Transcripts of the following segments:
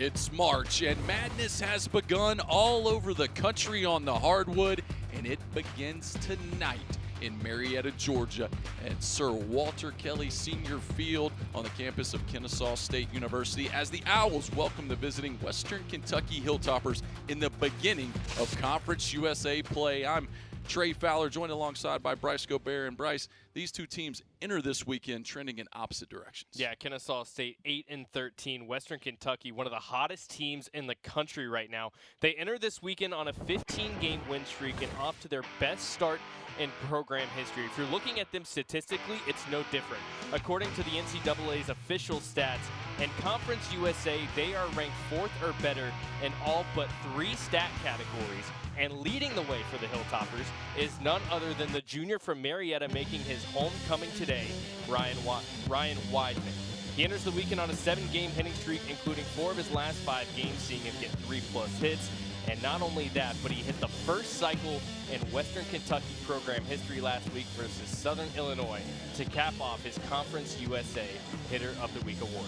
It's March, and madness has begun all over the country on the hardwood, and it begins tonight in Marietta, Georgia, at Sir Walter Kelly Senior Field on the campus of Kennesaw State University as the Owls welcome the visiting Western Kentucky Hilltoppers in the beginning of Conference USA play. I'm Trey Fowler, joined alongside by Bryce Gobert. And Bryce, these two teams enter this weekend trending in opposite directions. Yeah, Kennesaw State 8-13, Western Kentucky, one of the hottest teams in the country right now. They enter this weekend on a 15-game win streak and off to their best start in program history. If you're looking at them statistically, it's no different. According to the NCAA's official stats and Conference USA, they are ranked 4th or better in all but 3 stat categories. And leading the way for the Hilltoppers is none other than the junior from Marietta making his homecoming today, Ryan Weidman. He enters the weekend on a 7-game hitting streak, including 4 of his last 5 games, seeing him get 3+ hits. And not only that, but he hit the first cycle in Western Kentucky program history last week versus Southern Illinois to cap off his Conference USA Hitter of the Week award.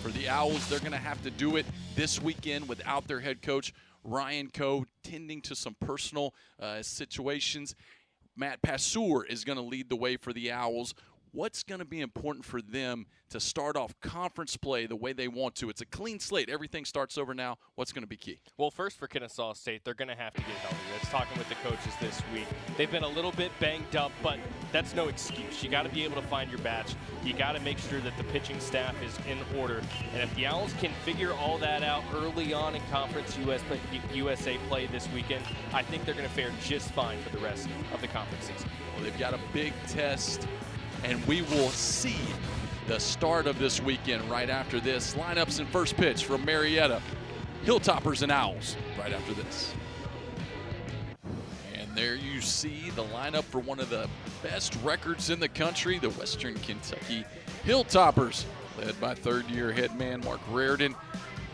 For the Owls, they're going to have to do it this weekend without their head coach, Ryan Coe, tending to some personal situations. Matt Passeur is going to lead the way for the Owls. What's going to be important for them to start off conference play the way they want to? It's a clean slate. Everything starts over now. What's going to be key? Well, first for Kennesaw State, they're going to have to get healthy. That's talking with the coaches this week. They've been a little bit banged up, but that's no excuse. You got to be able to find your batch. You got to make sure that the pitching staff is in order. And if the Owls can figure all that out early on in Conference USA play this weekend, I think they're going to fare just fine for the rest of the conference season. Well, they've got a big test, and we will see the start of this weekend right after this. Lineups and first pitch from Marietta. Hilltoppers and Owls right after this. And there you see the lineup for one of the best records in the country, the Western Kentucky Hilltoppers, led by third-year head man Mark Reardon.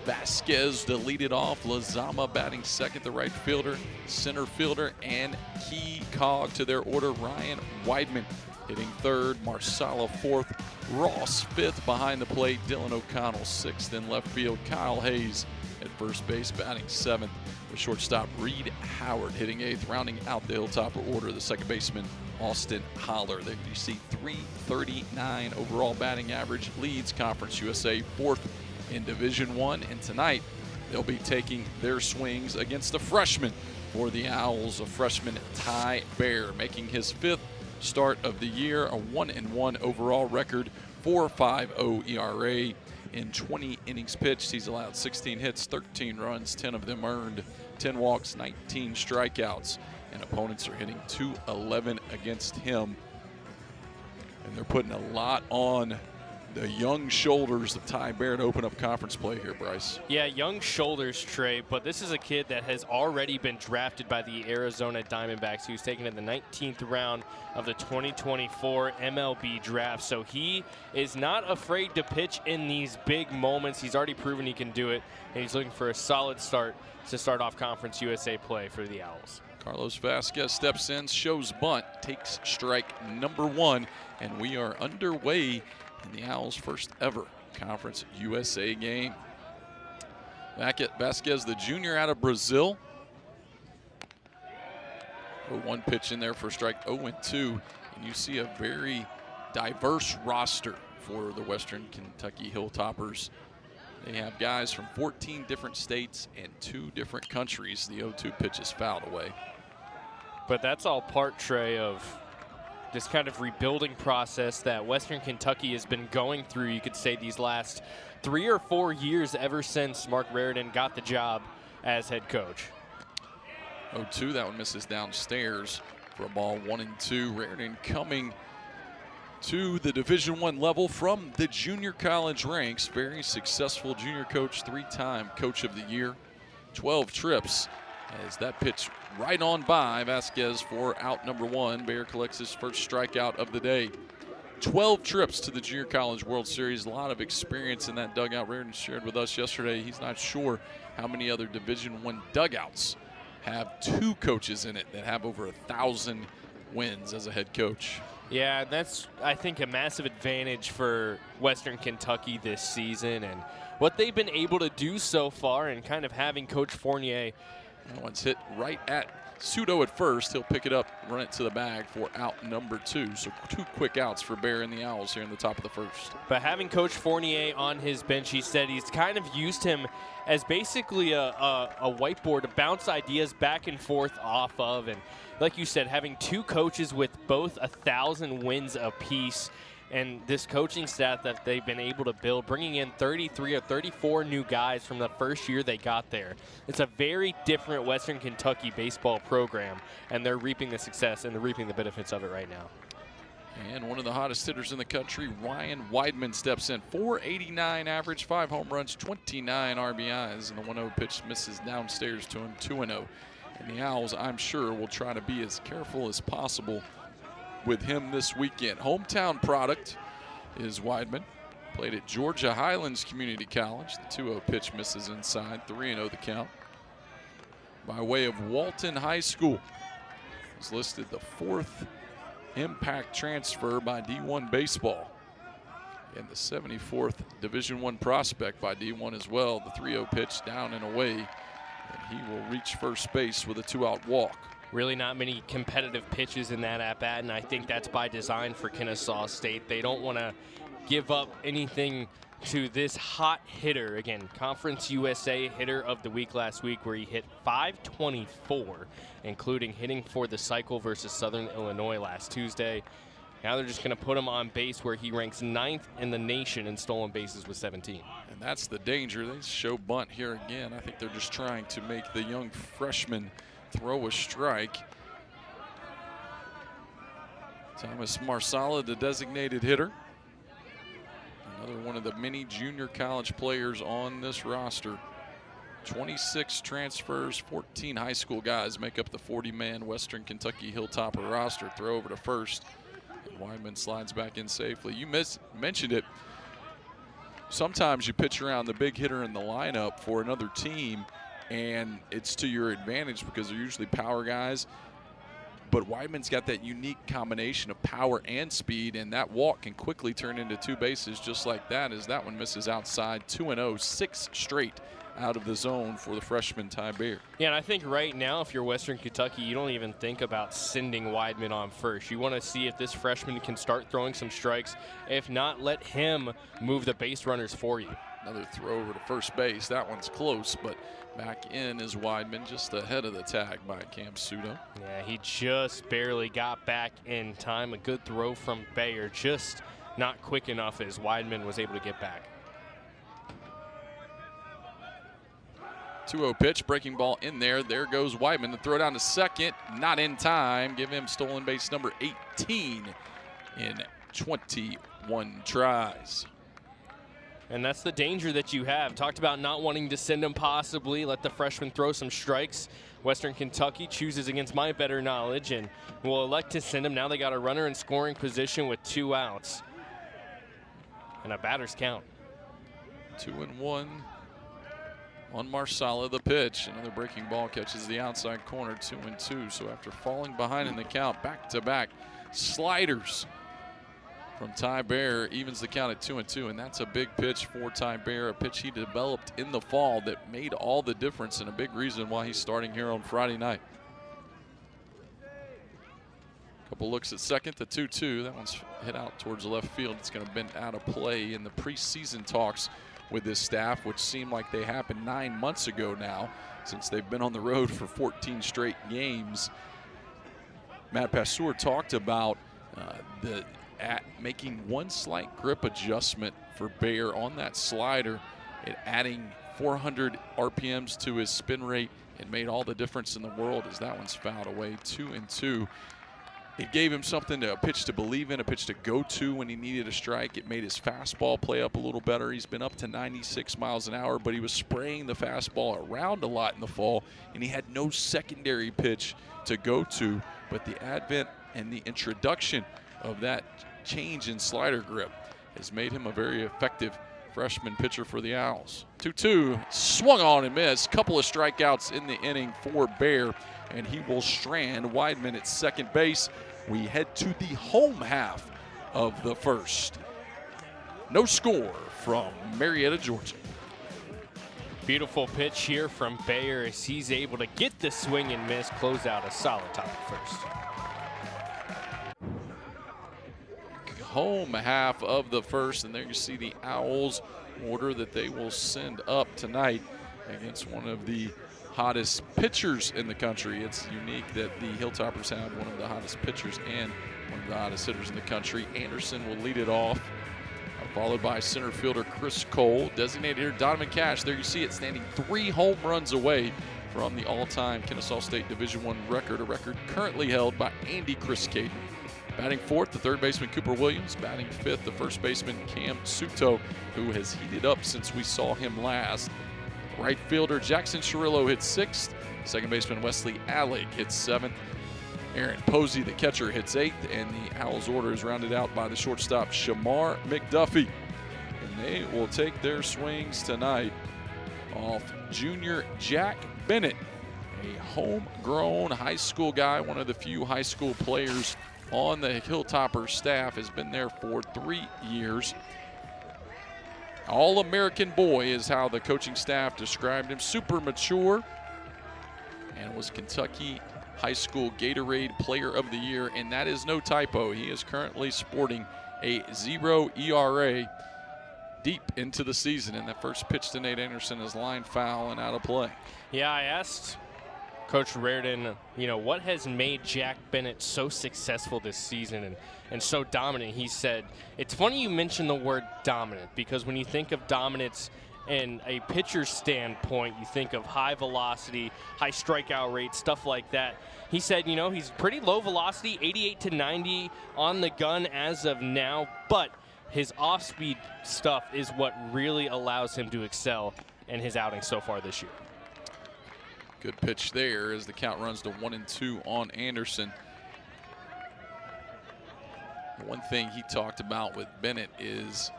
Vasquez to lead it off. Lazama batting second, the right fielder, center fielder, and key cog to their order, Ryan Weidman hitting third, Marsala fourth, Ross fifth behind the plate, Dylan O'Connell sixth in left field, Kyle Hayes at first base batting seventh, the shortstop Reed Howard hitting eighth, rounding out the Hilltopper order, the second baseman Austin Holler. There you see 339 overall batting average, leads Conference USA fourth in Division I, and tonight they'll be taking their swings against a freshman for the Owls, a freshman Ty Bear, making his 5th start of the year, a 1-1 overall record, 4.50 ERA in 20 innings pitched. He's allowed 16 hits, 13 runs, 10 of them earned, 10 walks, 19 strikeouts, and opponents are hitting .211 against him. And they're putting a lot on the young shoulders of Ty Bear to open up conference play here, Bryce. Yeah, young shoulders, Trey, but this is a kid that has already been drafted by the Arizona Diamondbacks, who's taken in the 19th round of the 2024 MLB draft. So he is not afraid to pitch in these big moments. He's already proven he can do it, and he's looking for a solid start to start off Conference USA play for the Owls. Carlos Vasquez steps in, shows bunt, takes strike number 1, and we are underway in the Owls' first ever Conference USA game. Vasquez, the junior out of Brazil. 0-1 pitch in there for strike 0-2. And you see a very diverse roster for the Western Kentucky Hilltoppers. They have guys from 14 different states and 2 different countries. The 0-2 pitch is fouled away. But that's all part, Trey, of this kind of rebuilding process that Western Kentucky has been going through, you could say, these last 3 or 4 years ever since Mark Reardon got the job as head coach. 0-2, that one misses downstairs for a ball 1-2. Reardon coming to the Division I level from the junior college ranks. Very successful junior coach, 3-time coach of the year, 12 trips. As that pitch right on by Vasquez for out number 1. Bear collects his first strikeout of the day. 12 trips to the Junior College World Series. A lot of experience in that dugout. Reardon shared with us yesterday he's not sure how many other Division I dugouts have 2 coaches in it that have over 1,000 wins as a head coach. Yeah, that's, I think, a massive advantage for Western Kentucky this season and what they've been able to do so far, and kind of having Coach Fournier. That one's hit right at Pseudo at first. He'll pick it up, run it to the bag for out number 2. So 2 quick outs for Bear and the Owls here in the top of the first. But having Coach Fournier on his bench, he said he's kind of used him as basically a whiteboard to bounce ideas back and forth off of. And like you said, having 2 coaches with both 1,000 wins apiece, and this coaching staff that they've been able to build, bringing in 33 or 34 new guys from the first year they got there. It's a very different Western Kentucky baseball program, and they're reaping the success and they're reaping the benefits of it right now. And one of the hottest hitters in the country, Ryan Weidman, steps in. 489 average, 5 home runs, 29 RBIs, and the 1-0 pitch misses downstairs to him, 2-0. And the Owls, I'm sure, will try to be as careful as possible with him this weekend. Hometown product is Weidman. Played at Georgia Highlands Community College. The 2-0 pitch misses inside, 3-0 the count. By way of Walton High School, is listed the 4th impact transfer by D1 baseball, and the 74th Division I prospect by D1 as well. The 3-0 pitch down and away, and he will reach first base with a 2-out walk. Really not many competitive pitches in that at-bat, and I think that's by design for Kennesaw State. They don't want to give up anything to this hot hitter. Again, Conference USA hitter of the week last week, where he hit .524, including hitting for the cycle versus Southern Illinois last Tuesday. Now they're just going to put him on base, where he ranks 9th in the nation in stolen bases with 17. And that's the danger. They show bunt here again. I think they're just trying to make the young freshman throw a strike. Thomas Marsala, the designated hitter. Another one of the many junior college players on this roster. 26 transfers, 14 high school guys make up the 40-man Western Kentucky Hilltopper roster. Throw over to first, and Weidman slides back in safely. You mentioned it. Sometimes you pitch around the big hitter in the lineup for another team, and it's to your advantage because they're usually power guys. But Weidman's got that unique combination of power and speed, and that walk can quickly turn into 2 bases just like that, as that one misses outside. 2-0, 6 straight out of the zone for the freshman Ty Bear. Yeah, and I think right now, if you're Western Kentucky, you don't even think about sending Weidman on first. You want to see if this freshman can start throwing some strikes. If not, let him move the base runners for you. Another throw over to first base. That one's close, but back in is Weidman, just ahead of the tag by Cam Pseudo. Yeah, he just barely got back in time. A good throw from Bayer, just not quick enough as Weidman was able to get back. 2-0 pitch, breaking ball in there. There goes Weidman. The throw down to second, not in time. Give him stolen base number 18 in 21 tries. And that's the danger that you have. Talked about not wanting to send him possibly, let the freshman throw some strikes. Western Kentucky chooses against my better knowledge and will elect to send him. Now they got a runner in scoring position with 2 outs. And a batter's count. 2-1 on Marsala, the pitch. Another breaking ball catches the outside corner, 2-2. So after falling behind in the count, back-to-back sliders from Ty Bear evens the count at 2-2, and that's a big pitch for Ty Bear, a pitch he developed in the fall that made all the difference and a big reason why he's starting here on Friday night. Couple looks at second, the 2-2. That one's hit out towards left field. It's going to been out of play in the preseason talks with this staff, which seemed like they happened 9 months ago now, since they've been on the road for 14 straight games. Matt Pasteur talked about making one slight grip adjustment for Bayer on that slider, and adding 400 RPMs to his spin rate. It made all the difference in the world as that one's fouled away, 2-2. It gave him something, a pitch to believe in, a pitch to go to when he needed a strike. It made his fastball play up a little better. He's been up to 96 miles an hour, but he was spraying the fastball around a lot in the fall, and he had no secondary pitch to go to. But the advent and the introduction of that change in slider grip has made him a very effective freshman pitcher for the Owls. 2-2, swung on and missed. Couple of strikeouts in the inning for Bayer, and he will strand Weidman at second base. we head to the home half of the first. No score from Marietta, Georgia. Beautiful pitch here from Bayer as he's able to get the swing and miss, close out a solid top of first. Home half of the first, and there you see the Owls order that they will send up tonight against one of the hottest pitchers in the country. It's unique that the Hilltoppers have one of the hottest pitchers and one of the hottest hitters in the country. Anderson will lead it off, followed by center fielder Chris Cole. Designated hitter Donovan Cash, there you see it, standing 3 home runs away from the all-time Kennesaw State Division I record, a record currently held by Andy Chris Caden. Batting fourth, the third baseman Cooper Williams. Batting fifth, the first baseman Cam Suto, who has heated up since we saw him last. Right fielder Jackson Cirillo hits sixth. Second baseman Wesley Allig hits seventh. Aaron Posey, the catcher, hits eighth. And the Owls' order is rounded out by the shortstop Shamar McDuffie. And they will take their swings tonight off junior Jack Bennett, a homegrown high school guy, one of the few high school players on the Hilltoppers staff, has been there for 3 years. All-American boy is how the coaching staff described him. Super mature, and was Kentucky High School Gatorade Player of the Year, and that is no typo. He is currently sporting a 0 ERA deep into the season, and that first pitch to Nate Anderson is line foul and out of play. Yeah, I asked Coach Reardon, what has made Jack Bennett so successful this season and so dominant? He said, it's funny you mention the word dominant, because when you think of dominance in a pitcher's standpoint, you think of high velocity, high strikeout rate, stuff like that. He said, he's pretty low velocity, 88 to 90 on the gun as of now, but his off-speed stuff is what really allows him to excel in his outing so far this year. Good pitch there as the count runs to 1-2 on Anderson. The one thing he talked about with Bennett is,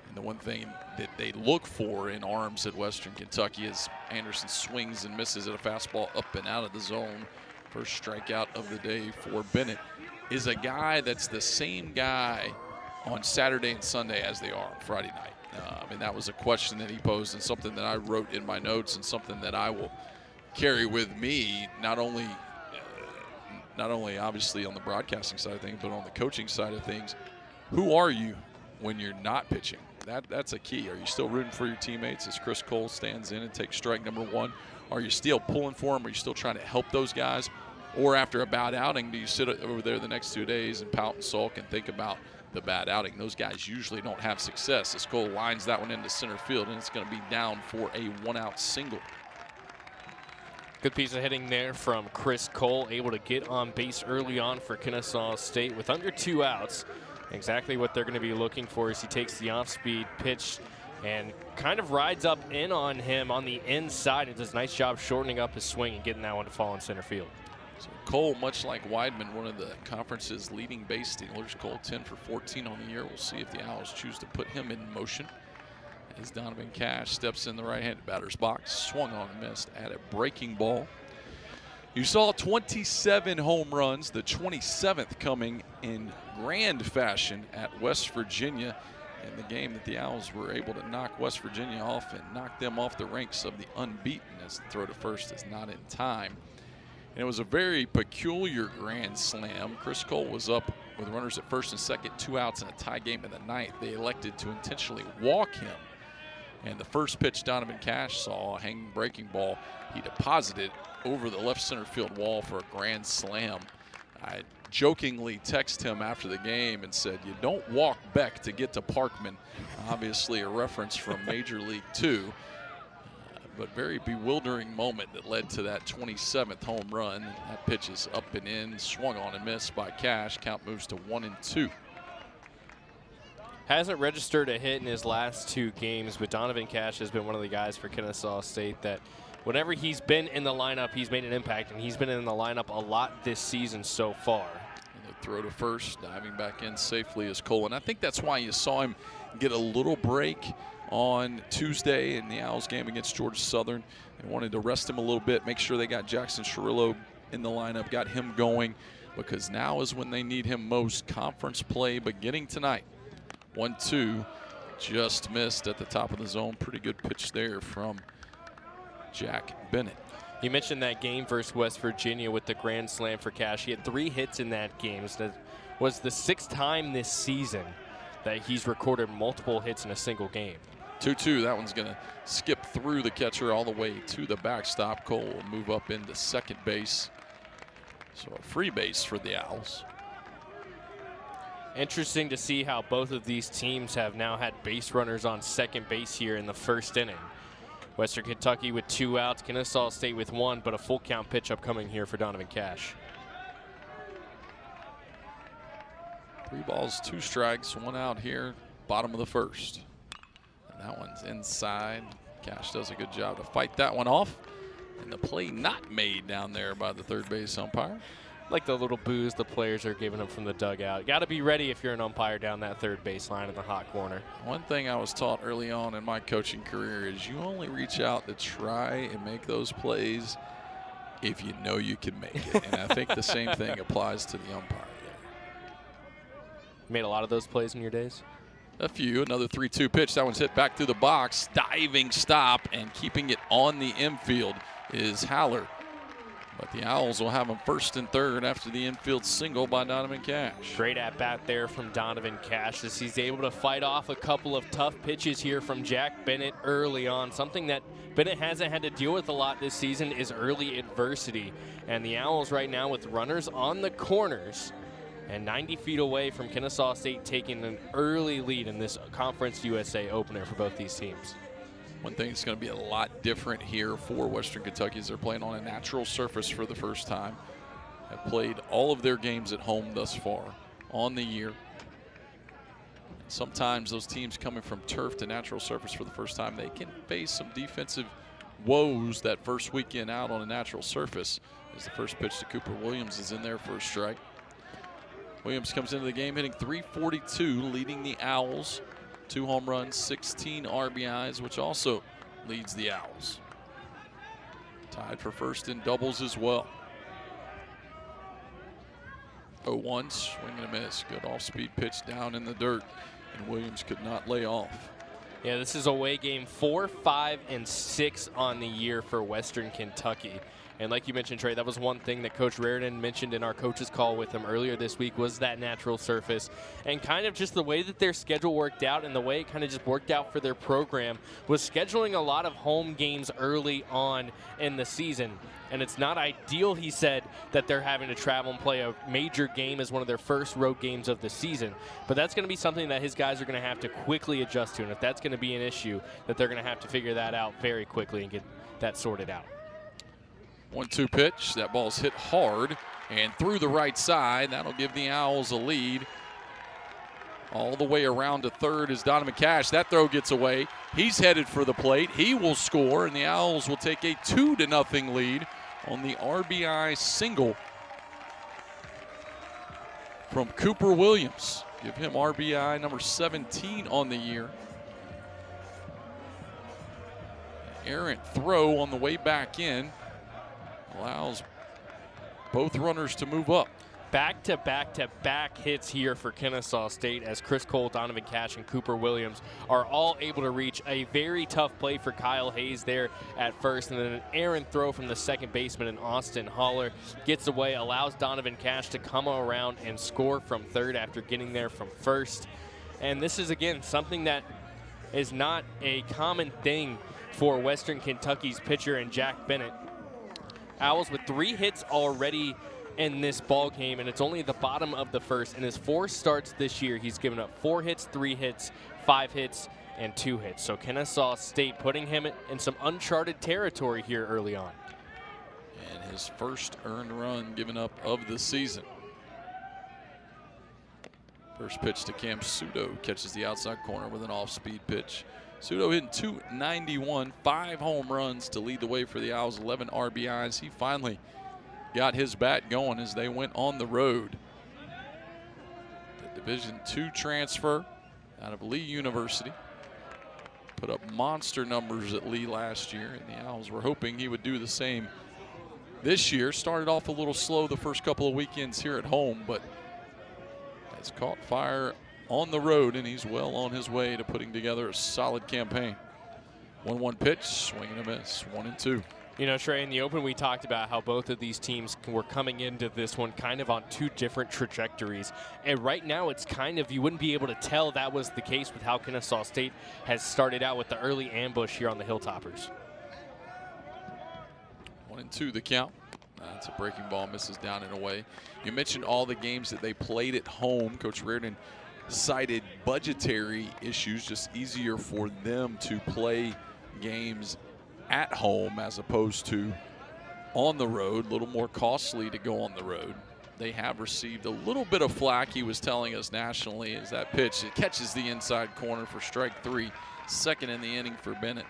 and the one thing that they look for in arms at Western Kentucky, is Anderson swings and misses at a fastball up and out of the zone. First strikeout of the day for Bennett, is a guy that's the same guy on Saturday and Sunday as they are on Friday night. And that was a question that he posed, and something that I wrote in my notes, and something that I will carry with me, not only obviously on the broadcasting side of things, but on the coaching side of things. Who are you when you're not pitching? That's a key. Are you still rooting for your teammates as Chris Cole stands in and takes strike number 1? Are you still pulling for them? Are you still trying to help those guys? Or after a bad outing, do you sit over there the next 2 days and pout and sulk and think about the bad outing? Those guys usually don't have success as Cole lines that one into center field, and it's going to be down for a 1-out single. Good piece of hitting there from Chris Cole, able to get on base early on for Kennesaw State with under 2 outs. Exactly what they're going to be looking for as he takes the off-speed pitch and kind of rides up in on him on the inside and does a nice job shortening up his swing and getting that one to fall in center field. So Cole, much like Weidman, one of the conference's leading base stealers. Cole 10 for 14 on the year. We'll see if the Owls choose to put him in motion as Donovan Cash steps in the right-handed batter's box. Swung on and missed at a breaking ball. You saw 27 home runs, the 27th coming in grand fashion at West Virginia in the game that the Owls were able to knock West Virginia off and knock them off the ranks of the unbeaten, as the throw to first is not in time. And it was a very peculiar grand slam. Chris Cole was up with runners at first and second, 2 outs in a tie game in the ninth. They elected to intentionally walk him. And the first pitch Donovan Cash saw, a hanging breaking ball, he deposited over the left center field wall for a grand slam. I jokingly texted him after the game and said, you don't walk Beck to get to Parkman. Obviously a reference from Major League 2. But very bewildering moment that led to that 27th home run. That pitch is up and in, swung on and missed by Cash. Count moves to 1-2. Hasn't registered a hit in his last 2 games, but Donovan Cash has been one of the guys for Kennesaw State that whenever he's been in the lineup, he's made an impact, and he's been in the lineup a lot this season so far. And the throw to first, diving back in safely is Cole. And I think that's why you saw him get a little break on Tuesday in the Owls game against Georgia Southern. They wanted to rest him a little bit, make sure they got Jackson Cirillo in the lineup, got him going. because now is when they need him most. Conference play beginning tonight. 1-2, just missed at the top of the zone. Pretty good pitch there from Jack Bennett. You mentioned that game versus West Virginia with the grand slam for Cash. He had 3 hits in that game. That was the 6th time this season that he's recorded multiple hits in a single game. 2-2, that one's going to skip through the catcher all the way to the backstop. Cole will move up into second base. So a free base for the Owls. Interesting to see how both of these teams have now had base runners on second base here in the first inning. Western Kentucky with 2 outs, Kennesaw State with 1, but a full count pitch upcoming here for Donovan Cash. 3 balls, 2 strikes, 1 out here, bottom of the first. And that one's inside. Cash does a good job to fight that one off. And the play not made down there by the third base umpire. Like the little boos the players are giving them from the dugout. Got to be ready if you're an umpire down that third base line in the hot corner. One thing I was taught early on in my coaching career is you only reach out to try and make those plays if you know you can make it. And I think the same thing applies to the umpire there. Made a lot of those plays in your days? A few. Another 3-2 pitch. That one's hit back through the box. Diving stop and keeping it on the infield is Haller. But the Owls will have him first and third after the infield single by Donovan Cash. Great at bat there from Donovan Cash as he's able to fight off a couple of tough pitches here from Jack Bennett early on. Something that Bennett hasn't had to deal with a lot this season is early adversity. And the Owls right now with runners on the corners and 90 feet away from Kennesaw State taking an early lead in this Conference USA opener for both these teams. One thing that's going to be a lot different here for Western Kentucky is they're playing on a natural surface for the first time. Have played all of their games at home thus far on the year. Sometimes those teams coming from turf to natural surface for the first time, they can face some defensive woes that first weekend out on a natural surface. As the first pitch to Cooper Williams is in there for a strike. Williams comes into the game hitting .342, leading the Owls. 2 home runs, 16 RBIs, which also leads the Owls. Tied for first in doubles as well. 0-1, swing and a miss. Good off-speed pitch down in the dirt, and Williams could not lay off. Yeah, this is away game 4, 5, and 6 on the year for Western Kentucky. And like you mentioned, Trey, that was one thing that Coach Reardon mentioned in our coaches call with him earlier this week was that natural surface. And kind of just the way that their schedule worked out and the way it kind of just worked out for their program was scheduling a lot of home games early on in the season. And it's not ideal, he said, that they're having to travel and play a major game as one of their first road games of the season. But that's going to be something that his guys are going to have to quickly adjust to. And if that's going to be an issue, that they're going to have to figure that out very quickly and get that sorted out. 1-2 pitch. That ball's hit hard and through the right side. That'll give the Owls a lead. All the way around to third is Donovan Cash. That throw gets away. He's headed for the plate. He will score, and the Owls will take a 2-0 lead on the RBI single from Cooper Williams. Give him RBI number 17 on the year. An errant throw on the way back in allows both runners to move up. Back-to-back-to-back hits here for Kennesaw State as Chris Cole, Donovan Cash, and Cooper Williams are all able to reach a very tough play for Kyle Hayes there at first, and then an errant throw from the second baseman in Austin Haller gets away, allows Donovan Cash to come around and score from third after getting there from first. And this is, again, something that is not a common thing for Western Kentucky's pitcher and Jack Bennett. Owls with 3 hits already in this ball game, and it's only the bottom of the first. In his 4 starts this year, he's given up 4 hits, 3 hits, 5 hits, and 2 hits. So Kennesaw State putting him in some uncharted territory here early on. And his first earned run given up of the season. First pitch to Cam Sudo, catches the outside corner with an off-speed pitch. Sudo hitting .291, 5 home runs to lead the way for the Owls, 11 RBIs. He finally got his bat going as they went on the road. The Division II transfer out of Lee University. Put up monster numbers at Lee last year, and the Owls were hoping he would do the same this year. Started off a little slow the first couple of weekends here at home, but has caught fire on the road, and he's well on his way to putting together a solid campaign. 1-1 pitch, swing and a miss, 1-2. You know, Trey, in the open we talked about how both of these teams were coming into this one kind of on two different trajectories. And right now it's kind of, you wouldn't be able to tell that was the case with how Kennesaw State has started out with the early ambush here on the Hilltoppers. 1-2 the count. That's a breaking ball, misses down and away. You mentioned all the games that they played at home. Coach Reardon cited budgetary issues, just easier for them to play games at home as opposed to on the road, a little more costly to go on the road. They have received a little bit of flack, he was telling us nationally, as that pitch, it catches the inside corner for strike 3, second in the inning for Bennett.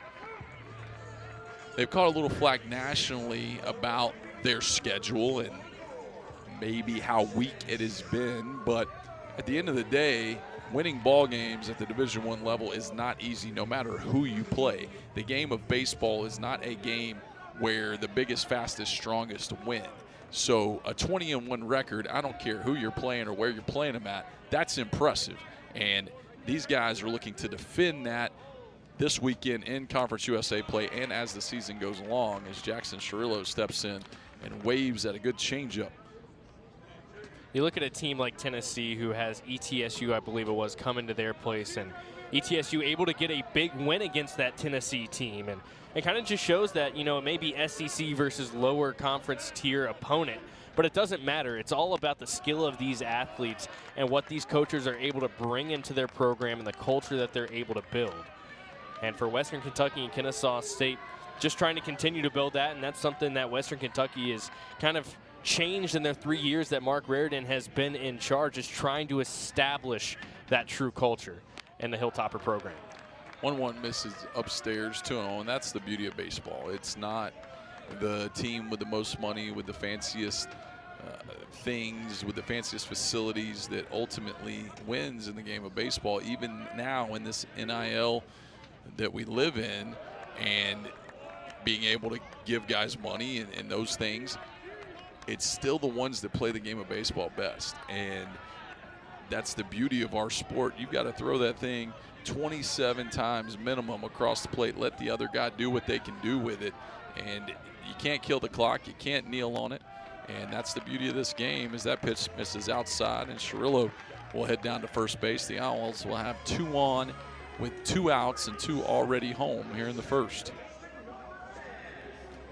They've caught a little flack nationally about their schedule and maybe how weak it has been, but at the end of the day, winning ball games at the Division I level is not easy no matter who you play. The game of baseball is not a game where the biggest, fastest, strongest win. So a 20-1 record, I don't care who you're playing or where you're playing them at, that's impressive. And these guys are looking to defend that this weekend in Conference USA play and as the season goes along, as Jackson Cirillo steps in and waves at a good changeup. You look at a team like Tennessee, who has ETSU, I believe it was, come into their place, and ETSU able to get a big win against that Tennessee team. And it kind of just shows that, you know, it may be SEC versus lower conference tier opponent, but it doesn't matter. It's all about the skill of these athletes and what these coaches are able to bring into their program and the culture that they're able to build. And for Western Kentucky and Kennesaw State, just trying to continue to build that, and that's something that Western Kentucky is kind of changed in their 3 years that Mark Reardon has been in charge, is trying to establish that true culture in the Hilltopper program. 1-1 misses upstairs, 2-0, and that's the beauty of baseball. It's not the team with the most money, with the fanciest things, with the fanciest facilities that ultimately wins in the game of baseball. Even now in this NIL that we live in, and being able to give guys money and those things, it's still the ones that play the game of baseball best. And that's the beauty of our sport. You've got to throw that thing 27 times minimum across the plate, let the other guy do what they can do with it. And you can't kill the clock, you can't kneel on it. And that's the beauty of this game, is that pitch misses outside, and Cirillo will head down to first base. The Owls will have 2 on with 2 outs and 2 already home here in the first.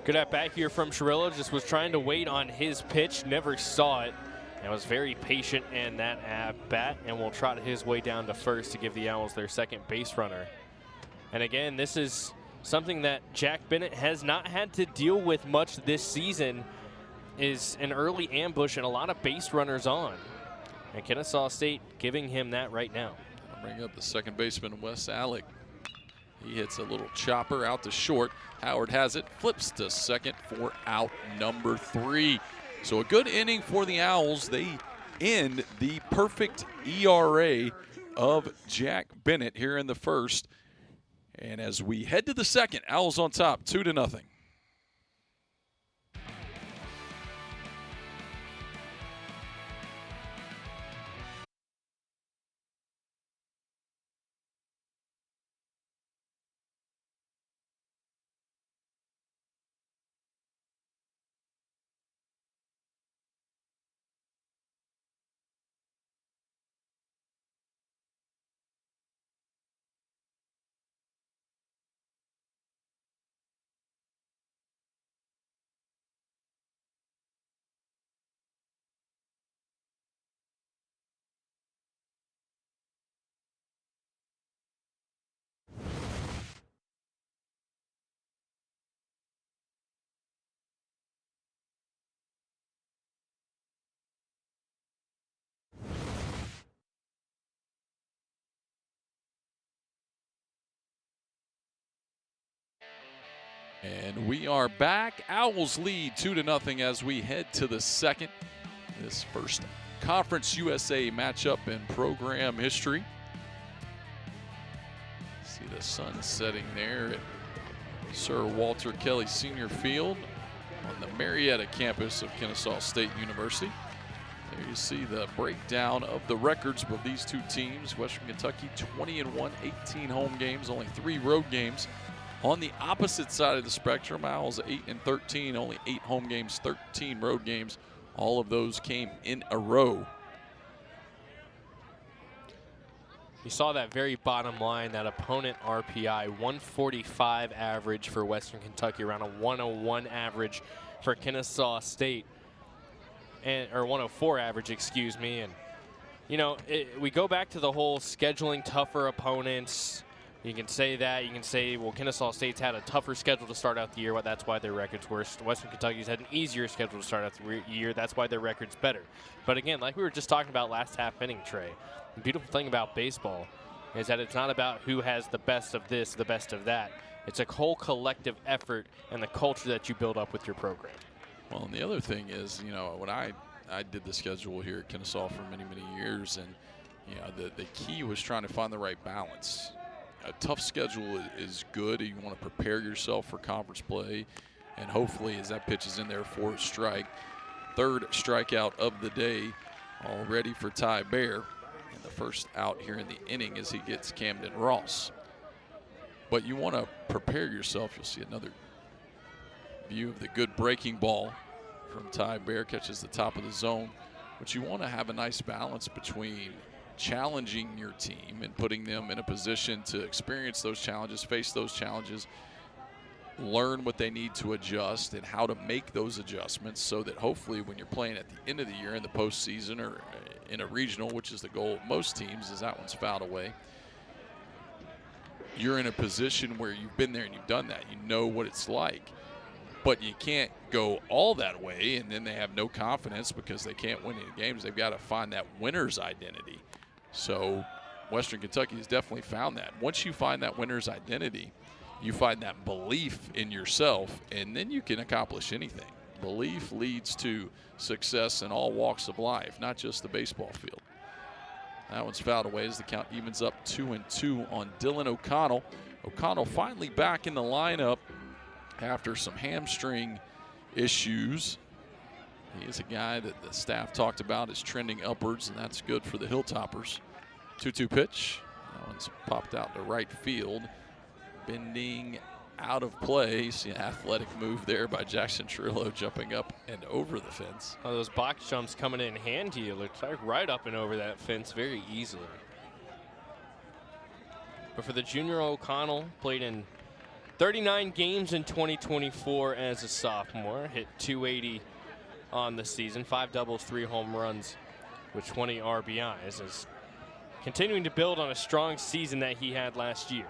Good at bat here from Cirillo. Just was trying to wait on his pitch, never saw it, and was very patient in that at bat, and will trot his way down to first to give the Owls their second base runner. And again, this is something that Jack Bennett has not had to deal with much this season, is an early ambush and a lot of base runners on. And Kennesaw State giving him that right now. I'll bring up the second baseman, Wes Alec. He hits a little chopper out to short. Howard has it, flips to second for out number 3. So a good inning for the Owls. They end the perfect ERA of Jack Bennett here in the first. And as we head to the second, Owls on top, 2-0. And we are back. Owls lead 2-0 as we head to the second. This first Conference USA matchup in program history. See the sun setting there at Sir Walter Kelly Senior Field. on the Marietta campus of Kennesaw State University. There you see the breakdown of the records of these two teams. Western Kentucky 20-1, 18 home games, only 3 road games. On the opposite side of the spectrum, Owls 8-13, only 8 home games, 13 road games. All of those came in a row. You saw that very bottom line, that opponent RPI, 145 average for Western Kentucky, around a 101 average for Kennesaw State, or 104 average, excuse me. And, you know, we go back to the whole scheduling tougher opponents. You can say that. You can say, well, Kennesaw State's had a tougher schedule to start out the year. Well, that's why their record's worse. Western Kentucky's had an easier schedule to start out the year. That's why their record's better. But again, like we were just talking about last half inning, Trey, the beautiful thing about baseball is that it's not about who has the best of this, the best of that. It's a whole collective effort and the culture that you build up with your program. Well, and the other thing is, you know, when I did the schedule here at Kennesaw for many, many years, and, you know, the key was trying to find the right balance. A tough schedule is good. You want to prepare yourself for conference play, and hopefully as that pitch is in there for a strike, 3rd strikeout of the day, all ready for Ty Bear. And the first out here in the inning as he gets Camden Ross. But you want to prepare yourself. You'll see another view of the good breaking ball from Ty Bear, catches the top of the zone. But you want to have a nice balance between challenging your team and putting them in a position to experience those challenges, face those challenges, learn what they need to adjust and how to make those adjustments, so that hopefully when you're playing at the end of the year in the postseason or in a regional, which is the goal of most teams, is that one's fouled away, you're in a position where you've been there and you've done that. You know what it's like. But you can't go all that way and then they have no confidence because they can't win any games. They've got to find that winner's identity. So Western Kentucky has definitely found that. Once you find that winner's identity, you find that belief in yourself, and then you can accomplish anything. Belief leads to success in all walks of life, not just the baseball field. That one's fouled away as the count evens up 2-2 on Dylan O'Connell. O'Connell finally back in the lineup after some hamstring issues. He is a guy that the staff talked about is trending upwards, and that's good for the Hilltoppers. 2-2 pitch. That one's popped out to right field. Bending out of play. You see an athletic move there by Jackson Trillo, jumping up and over the fence. Oh, those box jumps coming in handy. It looks like right up and over that fence very easily. But for the junior, O'Connell played in 39 games in 2024 as a sophomore. Hit 280 on the season, 5 doubles, 3 home runs with 20 RBIs. Is continuing to build on a strong season that he had last year.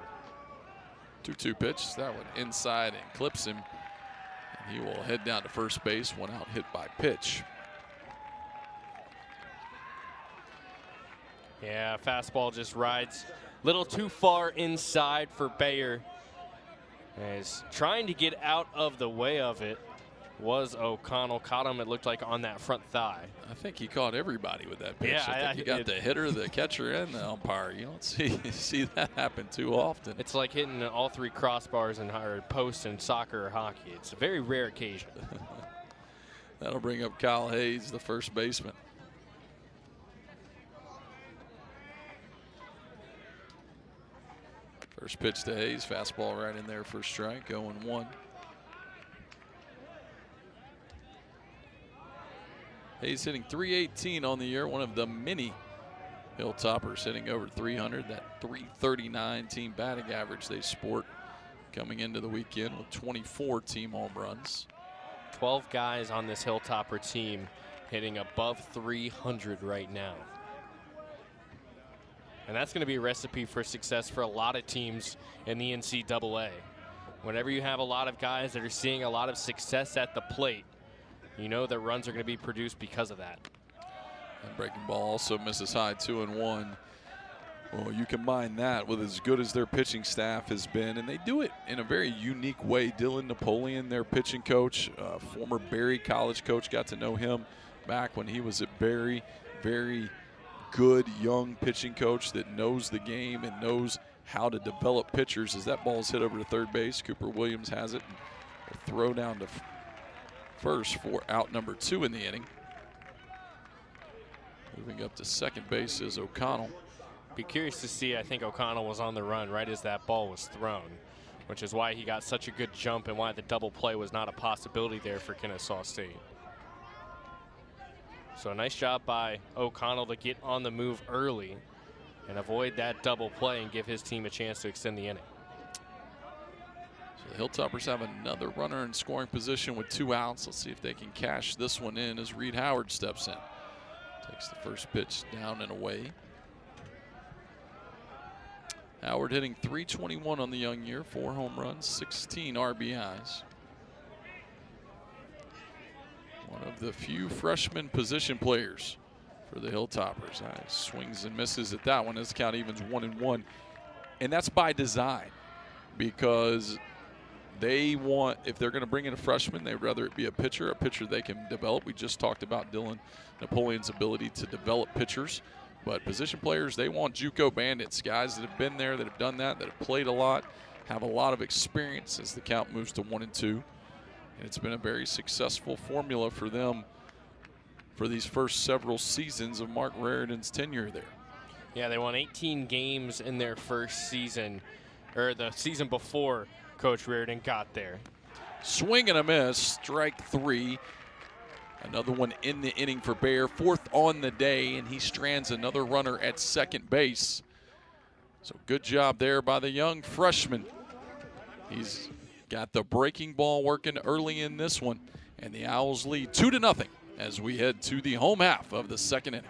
2-2 pitch. That one inside and clips him. And he will head down to first base. One out, hit by pitch. Yeah, fastball just rides a little too far inside for Bayer. As trying to get out of the way of it was O'Connell. Caught him, it looked like, on that front thigh. I think he caught everybody with that pitch. Yeah, I think he got the hitter, the catcher, and the umpire. You don't see that happen too often. It's like hitting all 3 crossbars and posts in soccer or hockey. It's a very rare occasion. That'll bring up Kyle Hayes, the first baseman. First pitch to Hayes, fastball right in there for a strike, 0-1. Hayes hitting .318 on the year, one of the many Hilltoppers hitting over 300. That .339 team batting average they sport coming into the weekend with 24 team home runs. 12 guys on this Hilltopper team hitting above 300 right now. And that's going to be a recipe for success for a lot of teams in the NCAA. Whenever you have a lot of guys that are seeing a lot of success at the plate, you know that runs are going to be produced because of that. And breaking ball also misses high, 2-1. Well, you combine that with as good as their pitching staff has been, and they do it in a very unique way. Dylan Napoleon, their pitching coach, former Berry College coach, got to know him back when he was at Berry. Very good young pitching coach that knows the game and knows how to develop pitchers. As that ball is hit over to third base, Cooper Williams has it. Throw down to first for out number 2 in the inning. Moving up to second base is O'Connell. Be curious to see. I think O'Connell was on the run right as that ball was thrown, which is why he got such a good jump and why the double play was not a possibility there for Kennesaw State. So a nice job by O'Connell to get on the move early and avoid that double play and give his team a chance to extend the inning. So the Hilltoppers have another runner in scoring position with 2 outs. Let's see if they can cash this one in as Reed Howard steps in. Takes the first pitch down and away. Howard hitting .321 on the young year, 4 home runs, 16 RBIs. One of the few freshman position players for the Hilltoppers. Swings and misses at that one. This count evens 1-1. And that's by design, because they want, if they're going to bring in a freshman, they'd rather it be a pitcher they can develop. We just talked about Dylan Napoleon's ability to develop pitchers. But position players, they want JUCO bandits, guys that have been there, that have done that have played a lot, have a lot of experience as the count moves to 1-2. And it's been a very successful formula for them for these first several seasons of Mark Raridan's tenure there. Yeah, they won 18 games in their first season, or the season before Coach Raridan got there. Swing and a miss, strike 3. Another one in the inning for Baer, 4th on the day, and he strands another runner at second base. So good job there by the young freshman. He's got the breaking ball working early in this one, and the Owls lead 2-0 as we head to the home half of the second inning.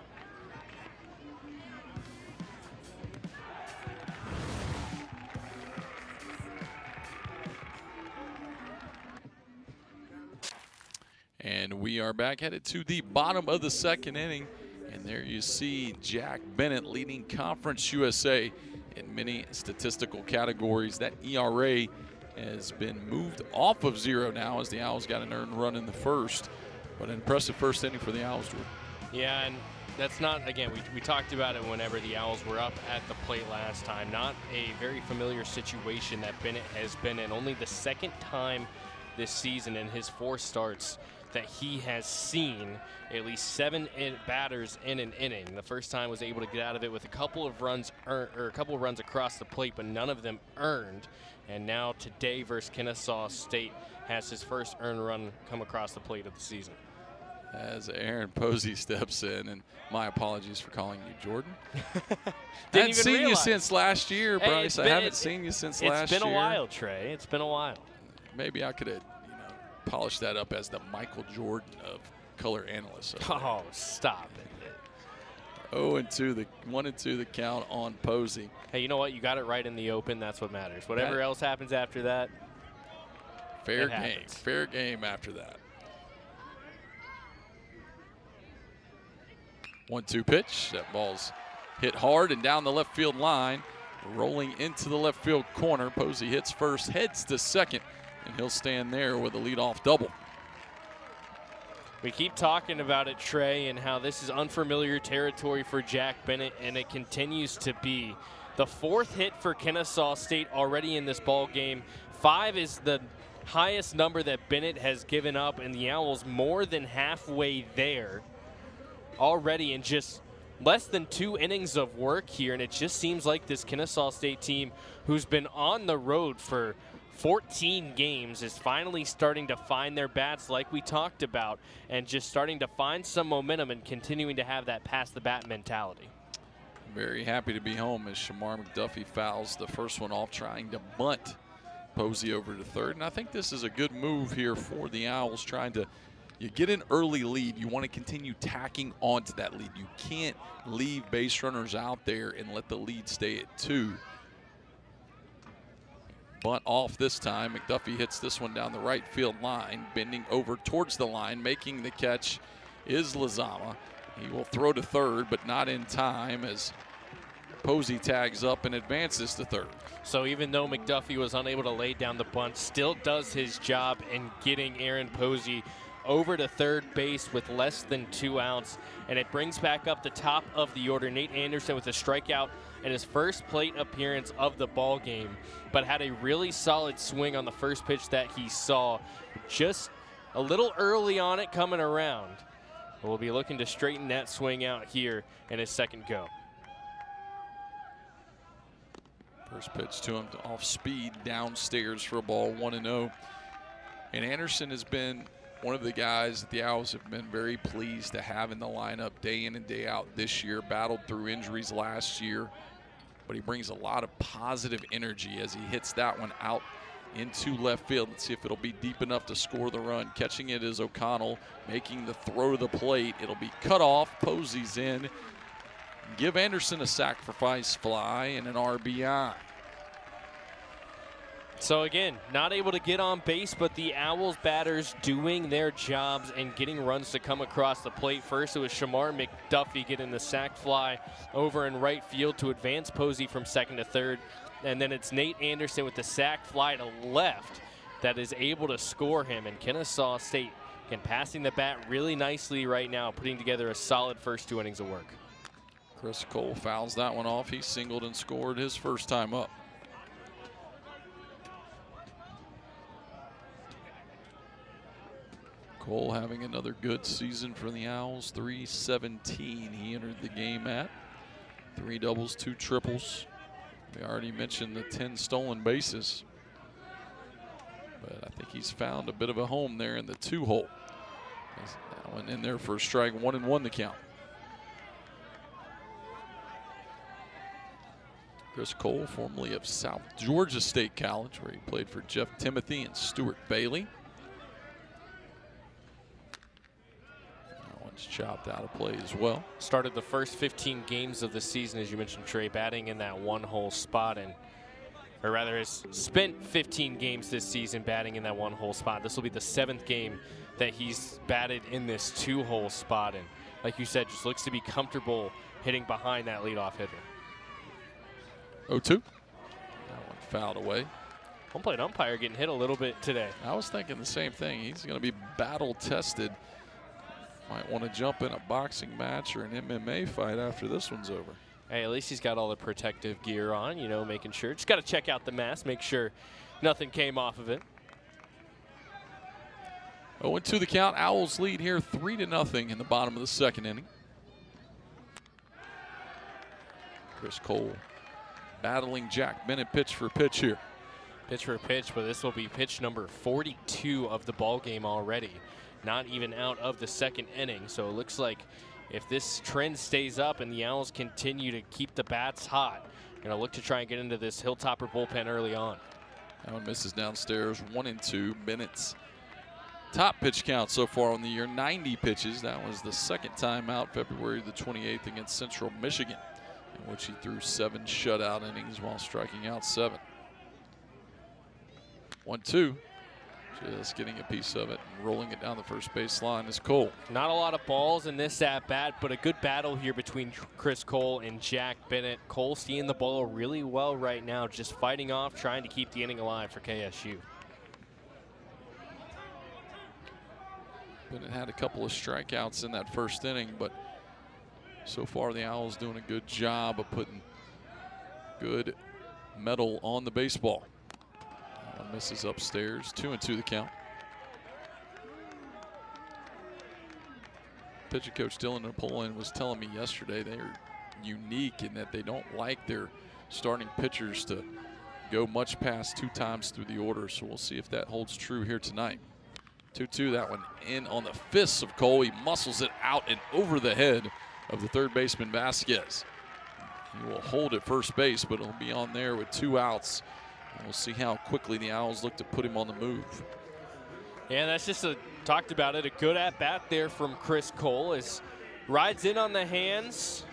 And we are back, headed to the bottom of the second inning. And there you see Jack Bennett leading Conference USA in many statistical categories. That ERA has been moved off of 0 now as the Owls got an earned run in the first. But an impressive first inning for the Owls, Jordan. Yeah, and that's not, again, we talked about it whenever the Owls were up at the plate last time. Not a very familiar situation that Bennett has been in. Only the second time this season in his 4 starts that he has seen at least 7 batters in an inning. The first time was able to get out of it with a couple of runs across the plate, but none of them earned. And now today versus Kennesaw State has his first earned run come across the plate of the season. As Aaron Posey steps in, and my apologies for calling you Jordan. Didn't even seen you since last year, Bryce. I haven't seen you since last year. It's been a while, Trey. It's been a while. Maybe I could have polish that up as the Michael Jordan of color analysts. Oh, stop it. 0-2, 1-2 the count on Posey. Hey, you know what? You got it right in the open. That's what matters. Whatever else happens after that, fair game. Fair game after that. 1-2 pitch. That ball's hit hard and down the left field line. Rolling into the left field corner. Posey hits first, heads to second. And he'll stand there with a leadoff double. We keep talking about it, Trey, and how this is unfamiliar territory for Jack Bennett, and it continues to be. The 4th hit for Kennesaw State already in this ball game. 5 is the highest number that Bennett has given up, and the Owls more than halfway there already in just less than 2 innings of work here, and it just seems like this Kennesaw State team, who's been on the road for 14 games, is finally starting to find their bats like we talked about, and just starting to find some momentum and continuing to have that pass the bat mentality. Very happy to be home as Shamar McDuffie fouls the first one off, trying to bunt Posey over to third. And I think this is a good move here for the Owls, trying to, you get an early lead, you want to continue tacking onto that lead. You can't leave base runners out there and let the lead stay at 2. Bunt off this time. McDuffie hits this one down the right field line, bending over towards the line. Making the catch is Lazama. He will throw to third, but not in time as Posey tags up and advances to third. So even though McDuffie was unable to lay down the bunt, still does his job in getting Aaron Posey over to third base with less than 2 outs. And it brings back up the top of the order. Nate Anderson with a strikeout in his first plate appearance of the ball game, but had a really solid swing on the first pitch that he saw. Just a little early on it coming around. We'll be looking to straighten that swing out here in his second go. First pitch to him off speed downstairs for a ball, 1-0. And Anderson has been one of the guys that the Owls have been very pleased to have in the lineup day in and day out this year. Battled through injuries last year, but he brings a lot of positive energy as he hits that one out into left field. Let's see if it'll be deep enough to score the run. Catching it is O'Connell, making the throw to the plate. It'll be cut off. Posey's in. Give Anderson a sacrifice fly and an RBI. So again, not able to get on base, but the Owls batters doing their jobs and getting runs to come across the plate. First, it was Shamar McDuffie getting the sac fly over in right field to advance Posey from second to third. And then it's Nate Anderson with the sac fly to left that is able to score him. And Kennesaw State, again, passing the bat really nicely right now, putting together a solid first 2 innings of work. Chris Cole fouls that one off. He singled and scored his first time up. Cole having another good season for the Owls. 317 he entered the game at. 3 doubles, 2 triples. We already mentioned the 10 stolen bases. But I think he's found a bit of a home there in the 2-hole. That one in there for a strike, 1-1 the count. Chris Cole, formerly of South Georgia State College, where he played for Jeff Timothy and Stuart Bailey. Chopped out of play as well. Started the first 15 games of the season, as you mentioned, Trey, batting in that 1-hole spot, or rather has spent 15 games this season batting in that 1-hole spot. This will be the 7th game that he's batted in this 2-hole spot, and like you said, just looks to be comfortable hitting behind that leadoff hitter. 0-2. That one fouled away. Home plate umpire getting hit a little bit today. I was thinking the same thing. He's going to be battle tested. Might want to jump in a boxing match or an MMA fight after this one's over. Hey, at least he's got all the protective gear on, you know, making sure. Just got to check out the mask, make sure nothing came off of it. 0-2 the count. Owls lead here 3-0 in the bottom of the second inning. Chris Cole battling Jack Bennett pitch for pitch here. Pitch for pitch, but this will be pitch number 42 of the ball game already. Not even out of the second inning. So it looks like if this trend stays up and the Owls continue to keep the bats hot, going to look to try and get into this Hilltopper bullpen early on. That one misses downstairs, 1-2. Bennett's top pitch count so far on the year, 90 pitches. That was the second time out, February the 28th against Central Michigan, in which he threw 7 shutout innings while striking out 7. 1-2. Just getting a piece of it and rolling it down the first base line is Cole. Not a lot of balls in this at-bat, but a good battle here between Chris Cole and Jack Bennett. Cole seeing the ball really well right now, just fighting off, trying to keep the inning alive for KSU. Bennett had a couple of strikeouts in that first inning, but so far the Owls doing a good job of putting good metal on the baseball. Misses upstairs, 2-2 the count. Pitching coach Dylan Napoleon was telling me yesterday they're unique in that they don't like their starting pitchers to go much past 2 times through the order, so we'll see if that holds true here tonight. 2-2, that one in on the fists of Cole. He muscles it out and over the head of the third baseman Vasquez. He will hold at first base, but it'll be on there with 2 outs. We'll see how quickly the Owls look to put him on the move. Yeah, that's just talked about it. A good at-bat there from Chris Cole as rides in on the hands.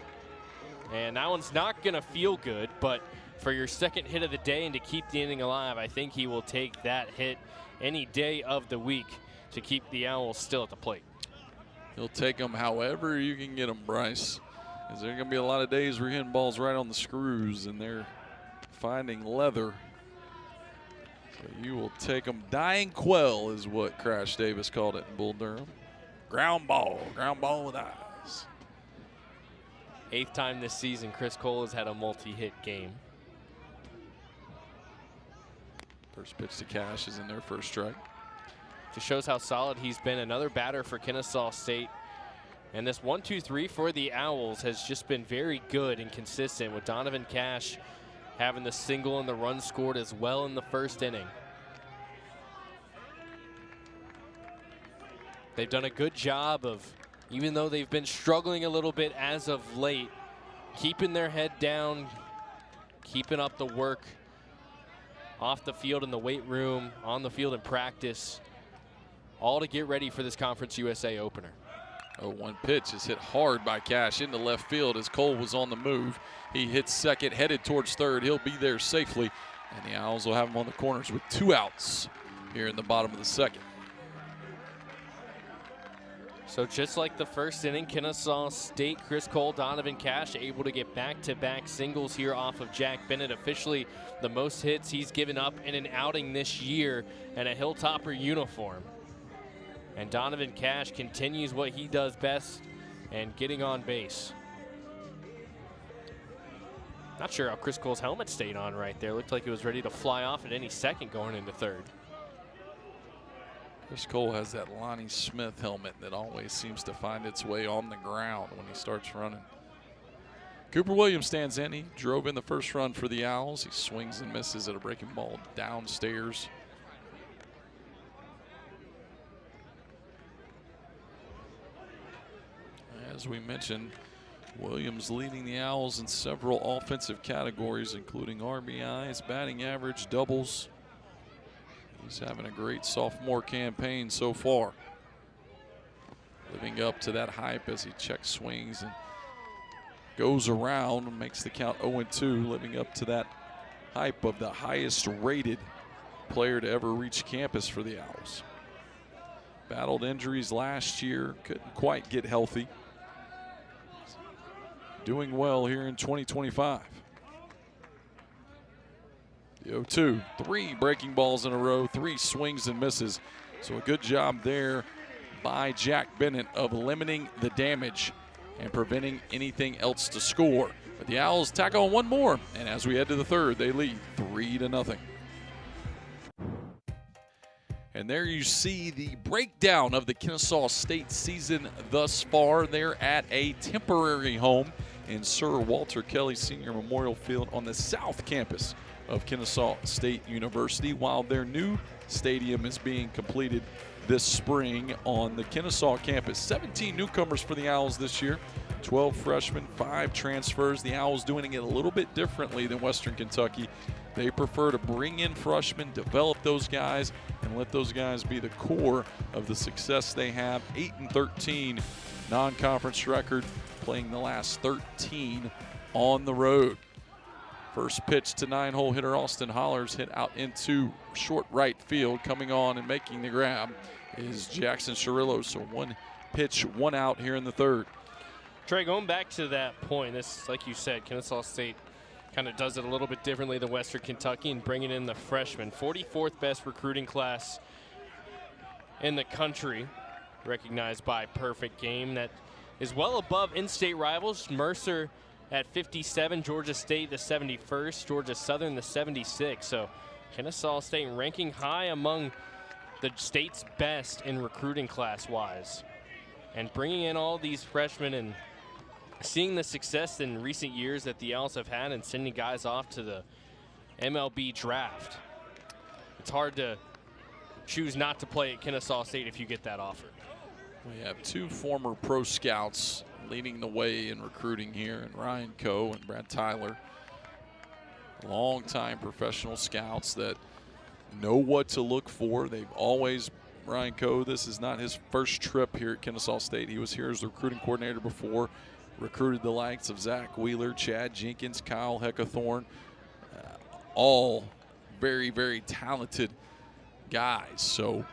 And that one's not going to feel good, but for your second hit of the day and to keep the inning alive, I think he will take that hit any day of the week to keep the Owls still at the plate. He'll take them however you can get them, Bryce. Because there are going to be a lot of days where you're hitting balls right on the screws and they're finding leather. So you will take them. Dying quell is what Crash Davis called it in Bull Durham. Ground ball with eyes. 8th time this season, Chris Cole has had a multi-hit game. First pitch to Cash is in there, first strike. Just shows how solid he's been. Another batter for Kennesaw State. And this 1-2-3 for the Owls has just been very good and consistent, with Donovan Cash having the single and the run scored as well in the first inning. They've done a good job of, even though they've been struggling a little bit as of late, keeping their head down, keeping up the work off the field in the weight room, on the field in practice, all to get ready for this Conference USA opener. 0-1 pitch is hit hard by Cash into left field as Cole was on the move. He hits second, headed towards third. He'll be there safely, and the Owls will have him on the corners with 2 outs here in the bottom of the second. So just like the first inning, Kennesaw State, Chris Cole, Donovan Cash able to get back-to-back singles here off of Jack Bennett. Officially the most hits he's given up in an outing this year in a Hilltopper uniform. And Donovan Cash continues what he does best and getting on base. Not sure how Chris Cole's helmet stayed on right there. Looked like it was ready to fly off at any second going into third. Chris Cole has that Lonnie Smith helmet that always seems to find its way on the ground when he starts running. Cooper Williams stands in. He drove in the first run for the Owls. He swings and misses at a breaking ball downstairs. As we mentioned, Williams leading the Owls in several offensive categories, including RBIs, batting average, doubles. He's having a great sophomore campaign so far. Living up to that hype as he checks swings and goes around and makes the count 0-2, living up to that hype of the highest rated player to ever reach campus for the Owls. Battled injuries last year, couldn't quite get healthy. Doing well here in 2025. The 0-2, 3 breaking balls in a row, 3 swings and misses. So a good job there by Jack Bennett of limiting the damage and preventing anything else to score. But the Owls tack on one more, and as we head to the third, they lead 3-0. And there you see the breakdown of the Kennesaw State season thus far. They're at a temporary home in Sir Walter Kelly Senior Memorial Field on the south campus of Kennesaw State University, while their new stadium is being completed this spring on the Kennesaw campus. 17 newcomers for the Owls this year, 12 freshmen, 5 transfers. The Owls doing it a little bit differently than Western Kentucky. They prefer to bring in freshmen, develop those guys, and let those guys be the core of the success they have. 8-13 non-conference record, playing the last 13 on the road. First pitch to 9-hole hitter Austin Hollers, hit out into short right field. Coming on and making the grab is Jackson Cirillo. So 1 pitch, 1 out here in the third. Trey, going back to that point, this, like you said, Kennesaw State kind of does it a little bit differently than Western Kentucky and bringing in the freshmen. 44th best recruiting class in the country, recognized by Perfect Game. That is well above in-state rivals. Mercer at 57, Georgia State the 71st, Georgia Southern the 76th. So Kennesaw State ranking high among the state's best in recruiting class-wise. And bringing in all these freshmen and seeing the success in recent years that the Owls have had and sending guys off to the MLB draft. It's hard to choose not to play at Kennesaw State if you get that offer. We have 2 former pro scouts leading the way in recruiting here, and Ryan Coe and Brad Tyler. Long-time professional scouts that know what to look for. They've always, Ryan Coe, this is not his first trip here at Kennesaw State. He was here as the recruiting coordinator before, recruited the likes of Zach Wheeler, Chad Jenkins, Kyle Heckathorn, all very, very talented guys. So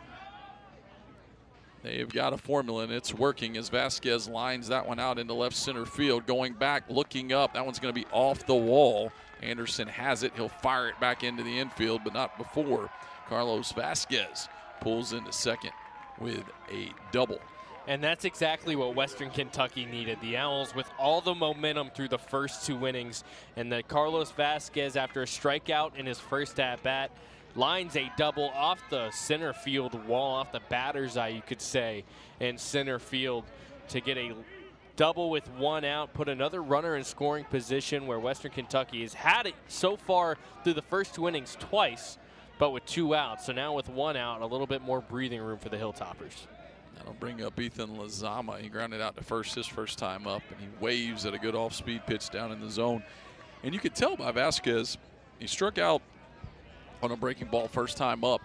they've got a formula, and it's working as Vasquez lines that one out into left center field. Going back, looking up. That one's going to be off the wall. Anderson has it. He'll fire it back into the infield, but not before Carlos Vasquez pulls into second with a double. And that's exactly what Western Kentucky needed. The Owls with all the momentum through the first 2 innings, and that Carlos Vasquez, after a strikeout in his first at-bat, lines a double off the center field wall, off the batter's eye, you could say, in center field to get a double with 1 out, put another runner in scoring position, where Western Kentucky has had it so far through the first 2 innings twice, but with 2 outs. So now with 1 out, a little bit more breathing room for the Hilltoppers. That'll bring up Ethan Lazama. He grounded out to first his first time up, and he waves at a good off-speed pitch down in the zone. And you could tell by Vasquez, he struck out on a breaking ball first time up,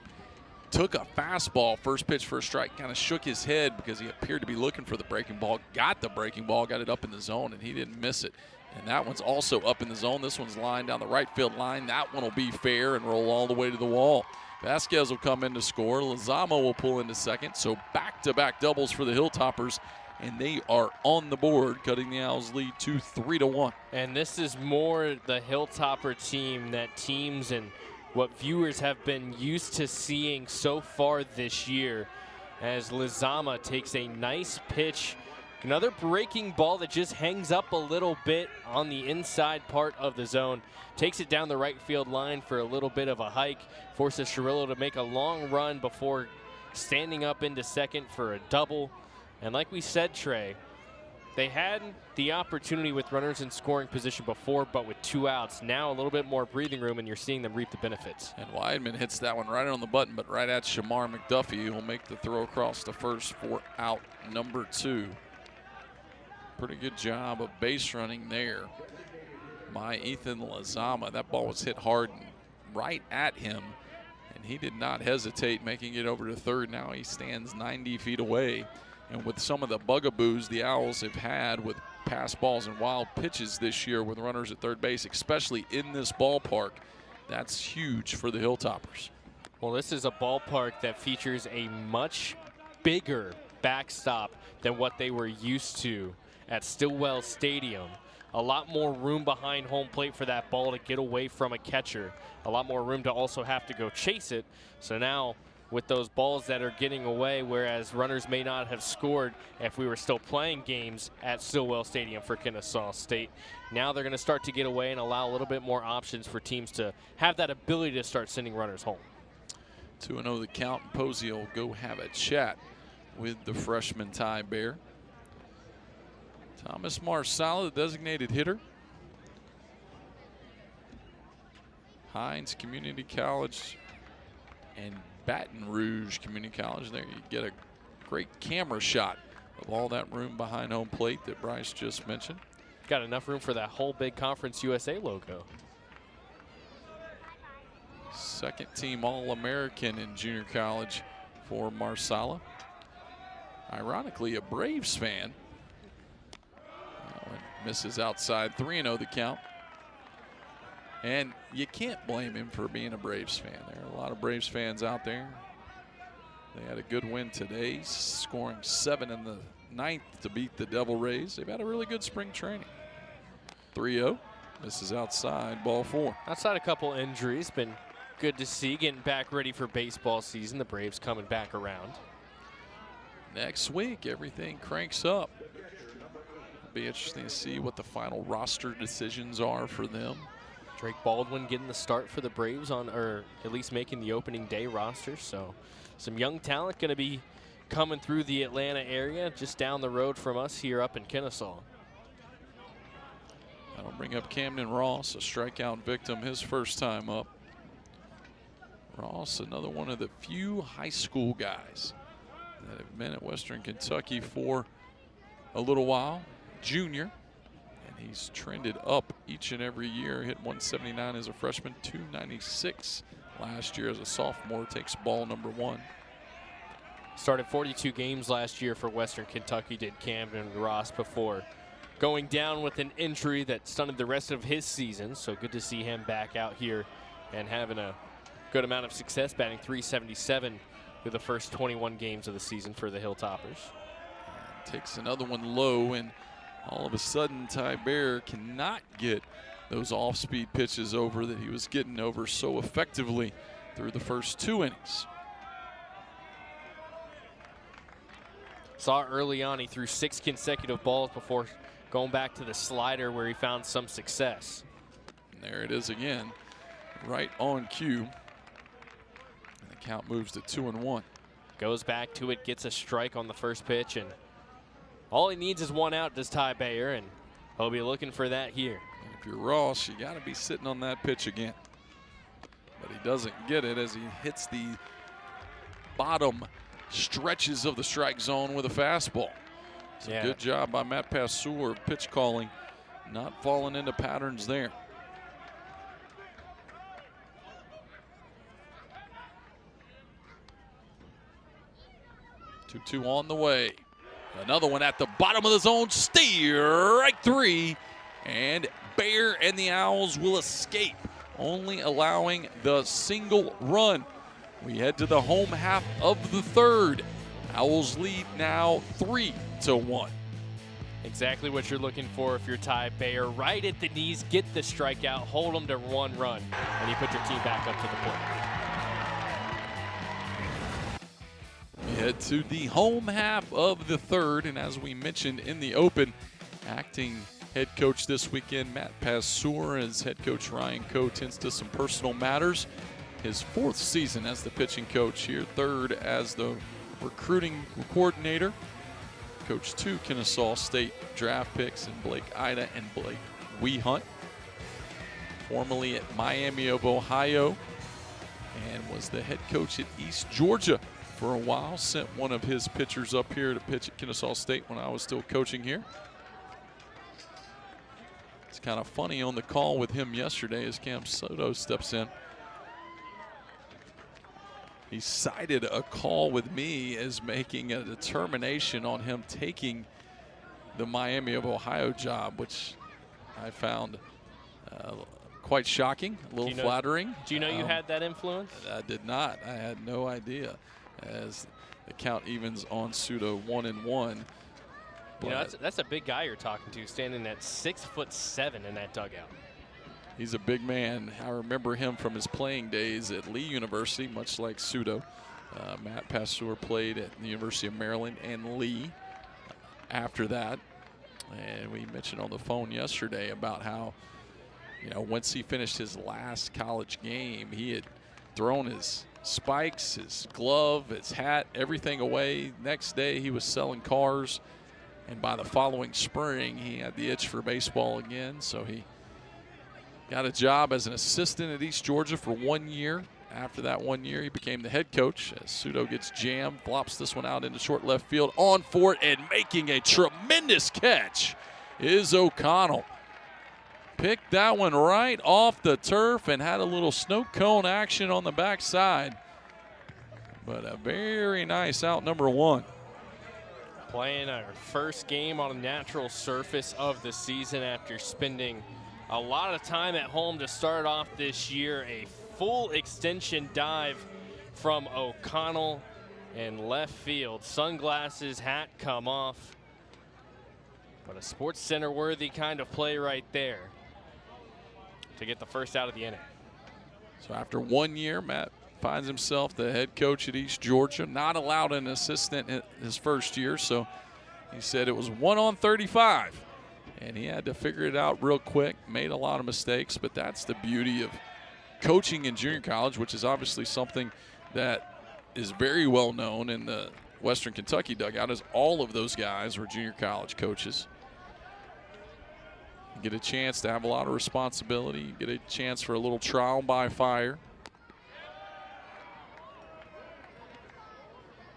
took a fastball, first pitch, first strike, kind of shook his head because he appeared to be looking for the breaking ball, got the breaking ball, got it up in the zone, and he didn't miss it. And that one's also up in the zone. This one's lined down the right field line. That one will be fair and roll all the way to the wall. Vasquez will come in to score. Lazama will pull into second. So back-to-back doubles for the Hilltoppers, and they are on the board, cutting the Owls' lead to 3-1. And this is more the Hilltopper team that teams and what viewers have been used to seeing so far this year, as Lazama takes a nice pitch. Another breaking ball that just hangs up a little bit on the inside part of the zone. Takes it down the right field line for a little bit of a hike. Forces Cirillo to make a long run before standing up into second for a double. And like we said, Trey, they had the opportunity with runners in scoring position before, but with 2 outs. Now a little bit more breathing room, and you're seeing them reap the benefits. And Weidman hits that one right on the button, but right at Shamar McDuffie, who will make the throw across the first for out number 2. Pretty good job of base running there by Ethan Lazama. That ball was hit hard and right at him, and he did not hesitate making it over to third. Now he stands 90 feet away. And with some of the bugaboos the Owls have had with pass balls and wild pitches this year with runners at third base, especially in this ballpark, that's huge for the Hilltoppers. Well, this is a ballpark that features a much bigger backstop than what they were used to at Stillwell Stadium. A lot more room behind home plate for that ball to get away from a catcher. A lot more room to also have to go chase it. So now with those balls that are getting away, whereas runners may not have scored if we were still playing games at Stillwell Stadium for Kennesaw State, now they're going to start to get away and allow a little bit more options for teams to have that ability to start sending runners home. 2-0 the count, and Posey will go have a chat with the freshman Ty Bear. Thomas Marsala, the designated hitter. Hines Community College and Baton Rouge Community College. There you get a great camera shot of all that room behind home plate that Bryce just mentioned. Got enough room for that whole big Conference USA logo. Second team All-American in junior college for Marsala. Ironically, a Braves fan. Misses outside, 3-0 the count. And you can't blame him for being a Braves fan. There are a lot of Braves fans out there. They had a good win today, scoring 7 in the 9th to beat the Devil Rays. They've had a really good spring training. 3-0, misses outside, ball 4. Outside a couple injuries, been good to see, getting back ready for baseball season. The Braves coming back around. Next week, everything cranks up. Be interesting to see what the final roster decisions are for them. Drake Baldwin getting the start for the Braves on, or at least making the opening day roster. So some young talent going to be coming through the Atlanta area, just down the road from us here up in Kennesaw. That'll bring up Camden Ross, a strikeout victim, his first time up. Ross, another one of the few high school guys that have been at Western Kentucky for a little while. Junior, and he's trended up each and every year. Hit 179 as a freshman, 296 last year as a sophomore. Takes ball number 1. Started 42 games last year for Western Kentucky, did Camden Ross, before going down with an injury that stunted the rest of his season. So good to see him back out here and having a good amount of success, batting .377 through the first 21 games of the season for the Hilltoppers. Takes another one low, and all of a sudden, Ty Bear cannot get those off-speed pitches over that he was getting over so effectively through the first 2 innings. Saw early on he threw 6 consecutive balls before going back to the slider where he found some success. And there it is again, right on cue. Count moves to 2-1. Goes back to it, gets a strike on the first pitch, and all he needs is one out, does Ty Bayer, and he'll be looking for that here. And if you're Ross, you got to be sitting on that pitch again. But he doesn't get it as he hits the bottom stretches of the strike zone with a fastball. It's a good job by Matt Passour of pitch calling, not falling into patterns there. 2-2 on the way. Another one at the bottom of the zone, strike 3, and Bayer and the Owls will escape, only allowing the single run. We head to the home half of the third. Owls lead now 3-1. Exactly what you're looking for if you're Ty Bayer. Right at the knees, get the strikeout, hold them to 1 run, and you put your team back up to the plate. We head to the home half of the third, and as we mentioned in the open, acting head coach this weekend, Matt Passour, as head coach Ryan Coe tends to some personal matters. His 4th season as the pitching coach here, 3rd as the recruiting coordinator. Coached 2 Kennesaw State draft picks in Blake Ida and Blake Wehunt. Formerly at Miami of Ohio, and was the head coach at East Georgia for a while. Sent one of his pitchers up here to pitch at Kennesaw State when I was still coaching here. It's kind of funny on the call with him yesterday as Cam Soto steps in. He cited a call with me as making a determination on him taking the Miami of Ohio job, which I found quite shocking, a little flattering. Do you know you had that influence? I did not. I had no idea, as the count evens on Soto 1-1. You know, that's a big guy you're talking to, standing at 6'7" in that dugout. He's a big man. I remember him from his playing days at Lee University, much like Soto. Matt Passour played at the University of Maryland and Lee after that. And we mentioned on the phone yesterday about how, you know, once he finished his last college game, he had thrown his spikes, his glove, his hat, everything away. Next day he was selling cars. And by the following spring, he had the itch for baseball again. So he got a job as an assistant at East Georgia for 1 year. After that 1 year, he became the head coach. As Soto gets jammed, flops this one out into short left field. On for it and making a tremendous catch is O'Connell. Picked that one right off the turf and had a little snow cone action on the backside. But a very nice out, number 1. Playing our first game on a natural surface of the season after spending a lot of time at home to start off this year. A full extension dive from O'Connell in left field. Sunglasses, hat come off. But a Sports Center worthy kind of play right there to get the first out of the inning. So after 1 year, Matt finds himself the head coach at East Georgia. Not allowed an assistant in his first year, so he said it was 1 on 35. And he had to figure it out real quick, made a lot of mistakes, but that's the beauty of coaching in junior college, which is obviously something that is very well known in the Western Kentucky dugout, as all of those guys were junior college coaches. You get a chance to have a lot of responsibility, you get a chance for a little trial by fire.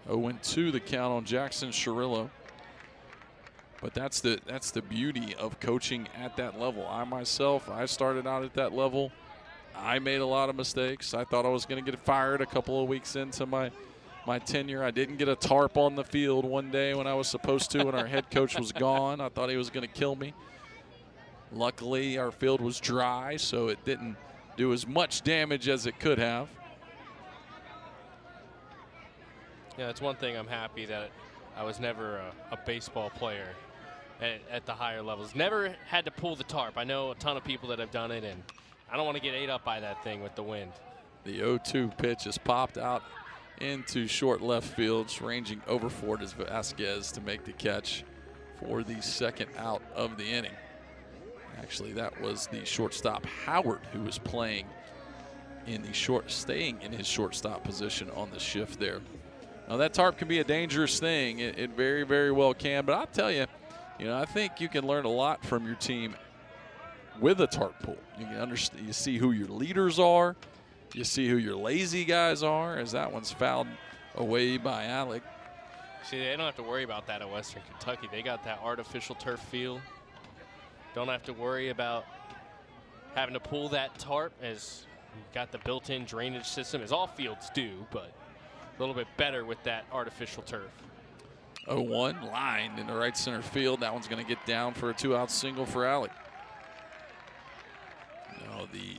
0-2 the count on Jackson Cirillo. But that's the beauty of coaching at that level. I started out at that level. I made a lot of mistakes. I thought I was going to get fired a couple of weeks into my tenure. I didn't get a tarp on the field one day when I was supposed to, and our head coach was gone. I thought he was going to kill me. Luckily, our field was dry, so it didn't do as much damage as it could have. Yeah, it's one thing I'm happy that I was never a baseball player at the higher levels. Never had to pull the tarp. I know a ton of people that have done it, and I don't want to get ate up by that thing with the wind. The 0-2 pitch is popped out into short left field, ranging over for it is Vasquez to make the catch for the second out of the inning. Actually, that was the shortstop Howard, who was playing staying in his shortstop position on the shift there. Now that tarp can be a dangerous thing. It very, very well can. But I'll tell you, I think you can learn a lot from your team with a tarp pull. You can understand. You see who your leaders are. You see who your lazy guys are. As that one's fouled away by Alec. See, they don't have to worry about that at Western Kentucky. They got that artificial turf field. Don't have to worry about having to pull that tarp, as you've got the built-in drainage system, as all fields do, but a little bit better with that artificial turf. 0-1, line in the right center field. That one's going to get down for a 2-out single for Alec. Now the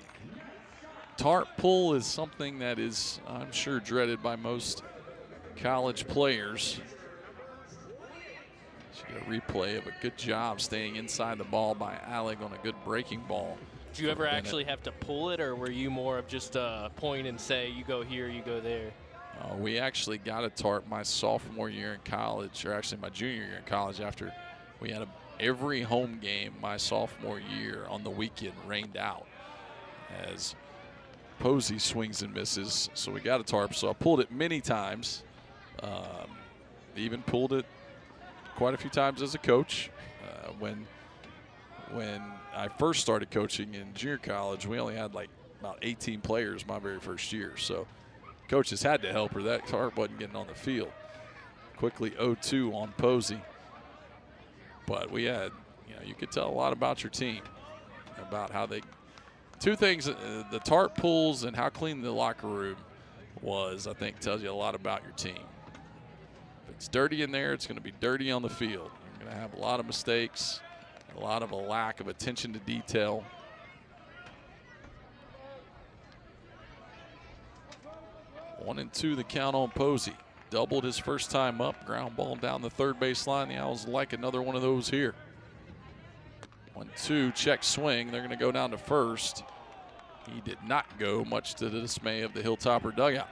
tarp pull is something that is, I'm sure, dreaded by most college players. So you get a replay of a good job staying inside the ball by Alec on a good breaking ball. Did you ever actually have to pull it, or were you more of just a point and say, you go here, you go there? We actually got a tarp my sophomore year in college, or actually my junior year in college, after we had every home game my sophomore year on the weekend rained out as Posey swings and misses. So we got a tarp. So I pulled it many times. Even pulled it quite a few times as a coach. When I first started coaching in junior college, we only had like about 18 players my very first year. So coaches had to help her. That tarp wasn't getting on the field. Quickly 0-2 on Posey. But we had, you could tell a lot about your team, about how they, two things, the tarp pulls and how clean the locker room was, I think tells you a lot about your team. If it's dirty in there, it's going to be dirty on the field. You're going to have a lot of mistakes, a lot of a lack of attention to detail. One and two the count on Posey. Doubled his first time up. Ground ball down the third base line. The Owls like another one of those here. 1-2, check swing. They're going to go down to first. He did not go, much to the dismay of the Hilltopper dugout.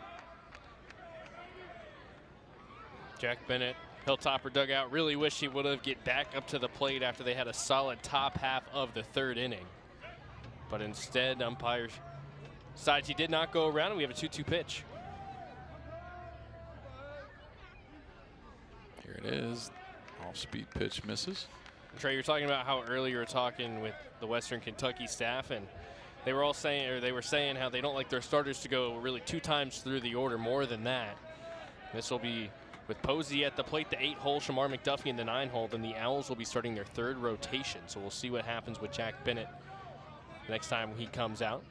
Jack Bennett, Hilltopper dugout, really wish he would have get back up to the plate after they had a solid top half of the third inning. But instead, umpire decides he did not go around, and we have a 2-2 pitch. Here it is. Off-speed pitch misses. Trey, you're talking about how earlier you were talking with the Western Kentucky staff, and they were all saying, or they were saying how they don't like their starters to go really 2 times through the order, more than that. This will be with Posey at the plate, the 8-hole, Shamar McDuffie in the 9-hole. Then the Owls will be starting their third rotation. So we'll see what happens with Jack Bennett next time he comes out.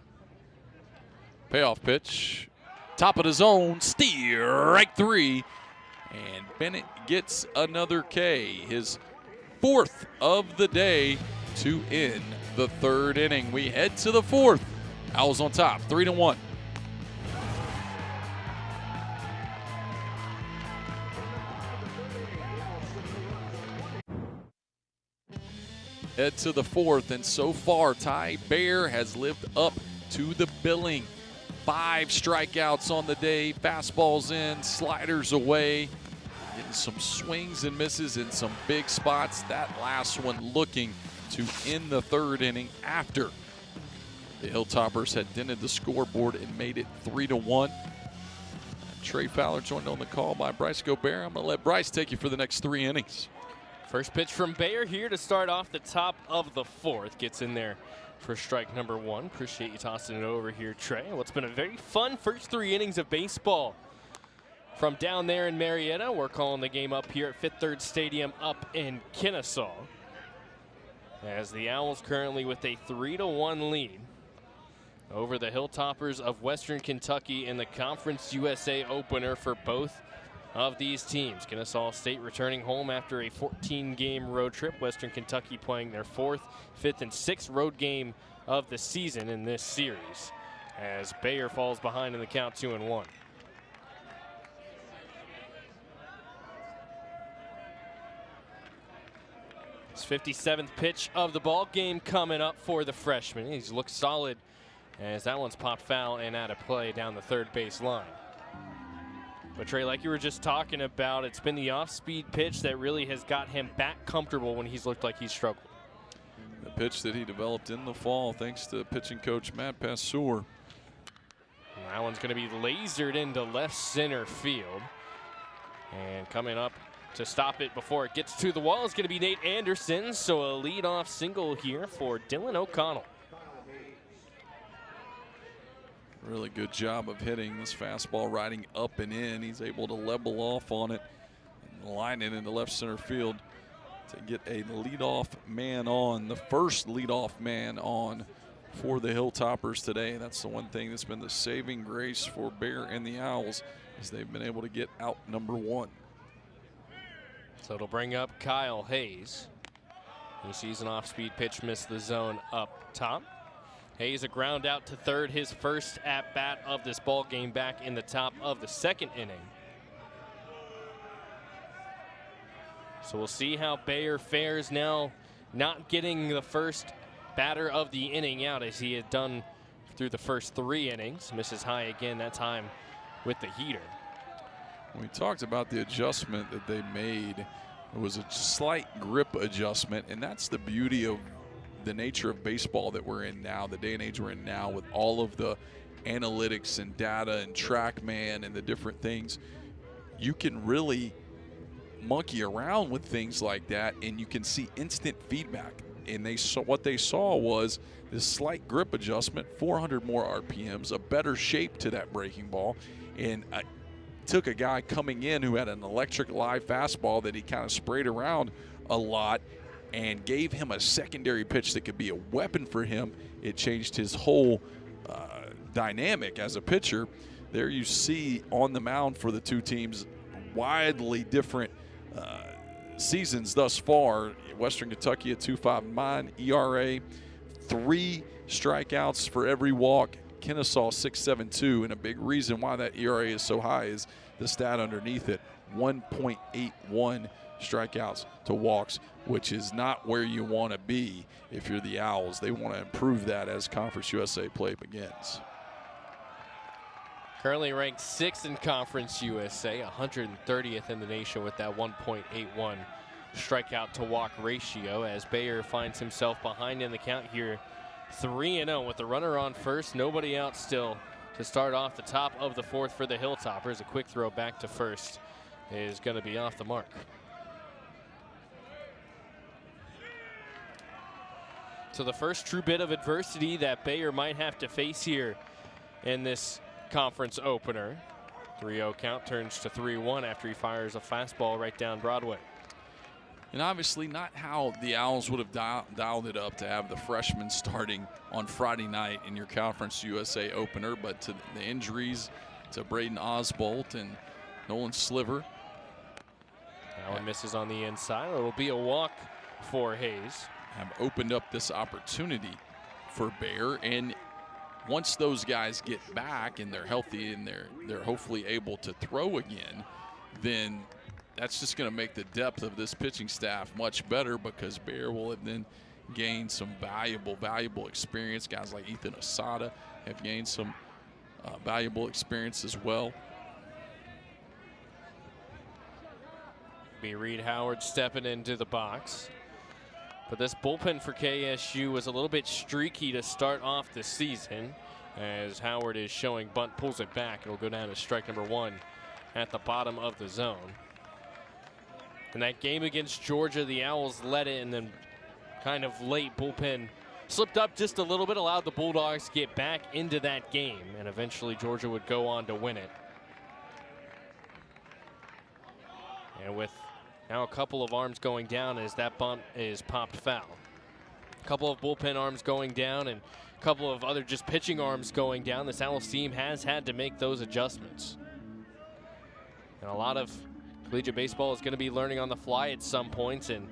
Payoff pitch. Top of the zone. Strike 3. And Bennett gets another K. His 4th of the day to end the third inning. We head to the 4th. Owls on top, 3-1. Head to the 4th, and so far Ty Bear has lived up to the billing. 5 strikeouts on the day, fastballs in, sliders away, getting some swings and misses in some big spots. That last one looking to end the third inning after the Hilltoppers had dented the scoreboard and made it 3-1. Trey Fowler joined on the call by Bryce Gobert. I'm going to let Bryce take you for the next 3 innings. First pitch from Bayer here to start off the top of the 4th. Gets in there for strike number 1. Appreciate you tossing it over here, Trey. What's been a very fun first 3 innings of baseball from down there in Marietta. We're calling the game up here at Fifth Third Stadium up in Kennesaw, as the Owls currently with a 3-1 lead over the Hilltoppers of Western Kentucky in the Conference USA opener for both of these teams. Kennesaw State returning home after a 14-game road trip. Western Kentucky playing their 4th, 5th, and 6th road game of the season in this series, as Bayer falls behind in the count 2-1. His 57th pitch of the ball game coming up for the freshman. He's looked solid, as that one's popped foul and out of play down the third base line. But Trey, like you were just talking about, it's been the off-speed pitch that really has got him back comfortable when he's looked like he's struggled. The pitch that he developed in the fall thanks to pitching coach Matt Passeur. That one's going to be lasered into left center field. And coming up to stop it before it gets to the wall is going to be Nate Anderson. So a leadoff single here for Dylan O'Connell. Really good job of hitting this fastball, riding up and in. He's able to level off on it and line it into left center field to get a leadoff man on, the first leadoff man on for the Hilltoppers today. That's the one thing that's been the saving grace for Bear and the Owls, is they've been able to get out number one. So it'll bring up Kyle Hayes. He sees an off-speed pitch miss the zone up top. Hayes a ground out to third, his first at-bat of this ball game back in the top of the second inning. So we'll see how Bayer fares now, not getting the first batter of the inning out as he had done through the first 3 innings. Misses high again, that time with the heater. We talked about the adjustment that they made. It was a slight grip adjustment, and that's the beauty of the nature of baseball that we're in now, the day and age we're in now, with all of the analytics and data and TrackMan and the different things. You can really monkey around with things like that, and you can see instant feedback. And what they saw was this slight grip adjustment, 400 more RPMs, a better shape to that breaking ball, and took a guy coming in who had an electric live fastball that he kind of sprayed around a lot and gave him a secondary pitch that could be a weapon for him. It changed his whole dynamic as a pitcher. There you see on the mound for the two teams widely different seasons thus far. Western Kentucky a 2.59 ERA, 3 strikeouts for every walk. Kennesaw 6.72, and a big reason why that ERA is so high is the stat underneath it, 1.81 strikeouts to walks, which is not where you want to be if you're the Owls. They want to improve that as Conference USA play begins. Currently ranked 6th in Conference USA, 130th in the nation with that 1.81 strikeout to walk ratio, as Bayer finds himself behind in the count here, 3-0 with the runner on first, nobody out still to start off the top of the 4th for the Hilltoppers. A quick throw back to first is going to be off the mark. So the first true bit of adversity that Bayer might have to face here in this conference opener. 3-0 count turns to 3-1 after he fires a fastball right down Broadway. And obviously not how the Owls would have dialed it up to have the freshmen starting on Friday night in your Conference USA opener, but to the injuries to Braden Osbolt and Nolan Sliver. That one misses on the inside. It'll be a walk for Hayes. Have opened up this opportunity for Bayer, and once those guys get back and they're healthy and they're hopefully able to throw again, then that's just going to make the depth of this pitching staff much better, because Bayer will have then gained some valuable experience. Guys like Ethan Asada have gained some valuable experience as well. Be Reed Howard stepping into the box. But this bullpen for KSU was a little bit streaky to start off the season, as Howard is showing bunt, pulls it back. It'll go down to strike number 1 at the bottom of the zone. In that game against Georgia, the Owls led it, and then kind of late bullpen slipped up just a little bit, allowed the Bulldogs to get back into that game, and eventually Georgia would go on to win it. And with now a couple of arms going down as that bunt is popped foul. A couple of bullpen arms going down and a couple of other just pitching arms going down. This Owls team has had to make those adjustments. And a lot of collegiate baseball is going to be learning on the fly at some points, and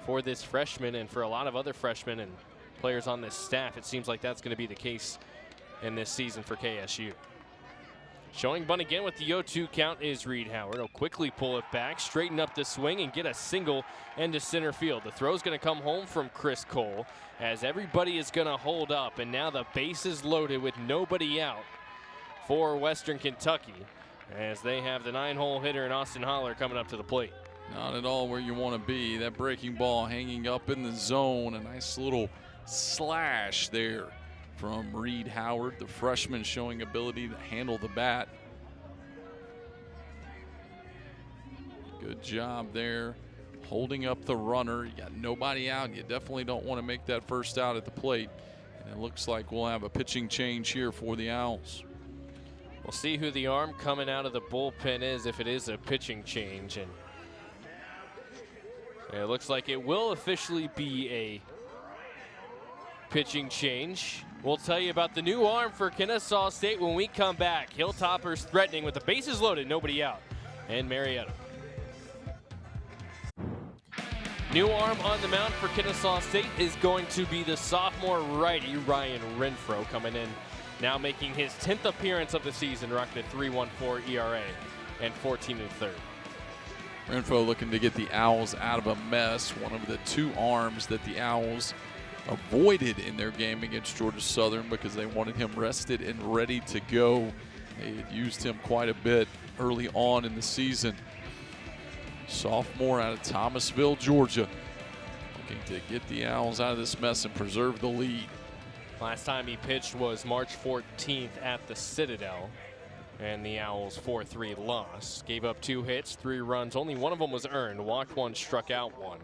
for this freshman and for a lot of other freshmen and players on this staff, it seems like that's going to be the case in this season for KSU. Showing bunt again with the 0-2 count is Reed Howard. He'll quickly pull it back, straighten up the swing, and get a single into center field. The throw's going to come home from Chris Cole, as everybody is going to hold up, and now the base is loaded with nobody out for Western Kentucky, as they have the 9-hole hitter in Austin Holler coming up to the plate. Not at all where you want to be. That breaking ball hanging up in the zone. A nice little slash there from Reed Howard, the freshman, showing ability to handle the bat. Good job there, holding up the runner. You got nobody out. You definitely don't want to make that first out at the plate. And it looks like we'll have a pitching change here for the Owls. We'll see who the arm coming out of the bullpen is, if it is a pitching change. And it looks like it will officially be a pitching change. We'll tell you about the new arm for Kennesaw State when we come back. Hilltoppers threatening with the bases loaded, nobody out, and Marietta. New arm on the mound for Kennesaw State is going to be the sophomore righty Ryan Renfro, coming in now making his 10th appearance of the season, rocking a 3.14 ERA and 14 1/3. Renfro looking to get the Owls out of a mess. One of the two arms that the Owls avoided in their game against Georgia Southern because they wanted him rested and ready to go. They had used him quite a bit early on in the season. Sophomore out of Thomasville, Georgia, looking to get the Owls out of this mess and preserve the lead. Last time he pitched was March 14th at the Citadel, and the Owls 4-3 loss. Gave up 2 hits, 3 runs. Only one of them was earned. Walked 1, struck out 1,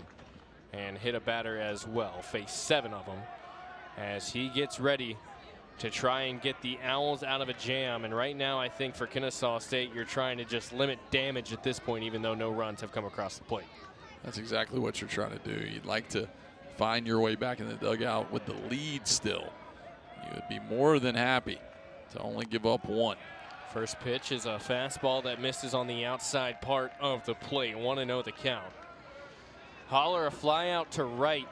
and hit a batter as well. Faced 7 of them as he gets ready to try and get the Owls out of a jam. And right now, I think for Kennesaw State, you're trying to just limit damage at this point, even though no runs have come across the plate. That's exactly what you're trying to do. You'd like to find your way back in the dugout with the lead still. You would be more than happy to only give up 1. First pitch is a fastball that misses on the outside part of the plate. 1-0 the count. Holler a fly out to right,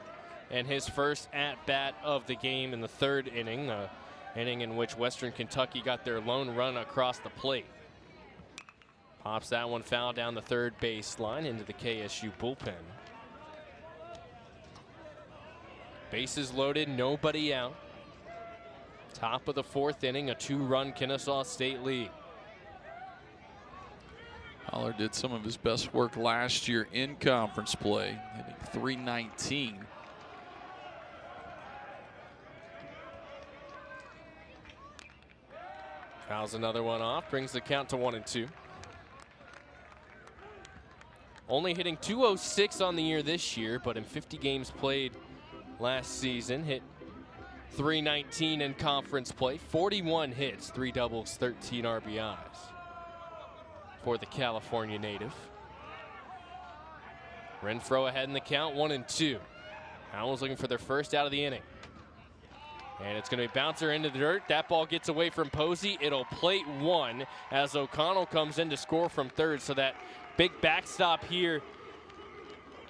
and his first at-bat of the game in the 3rd inning. Inning in which Western Kentucky got their lone run across the plate. Pops that one foul down the 3rd baseline into the KSU bullpen. Bases loaded, nobody out. Top of the 4th inning, a 2-run Kennesaw State lead. Holler did some of his best work last year in conference play, hitting .319. Fouls another one off, brings the count to 1-2. Only hitting .206 on the year this year, but in 50 games played last season, hit .319 in conference play, 41 hits, 3 doubles, 13 RBIs for the California native. Renfro ahead in the count, 1-2. Owls looking for their first out of the inning. And it's going to be bouncer into the dirt. That ball gets away from Posey. It'll plate 1 as O'Connell comes in to score from 3rd. So that big backstop here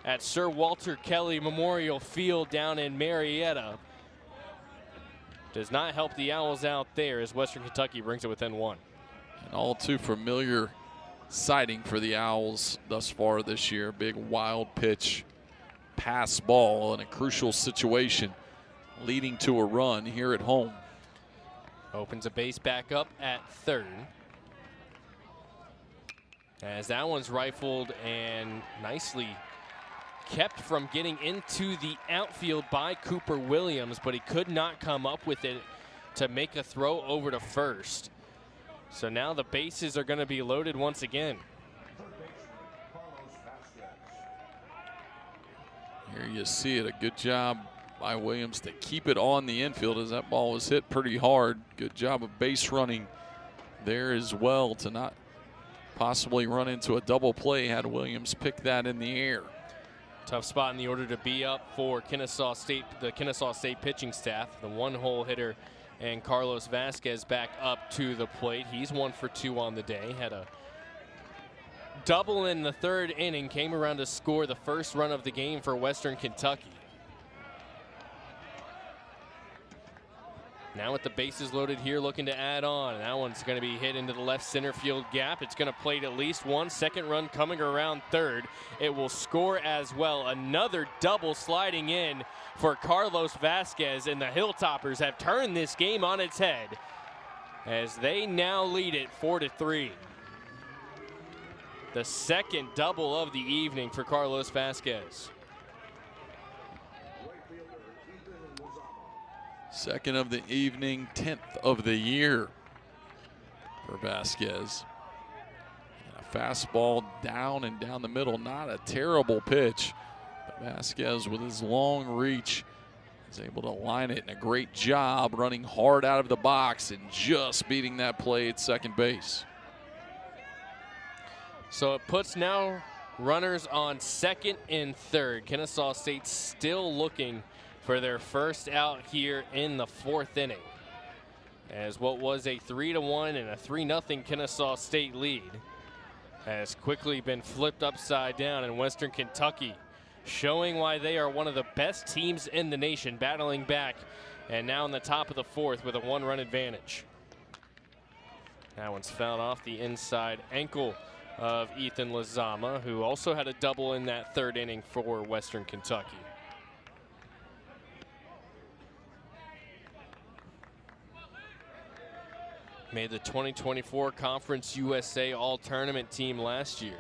at Sir Walter Kelly Memorial Field down in Marietta does not help the Owls out there as Western Kentucky brings it within 1. An all too familiar sighting for the Owls thus far this year. Big wild pitch pass ball in a crucial situation, leading to a run here at home. Opens a base back up at 3rd. As that one's rifled and nicely kept from getting into the outfield by Cooper Williams, but he could not come up with it to make a throw over to 1st. So now the bases are going to be loaded once again. Here you see it, a good job by Williams to keep it on the infield as that ball was hit pretty hard. Good job of base running there as well to not possibly run into a double play had Williams pick that in the air. Tough spot in the order to be up for Kennesaw State, the Kennesaw State pitching staff. The 1-hole hitter and Carlos Vasquez back up to the plate. He's 1 for 2 on the day. Had a double in the 3rd inning, came around to score the first run of the game for Western Kentucky. Now with the bases loaded here, looking to add on. And that one's going to be hit into the left center field gap. It's going to plate at least 1. Second run coming around 3rd. It will score as well. Another double sliding in for Carlos Vasquez, and the Hilltoppers have turned this game on its head as they now lead it 4-3. The second double of the evening for Carlos Vasquez. Second of the evening, 10th of the year for Vasquez. And a fastball down and down the middle, not a terrible pitch. But Vasquez, with his long reach, is able to line it, and a great job running hard out of the box and just beating that play at second base. So it puts now runners on second and third. Kennesaw State still looking for their first out here in the fourth inning, as what was a 3-1 and a 3-0 Kennesaw State lead has quickly been flipped upside down, in Western Kentucky showing why they are one of the best teams in the nation, battling back, and now in the top of the fourth with a 1-run advantage. That one's fouled off the inside ankle of Ethan Lazama, who also had a double in that third inning for Western Kentucky. Made the 2024 Conference USA All-Tournament team last year.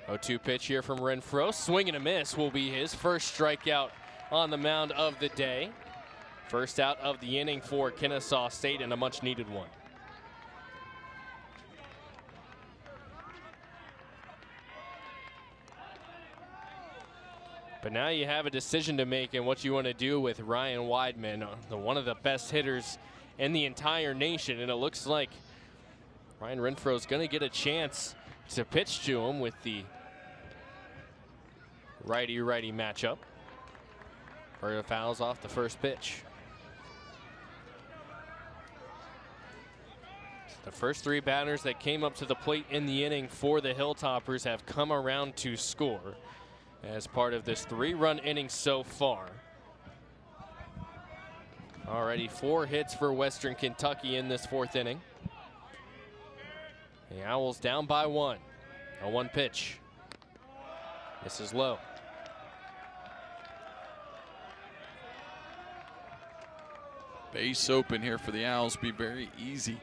Oh-2 pitch here from Renfro. Swing and a miss will be his first strikeout on the mound of the day. First out of the inning for Kennesaw State, and a much-needed one. But now you have a decision to make in what you want to do with Ryan Weidman, one of the best hitters in the entire nation. And it looks like Ryan Renfro is going to get a chance to pitch to him with the righty-righty matchup. Or fouls off the first pitch. The first three batters that came up to the plate in the inning for the Hilltoppers have come around to score as part of this 3-run inning so far. Already 4 hits for Western Kentucky in this fourth inning. The Owls down by 1. A 1 pitch. This is low. Base open here for the Owls. Be very easy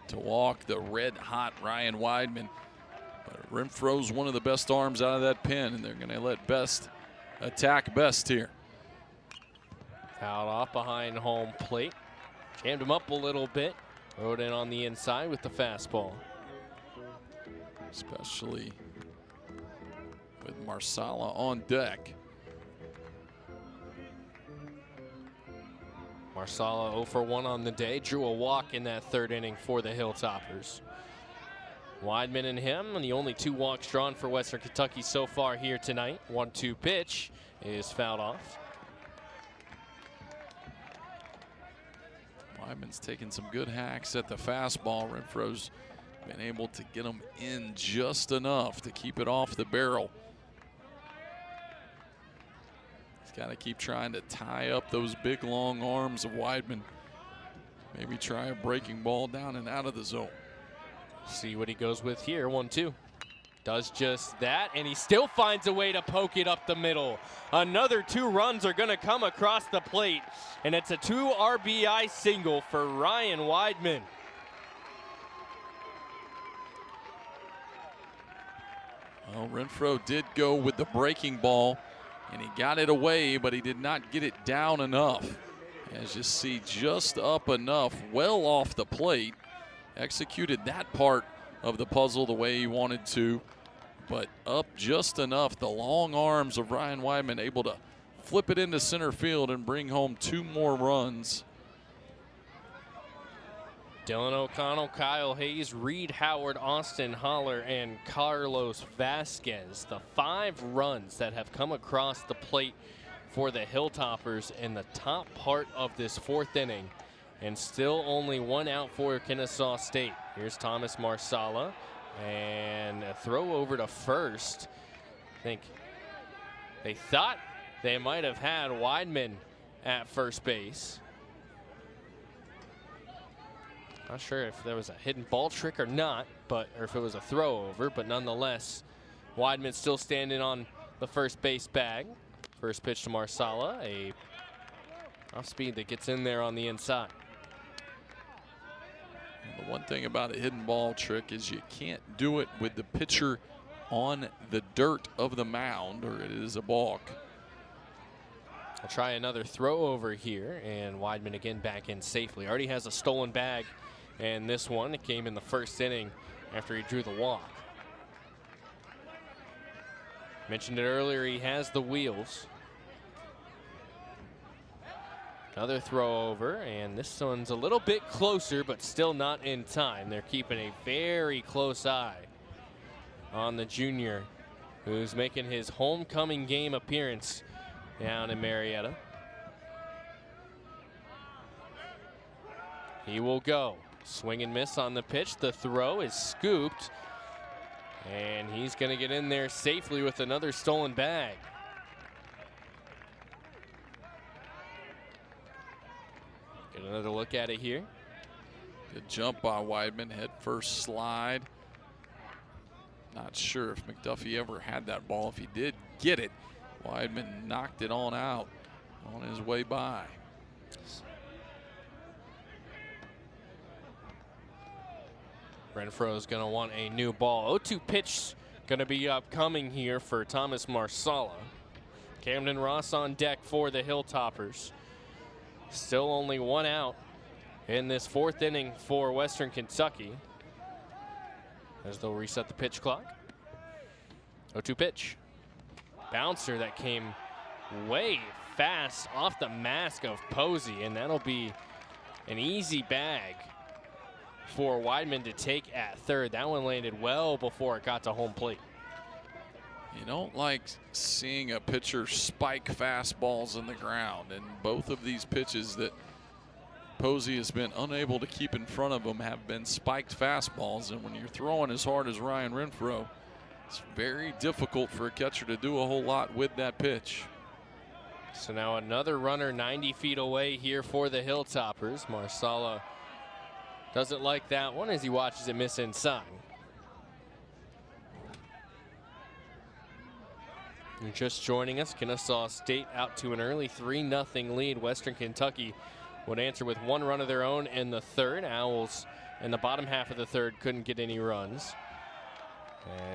to walk the red-hot Ryan Weidman. But Renfro's one of the best arms out of that pen, and they're going to let Best attack Best here. Fouled off behind home plate. Jammed him up a little bit. Rode in on the inside with the fastball. Especially with Marsala on deck. Marsala 0 for 1 on the day. Drew a walk in that third inning for the Hilltoppers. Weidman and him, and the only 2 walks drawn for Western Kentucky so far here tonight. 1-2 pitch is fouled off. Weidman's taking some good hacks at the fastball. Renfro's been able to get him in just enough to keep it off the barrel. He's got to keep trying to tie up those big long arms of Weidman. Maybe try a breaking ball down and out of the zone. See what he goes with here. 1-2. Does just that, and he still finds a way to poke it up the middle. Another 2 runs are going to come across the plate, and it's a 2 RBI single for Ryan Weidman. Well, Renfro did go with the breaking ball, and he got it away, but he did not get it down enough. As you see, just up enough, well off the plate. Executed that part of the puzzle the way he wanted to, but up just enough. The long arms of Ryan Weidman able to flip it into center field and bring home 2 more runs. Dylan O'Connell, Kyle Hayes, Reed Howard, Austin Holler, and Carlos Vasquez. The 5 runs that have come across the plate for the Hilltoppers in the top part of this fourth inning. And still only 1 out for Kennesaw State. Here's Thomas Marsala, and a throw over to first. I think they thought they might have had Weidman at first base. Not sure if there was a hidden ball trick or not, or if it was a throw over, but nonetheless, Weidman still standing on the first base bag. First pitch to Marsala, a off speed that gets in there on the inside. The one thing about a hidden ball trick is you can't do it with the pitcher on the dirt of the mound, or it is a balk. I'll try another throw over here, and Weidman again back in safely. Already has a stolen bag, and this one, it came in the first inning after he drew the walk. Mentioned it earlier, he has the wheels. Another throw over, and this one's a little bit closer, but still not in time. They're keeping a very close eye on the junior, who's making his homecoming game appearance down in Marietta. He will go. Swing and miss on the pitch. The throw is scooped, and he's going to get in there safely with another stolen bag. Get another look at it here. Good jump by Weidman, head first slide. Not sure if McDuffie ever had that ball. If he did get it, Weidman knocked it on out on his way by. Renfro's going to want a new ball. 0-2 pitch going to be upcoming here for Thomas Marsala. Camden Ross on deck for the Hilltoppers. Still only one out in this fourth inning for Western Kentucky, as they'll reset the pitch clock. 0-2 pitch. Bouncer that came way fast off the mask of Posey, and that'll be an easy bag for Weidman to take at third. That one landed well before it got to home plate. You don't like seeing a pitcher spike fastballs in the ground, and both of these pitches that Posey has been unable to keep in front of him have been spiked fastballs, and when you're throwing as hard as Ryan Renfro, it's very difficult for a catcher to do a whole lot with that pitch. So now another runner 90 feet away here for the Hilltoppers. Marsala doesn't like that one as he watches it miss inside. You're just joining us. Kennesaw State out to an early 3-0 lead. Western Kentucky would answer with one run of their own in the third. Owls in the bottom half of the third couldn't get any runs.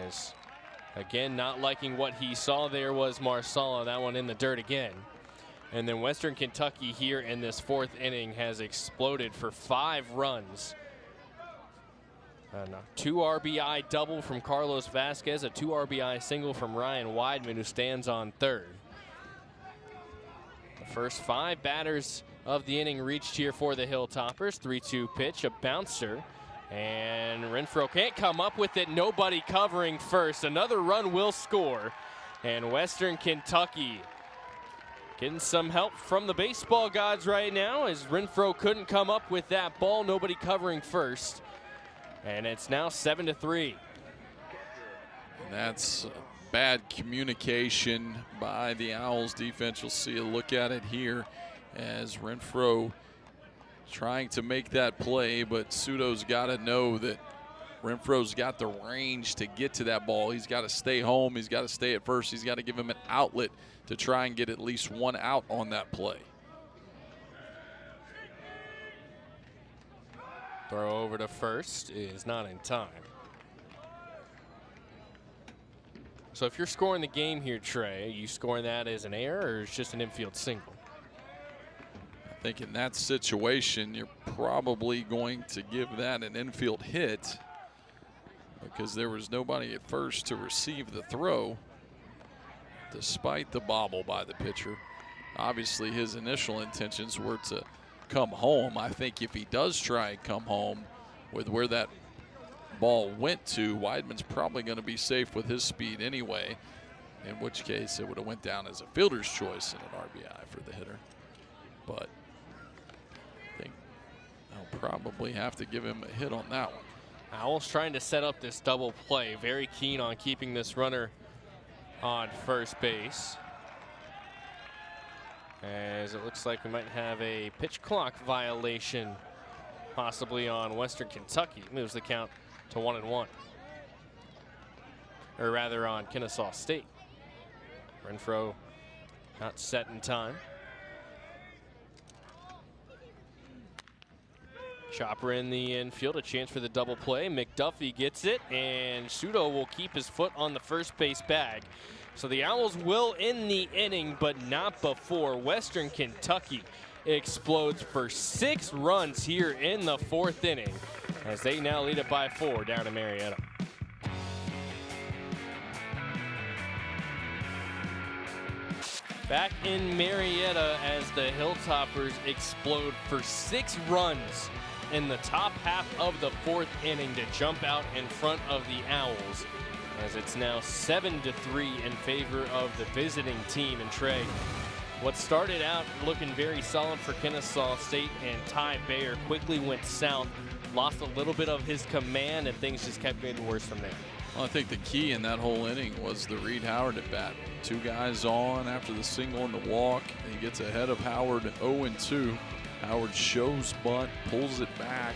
As again, not liking what he saw there was Marsala. That one in the dirt again. And then Western Kentucky here in this fourth inning has exploded for 5 runs. A 2 RBI double from Carlos Vasquez, a 2 RBI single from Ryan Weidman, who stands on third. The first 5 batters of the inning reached here for the Hilltoppers. 3-2 pitch, a bouncer, and Renfro can't come up with it. Nobody covering first. Another run will score, and Western Kentucky getting some help from the baseball gods right now, as Renfro couldn't come up with that ball. Nobody covering first. And it's now 7-3. That's bad communication by the Owls defense. You'll see a look at it here as Renfro trying to make that play, but Sudo's got to know that Renfro's got the range to get to that ball. He's got to stay home. He's got to stay at first. He's got to give him an outlet to try and get at least one out on that play. Throw over to first is not in time. So if you're scoring the game here, Trey, are you scoring that as an error or it's just an infield single? I think in that situation, you're probably going to give that an infield hit because there was nobody at first to receive the throw, despite the bobble by the pitcher. Obviously, his initial intentions were to come home. I think if he does try and come home with where that ball went to, Weidman's probably going to be safe with his speed anyway, in which case it would have went down as a fielder's choice and an RBI for the hitter. But I think I'll probably have to give him a hit on that one. Owls trying to set up this double play. Very keen on keeping this runner on first base, as it looks like we might have a pitch clock violation possibly on Western Kentucky. Moves the count to 1-1. Or rather on Kennesaw State. Renfro not set in time. Chopper in the infield, a chance for the double play. McDuffie gets it, and Sudo will keep his foot on the first base bag. So the Owls will end the inning, but not before Western Kentucky explodes for 6 runs here in the 4th inning, as they now lead it by 4 down in Marietta. Back in Marietta as the Hilltoppers explode for 6 runs in the top half of the 4th inning to jump out in front of the Owls, as it's now 7-3 in favor of the visiting team. And Trey, what started out looking very solid for Kennesaw State and Ty Bayer quickly went south, lost a little bit of his command, and things just kept getting worse from there. Well, I think the key in that whole inning was the Reed Howard at bat. 2 guys on after the single and the walk. He gets ahead of Howard 0-2. Howard shows bunt, pulls it back,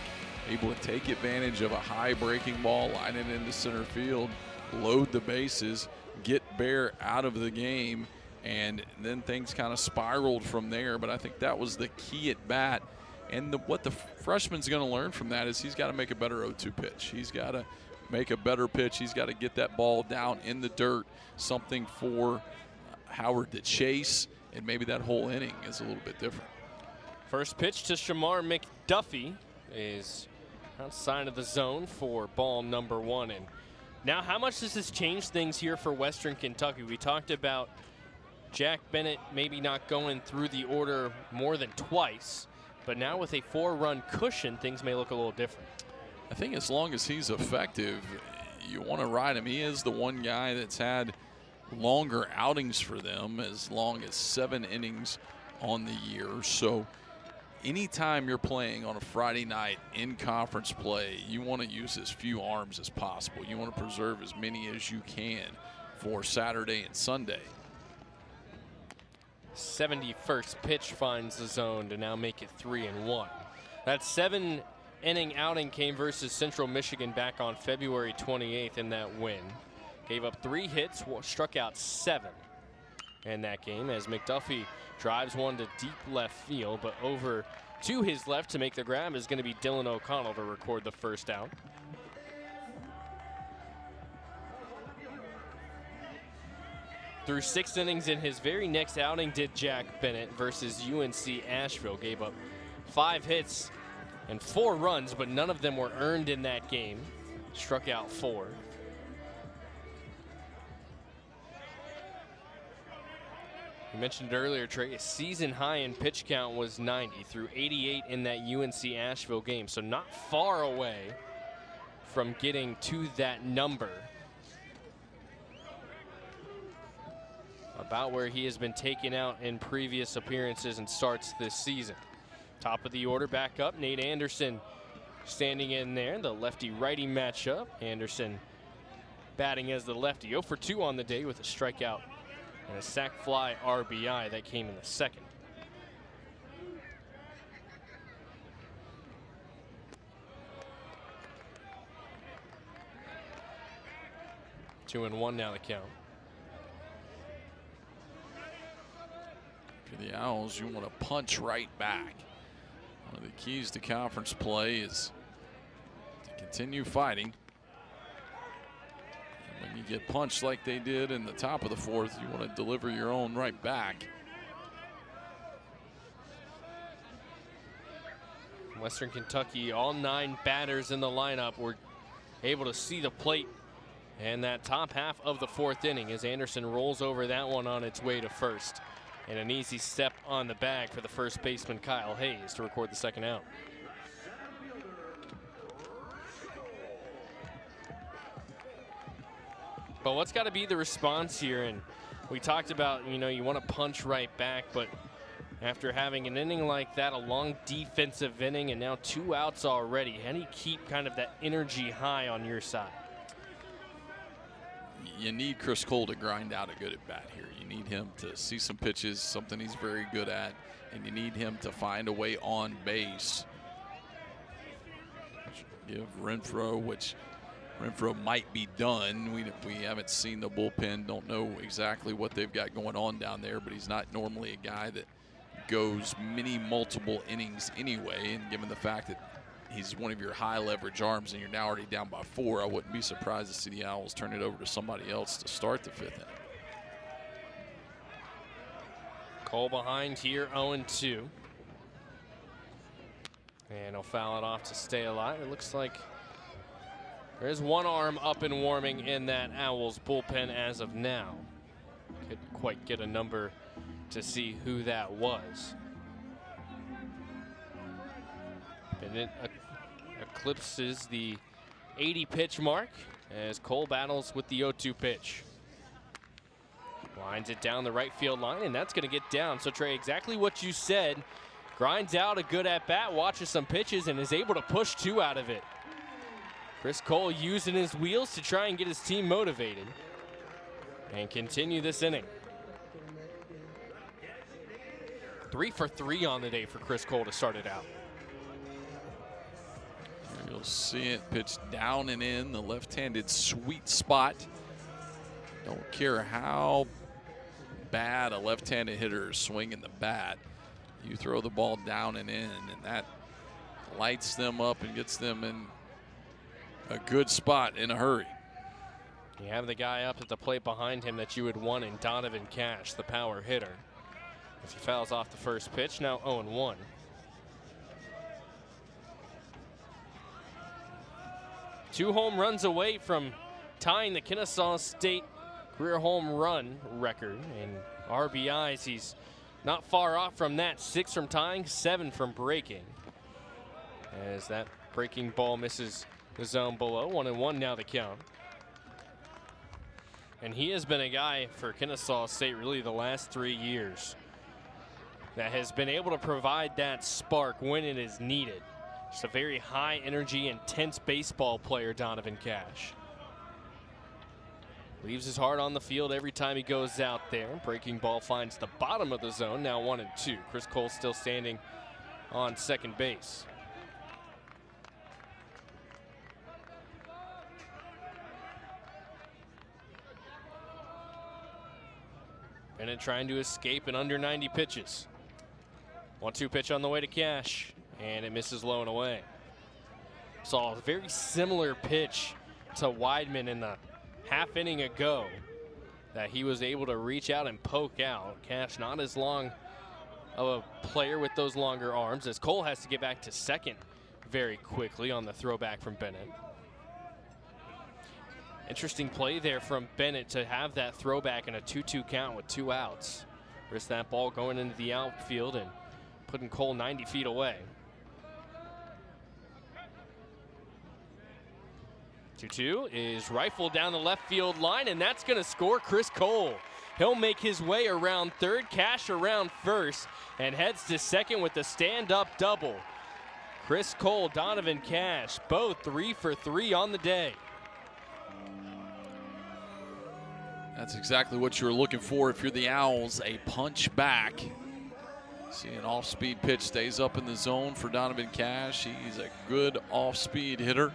able to take advantage of a high breaking ball, line it into center field, load the bases, get Bear out of the game, and then things kind of spiraled from there. But I think that was the key at bat. And what the freshman's going to learn from that is he's got to make a better 0-2 pitch. He's got to make a better pitch. He's got to get that ball down in the dirt, something for Howard to chase, and maybe that whole inning is a little bit different. First pitch to Shamar McDuffie is outside of the zone for ball number 1. And now, how much does this change things here for Western Kentucky? We talked about Jack Bennett maybe not going through the order more than twice, but now with a 4-run cushion, things may look a little different. I think as long as he's effective, you want to ride him. He is the one guy that's had longer outings for them, as long as 7 innings on the year. So anytime you're playing on a Friday night in conference play, you want to use as few arms as possible. You want to preserve as many as you can for Saturday and Sunday. 71st pitch finds the zone to now make it 3-1. That 7-inning outing came versus Central Michigan back on February 28th in that win. Gave up 3 hits, struck out 7 in that game, as McDuffie drives one to deep left field, but over to his left to make the grab is going to be Dylan O'Connell to record the first out. Through 6 innings in his very next outing did Jack Bennett versus UNC Asheville. Gave up 5 hits and 4 runs, but none of them were earned in that game. Struck out 4. You mentioned earlier, Trey, a season high in pitch count was 90 through 88 in that UNC Asheville game. So not far away from getting to that number. About where he has been taken out in previous appearances and starts this season. Top of the order back up, Nate Anderson standing in there, the lefty-righty matchup. Anderson batting as the lefty, 0 for 2 on the day with a strikeout and a sac fly RBI that came in the second. Two and one now the count. For the Owls, you want to punch right back. One of the keys to conference play is to continue fighting. And when you get punched like they did in the top of the 4th, you want to deliver your own right back. Western Kentucky, all 9 batters in the lineup were able to see the plate in that top half of the 4th inning as Anderson rolls over that one on its way to first. And an easy step on the bag for the first baseman, Kyle Hayes, to record the second out. But what's got to be the response here? And we talked about, you want to punch right back, but after having an inning like that, a long defensive inning, and now 2 outs already, how do you keep kind of that energy high on your side? You need Chris Cole to grind out a good at bat here. You need him to see some pitches, something he's very good at, and you need him to find a way on base. Give Renfro, which Renfro might be done. We haven't seen the bullpen, don't know exactly what they've got going on down there, but he's not normally a guy that goes multiple innings anyway, and given the fact that he's one of your high leverage arms and you're now already down by 4, I wouldn't be surprised to see the Owls turn it over to somebody else to start the 5th inning. Cole behind here, 0-2. And he'll foul it off to stay alive. It looks like there's one arm up and warming in that Owls bullpen as of now. Couldn't quite get a number to see who that was. Bennett eclipses the 80 pitch mark as Cole battles with the 0-2 pitch. Lines it down the right field line, and that's going to get down. So, Trey, exactly what you said. Grinds out a good at-bat, watches some pitches, and is able to push 2 out of it. Chris Cole using his wheels to try and get his team motivated and continue this inning. 3 for 3 on the day for Chris Cole to start it out. You'll see it pitched down and in the left-handed sweet spot. Don't care how bad a left-handed hitter is swinging the bat. You throw the ball down and in, and that lights them up and gets them in a good spot in a hurry. You have the guy up at the plate behind him that you would want in Donovan Cash, the power hitter. As he fouls off the first pitch, now 0-1. Two home runs away from tying the Kennesaw State career home run record. And RBIs, he's not far off from that. 6 from tying, 7 from breaking. As that breaking ball misses the zone below. 1-1 now the count. And he has been a guy for Kennesaw State really the last 3 years that has been able to provide that spark when it is needed. Just a very high energy, intense baseball player, Donovan Cash. Leaves his heart on the field every time he goes out there. Breaking ball finds the bottom of the zone, now 1-2. Chris Cole still standing on second base. Bennett trying to escape in under 90 pitches. 1-2 pitch on the way to Cash, and it misses low and away. Saw a very similar pitch to Weidman in the half inning ago that he was able to reach out and poke out. Cash not as long of a player with those longer arms, as Cole has to get back to second very quickly on the throwback from Bennett. Interesting play there from Bennett to have that throwback in a 2-2 count with 2 outs. Risk that ball going into the outfield and putting Cole 90 feet away. 2-2 is rifled down the left field line, and that's going to score Chris Cole. He'll make his way around third, Cash around first, and heads to second with the stand-up double. Chris Cole, Donovan Cash, both 3 for 3 on the day. That's exactly what you're looking for if you're the Owls, a punch back. See an off-speed pitch stays up in the zone for Donovan Cash. He's a good off-speed hitter.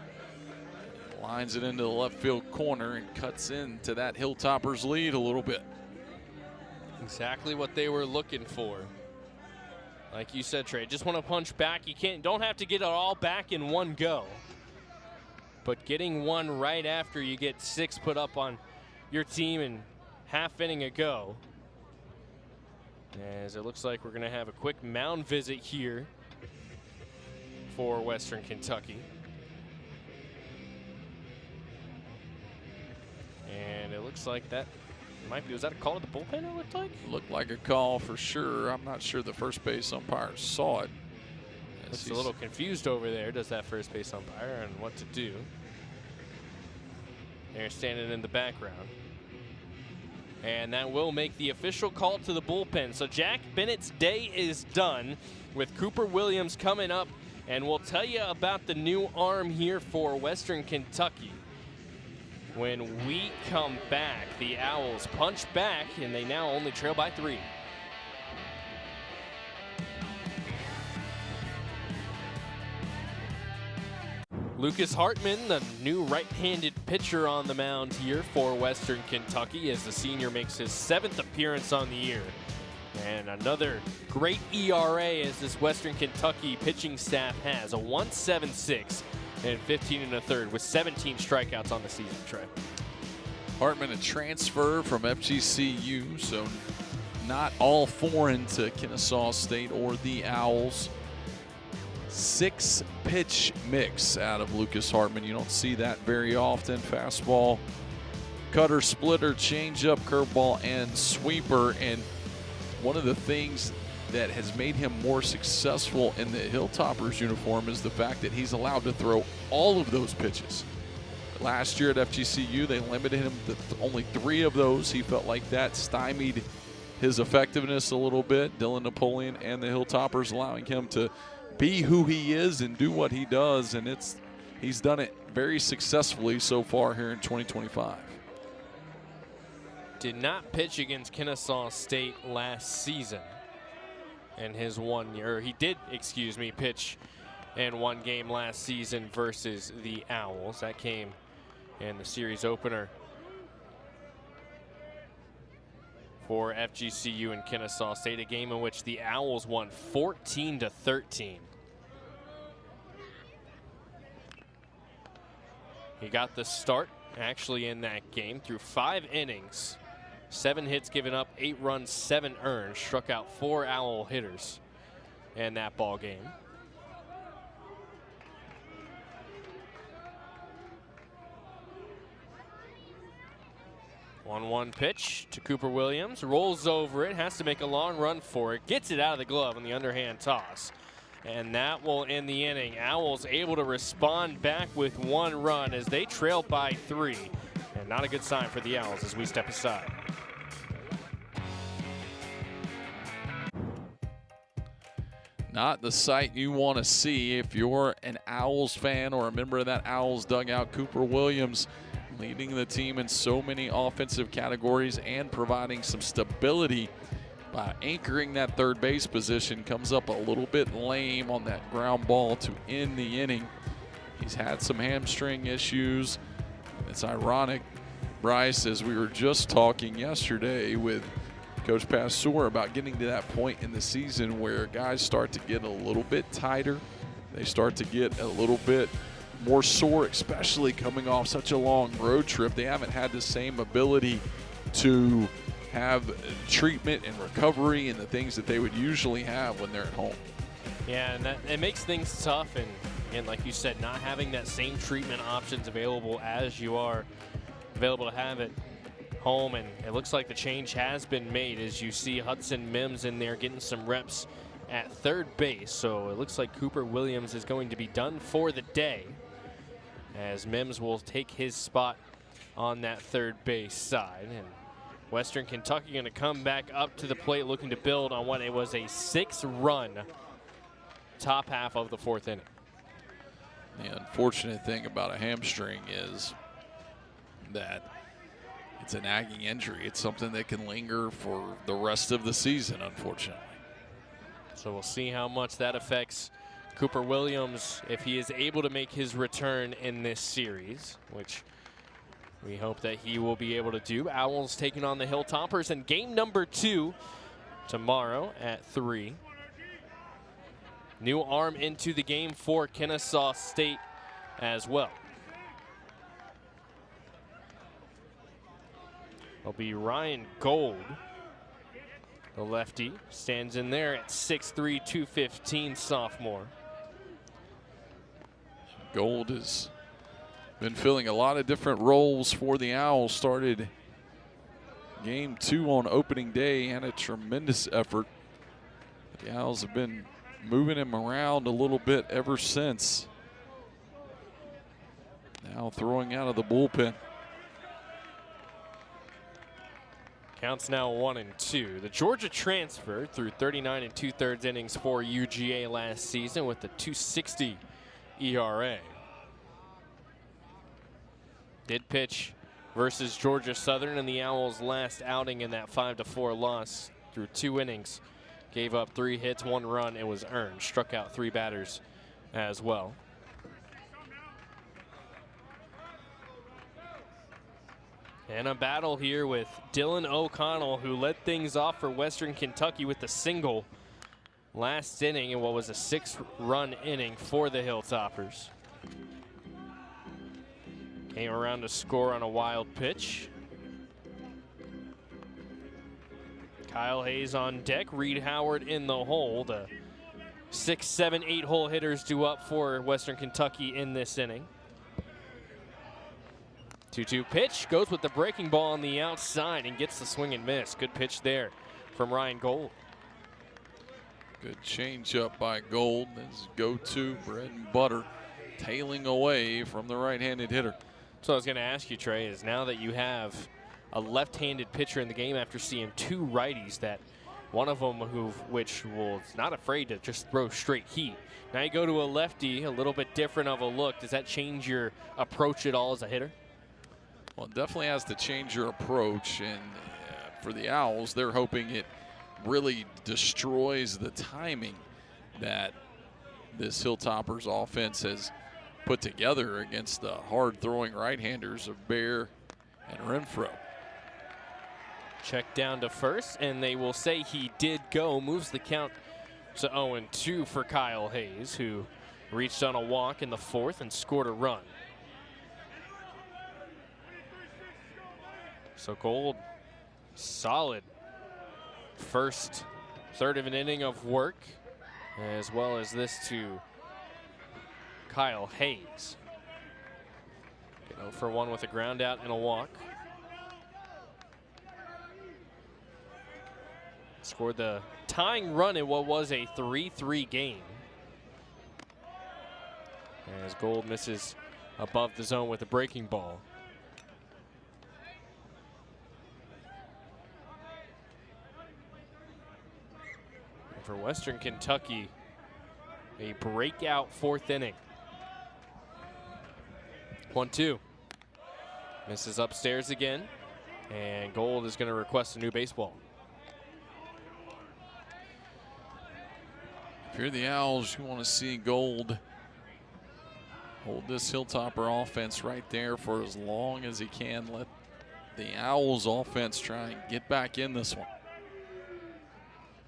Lines it into the left field corner and cuts into that Hilltoppers lead a little bit. Exactly what they were looking for. Like you said, Trey, just want to punch back. You don't have to get it all back in one go. But getting one right after you get 6 put up on your team in half inning ago. As it looks like we're going to have a quick mound visit here for Western Kentucky. And it looks like that might be, was that a call to the bullpen it looked like? Looked like a call for sure. I'm not sure the first base umpire saw it. Looks a little confused over there, does that first base umpire, and what to do. They're standing in the background. And that will make the official call to the bullpen. So Jack Bennett's day is done with Cooper Williams coming up. And we'll tell you about the new arm here for Western Kentucky. When we come back, the Owls punch back, and they now only trail by 3. Lucas Hartman, the new right-handed pitcher on the mound here for Western Kentucky, as the senior makes his 7th appearance on the year. And another great ERA as this Western Kentucky pitching staff has. A 1.76 and 15 1/3 with 17 strikeouts on the season, Trey. Hartman, a transfer from FGCU, so not all foreign to Kennesaw State or the Owls. 6-pitch mix out of Lucas Hartman. You don't see that very often. Fastball, cutter, splitter, changeup, curveball, and sweeper. And one of the things that has made him more successful in the Hilltoppers uniform is the fact that he's allowed to throw all of those pitches. Last year at FGCU, they limited him to only 3 of those. He felt like that stymied his effectiveness a little bit. Dylan Napoleon and the Hilltoppers allowing him to be who he is and do what he does, and he's done it very successfully so far here in 2025. Did not pitch against Kennesaw State last season in his 1 year. He did, excuse me, pitch in 1 game last season versus the Owls. That came in the series opener for FGCU and Kennesaw State, a game in which the Owls won 14-13. He got the start actually in that game through 5 innings, 7 hits given up, 8 runs, 7 earned, struck out 4 Owl hitters in that ball game. One pitch to Cooper Williams, rolls over it, has to make a long run for it, gets it out of the glove on the underhand toss. And that will end the inning. Owls able to respond back with 1 run as they trail by 3. And not a good sign for the Owls as we step aside. Not the sight you want to see if you're an Owls fan or a member of that Owls dugout. Cooper Williams leading the team in so many offensive categories and providing some stability by anchoring that third base position. Comes up a little bit lame on that ground ball to end the inning. He's had some hamstring issues. It's ironic, Bryce, as we were just talking yesterday with Coach Pastor about getting to that point in the season where guys start to get a little bit tighter. They start to get a little bit more sore, especially coming off such a long road trip. They haven't had the same ability to have treatment and recovery and the things that they would usually have when they're at home. Yeah, and it makes things tough, and like you said, not having that same treatment options available as you are available to have at home. And it looks like the change has been made as you see Hudson Mims in there getting some reps at third base. So it looks like Cooper Williams is going to be done for the day, as Mims will take his spot on that third base side. And Western Kentucky going to come back up to the plate looking to build on what it was a 6-run top half of the 4th inning. The unfortunate thing about a hamstring is that it's a nagging injury. It's something that can linger for the rest of the season, unfortunately. So we'll see how much that affects Cooper Williams if he is able to make his return in this series, which we hope that he will be able to do. Owls taking on the Hilltoppers in game number 2 tomorrow at 3. New arm into the game for Kennesaw State as well. It'll be Ryan Gold, the lefty, stands in there at 6'3", 215 sophomore. Gold has been filling a lot of different roles for the Owls. Started game 2 on opening day and a tremendous effort. The Owls have been moving him around a little bit ever since. Now throwing out of the bullpen. Counts now 1-2. The Georgia transfer through 39 2/3 innings for UGA last season with the 2.60 ERA. Did pitch versus Georgia Southern in the Owls' last outing in that 5-4 loss through 2 innings. Gave up 3 hits, 1 run. It was earned. Struck out 3 batters as well. And a battle here with Dylan O'Connell, who led things off for Western Kentucky with the single last inning in what was a 6-run inning for the Hilltoppers. Came around to score on a wild pitch. Kyle Hayes on deck, Reed Howard in the hole. The 6, 7, 8 hole hitters due up for Western Kentucky in this inning. 2-2 pitch, goes with the breaking ball on the outside and gets the swing and miss. Good pitch there from Ryan Gold. Good changeup by Gold. His go-to bread and butter, tailing away from the right-handed hitter. So I was going to ask you, Trey, is now that you have a left-handed pitcher in the game after seeing 2 righties, that one of them which was not afraid to just throw straight heat. Now you go to a lefty, a little bit different of a look. Does that change your approach at all as a hitter? Well, it definitely has to change your approach, and for the Owls, they're hoping it really destroys the timing that this Hilltoppers offense has put together against the hard-throwing right-handers of Bear and Renfro. Check down to first, and they will say he did go. Moves the count to 0-2 for Kyle Hayes, who reached on a walk in the 4th and scored a run. So Gold, solid first third of an inning of work, as well as this to Kyle Hayes. 0 for 1 with a ground out and a walk. Scored the tying run in what was a 3-3 game. As Gold misses above the zone with a breaking ball. And for Western Kentucky, a breakout 4th inning. 1-2. Misses upstairs again, and Gold is going to request a new baseball. If you're the Owls, you want to see Gold hold this Hilltopper offense right there for as long as he can. Let the Owls offense try and get back in this one.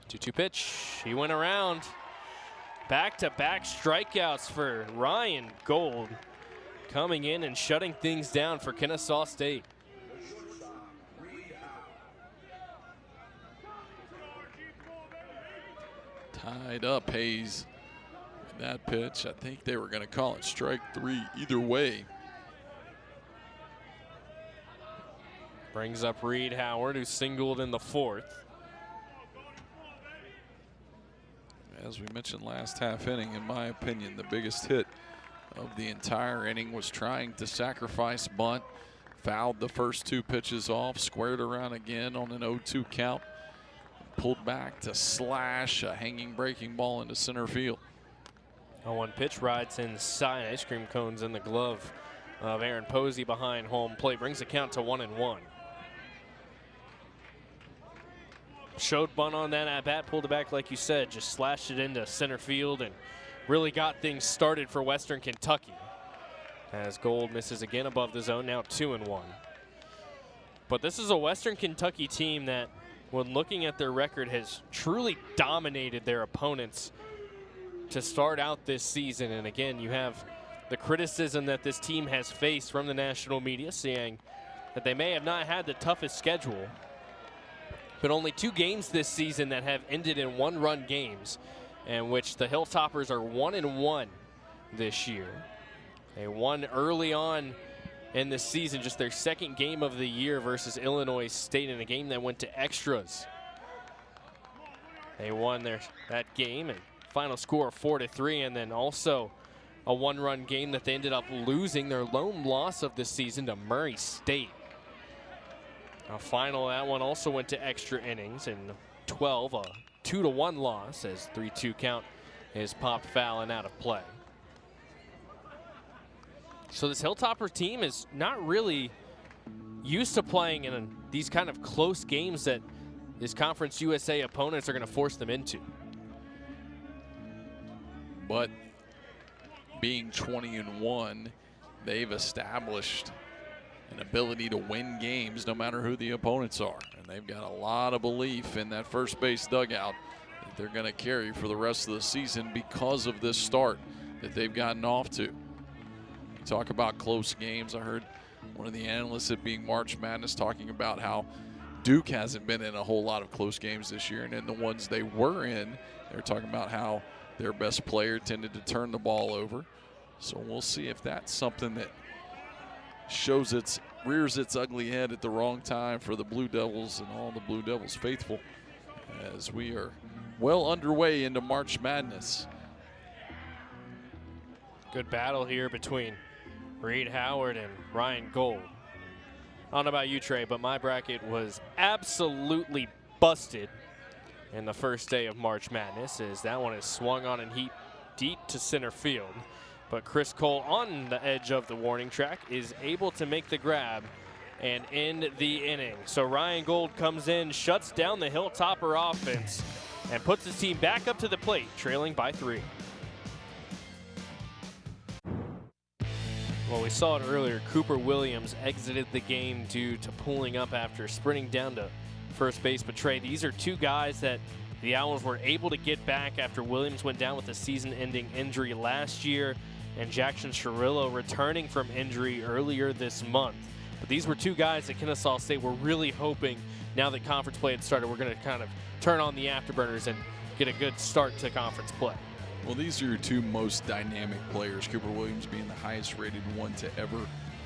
2-2 pitch. He went around. Back-to-back strikeouts for Ryan Gold, coming in and shutting things down for Kennesaw State. Tied up Hayes with that pitch. I think they were going to call it strike 3 either way. Brings up Reed Howard, who singled in the 4th. As we mentioned last half inning, in my opinion, the biggest hit of the entire inning was trying to sacrifice bunt. Fouled the first 2 pitches off, squared around again on an 0-2 count. Pulled back to slash a hanging breaking ball into center field. 0-1 pitch, rides inside. Ice cream cones in the glove of Aaron Posey behind home plate. Brings the count to 1-1. Showed bunt on that at bat, pulled it back like you said, just slashed it into center field and really got things started for Western Kentucky. As Gold misses again above the zone, now 2-1. But this is a Western Kentucky team that, when looking at their record, has truly dominated their opponents to start out this season. And again, you have the criticism that this team has faced from the national media, saying that they may have not had the toughest schedule, but only 2 games this season that have ended in 1-run games, in which the Hilltoppers are 1-1 this year. They won early on in the season, just their 2nd game of the year versus Illinois State in a game that went to extras. They won that game, and final score 4-3, and then also a 1-run game that they ended up losing, their lone loss of the season, to Murray State. A final, that one also went to extra innings, and 12, a 2-1 loss as 3-2 count is popped foul and out of play. So this Hilltopper team is not really used to playing in these kind of close games that this Conference USA opponents are going to force them into. But being 20-1, they've established an ability to win games no matter who the opponents are. And they've got a lot of belief in that first base dugout that they're going to carry for the rest of the season because of this start that they've gotten off to. You talk about close games. I heard one of the analysts at Being March Madness talking about how Duke hasn't been in a whole lot of close games this year, and in the ones they were in, they're talking about how their best player tended to turn the ball over. So we'll see if that's something that rears its ugly head at the wrong time for the Blue Devils and all the Blue Devils faithful as we are well underway into March Madness. Good battle here between Reed Howard and Ryan Gold. I don't know about you, Trey, but my bracket was absolutely busted in the first day of March Madness, as that one is swung on and heat deep to center field. But Chris Cole, on the edge of the warning track, is able to make the grab and end the inning. So Ryan Gold comes in, shuts down the Hilltopper offense, and puts his team back up to the plate, trailing by 3. Well, we saw it earlier. Cooper Williams exited the game due to pulling up after sprinting down to first base. But Trey, these are two guys that the Owls were able to get back after Williams went down with a season-ending injury last year, and Jackson Cirillo returning from injury earlier this month. But these were two guys that Kennesaw State were really hoping, now that conference play had started, we're going to kind of turn on the afterburners and get a good start to conference play. Well, these are your two most dynamic players, Cooper Williams being the highest rated one to ever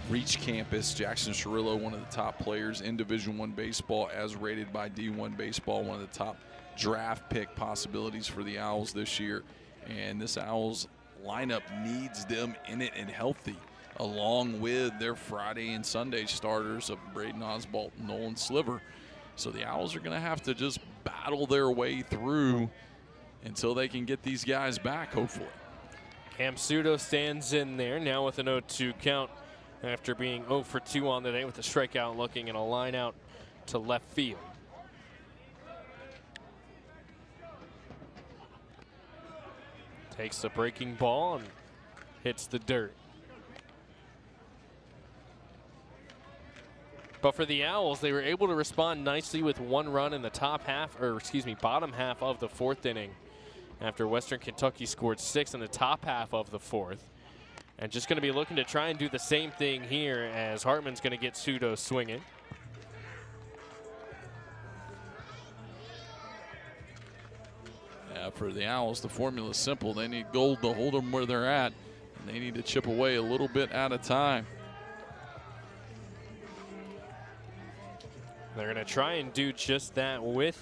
reach campus. Jackson Cirillo, one of the top players in Division I baseball as rated by D1 baseball, one of the top draft pick possibilities for the Owls this year. And this Owls lineup needs them in it and healthy, along with their Friday and Sunday starters of Braden Oswalt and Nolan Sliver. So the Owls are going to have to just battle their way through until they can get these guys back, hopefully. Cam Sudo stands in there now with an 0-2 count after being 0 for 2 on the day with a strikeout, looking and a line out to left field. Takes the breaking ball and hits the dirt. But for the Owls, they were able to respond nicely with 1 run in the bottom half of the 4th inning, after Western Kentucky scored 6 in the top half of the 4th. And just going to be looking to try and do the same thing here, as Hartman's going to get Sudo swinging. Yeah, for the Owls, the formula is simple. They need Gold to hold them where they're at, and they need to chip away a little bit at a time. They're going to try and do just that with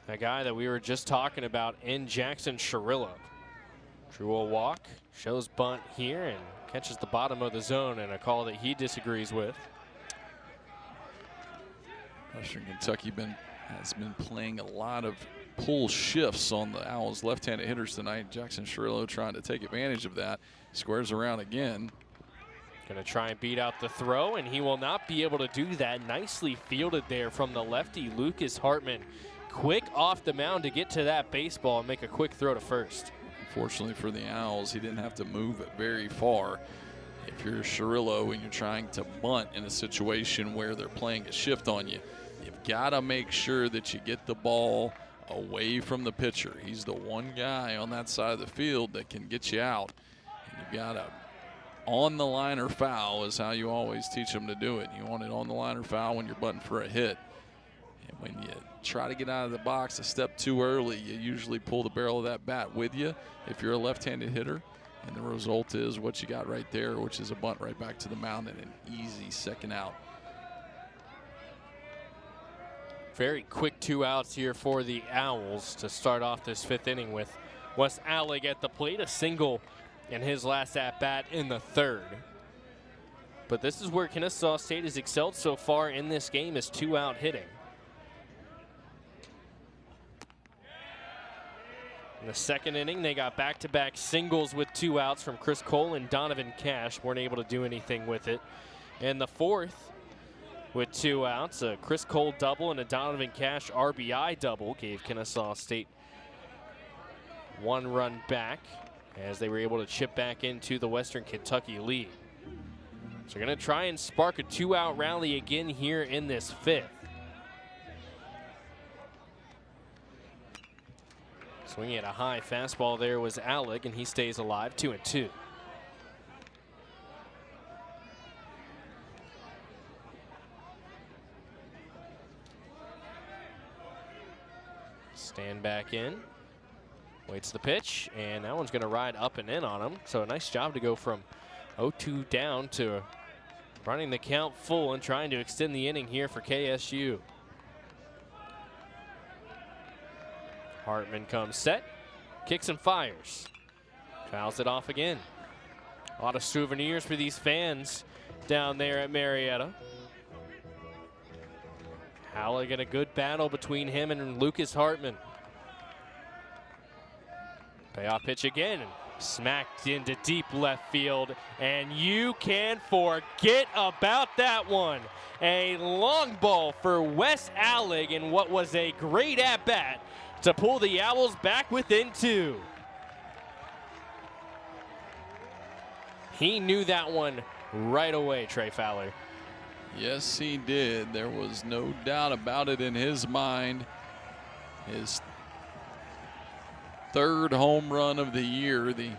a guy that we were just talking about in Jackson Cirillo. Drew a walk, shows bunt here, and catches the bottom of the zone, and a call that he disagrees with. Western Kentucky has been playing a lot of pull shifts on the Owls' left-handed hitters tonight. Jackson Cirillo trying to take advantage of that. Squares around again. Going to try and beat out the throw, and he will not be able to do that. Nicely fielded there from the lefty, Lucas Hartman. Quick off the mound to get to that baseball and make a quick throw to first. Fortunately for the Owls, he didn't have to move it very far. If you're Cirillo and you're trying to bunt in a situation where they're playing a shift on you, you've got to make sure that you get the ball away from the pitcher. He's the one guy on that side of the field that can get you out. And you've got to on the line or foul is how you always teach them to do it. You want it on the line or foul when you're butting for a hit. And when you try to get out of the box a step too early, you usually pull the barrel of that bat with you if you're a left-handed hitter. And the result is what you got right there, which is a bunt right back to the mound and an easy second out. Very quick 2 outs here for the Owls to start off this 5th inning, with Wes Allig at the plate, a single in his last at-bat in the 3rd. But this is where Kennesaw State has excelled so far in this game, is 2-out hitting. In the 2nd inning, they got back-to-back singles with 2 outs from Chris Cole and Donovan Cash. Weren't able to do anything with it. In the 4th, with 2 outs, a Chris Cole double and a Donovan Cash RBI double gave Kennesaw State 1 run back, as they were able to chip back into the Western Kentucky lead. So going to try and spark a 2-out rally again here in this 5th. Swinging at a high fastball there was Alec, and he stays alive, 2-2. Stand back in, waits the pitch, and that one's going to ride up and in on him. So a nice job to go from 0-2 down to running the count full and trying to extend the inning here for KSU. Hartman comes set, kicks and fires. Fouls it off again. A lot of souvenirs for these fans down there at Marietta. Halleck in a good battle between him and Lucas Hartman. Payoff pitch again, smacked into deep left field, and you can forget about that one. A long ball for Wes Alleg in what was a great at-bat to pull the Owls back within 2. He knew that one right away, Trey Fowler. Yes, he did. There was no doubt about it in his mind. His 3rd home run of the year. The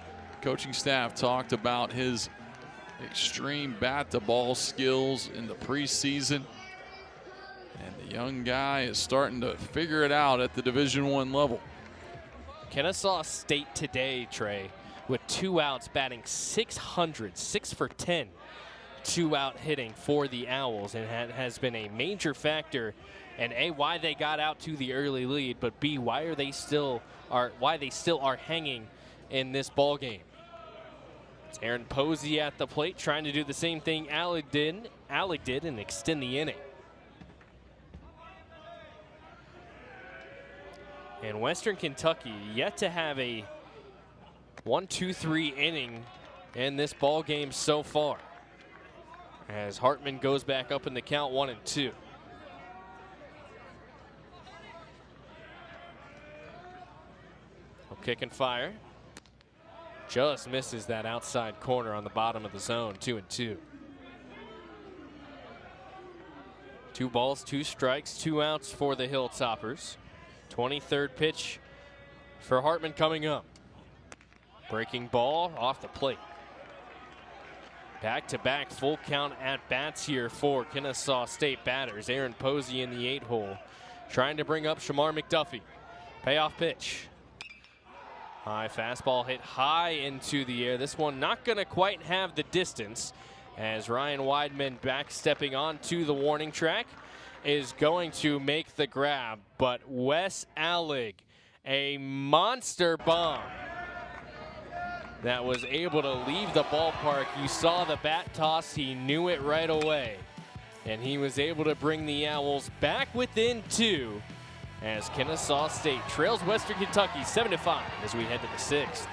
coaching staff talked about his extreme bat-to-ball skills in the preseason. And the young guy is starting to figure it out at the Division I level. Kennesaw State today, Trey, with 2 outs, batting .600, 6 for 10. 2-out hitting for the Owls, and has been a major factor in A, why they got out to the early lead, but B, why they still are hanging in this ball game. It's Aaron Posey at the plate trying to do the same thing Alec did and extend the inning. And Western Kentucky yet to have a 1-2-3 inning in this ball game so far, as Hartman goes back up in the count 1-2. Kick and fire. Just misses that outside corner on the bottom of the zone, 2-2. 2 balls, 2 strikes, 2 outs for the Hilltoppers. 23rd pitch for Hartman coming up. Breaking ball off the plate. Back-to-back full count at bats here for Kennesaw State batters. Aaron Posey in the 8-hole, trying to bring up Shamar McDuffie. Payoff pitch. High fastball hit high into the air. This one not going to quite have the distance, as Ryan Weidman back-stepping onto the warning track is going to make the grab. But Wes Alleg, a monster bomb that was able to leave the ballpark. You saw the bat toss. He knew it right away. And he was able to bring the Owls back within 2 as Kennesaw State trails Western Kentucky 7-5 as we head to the 6th.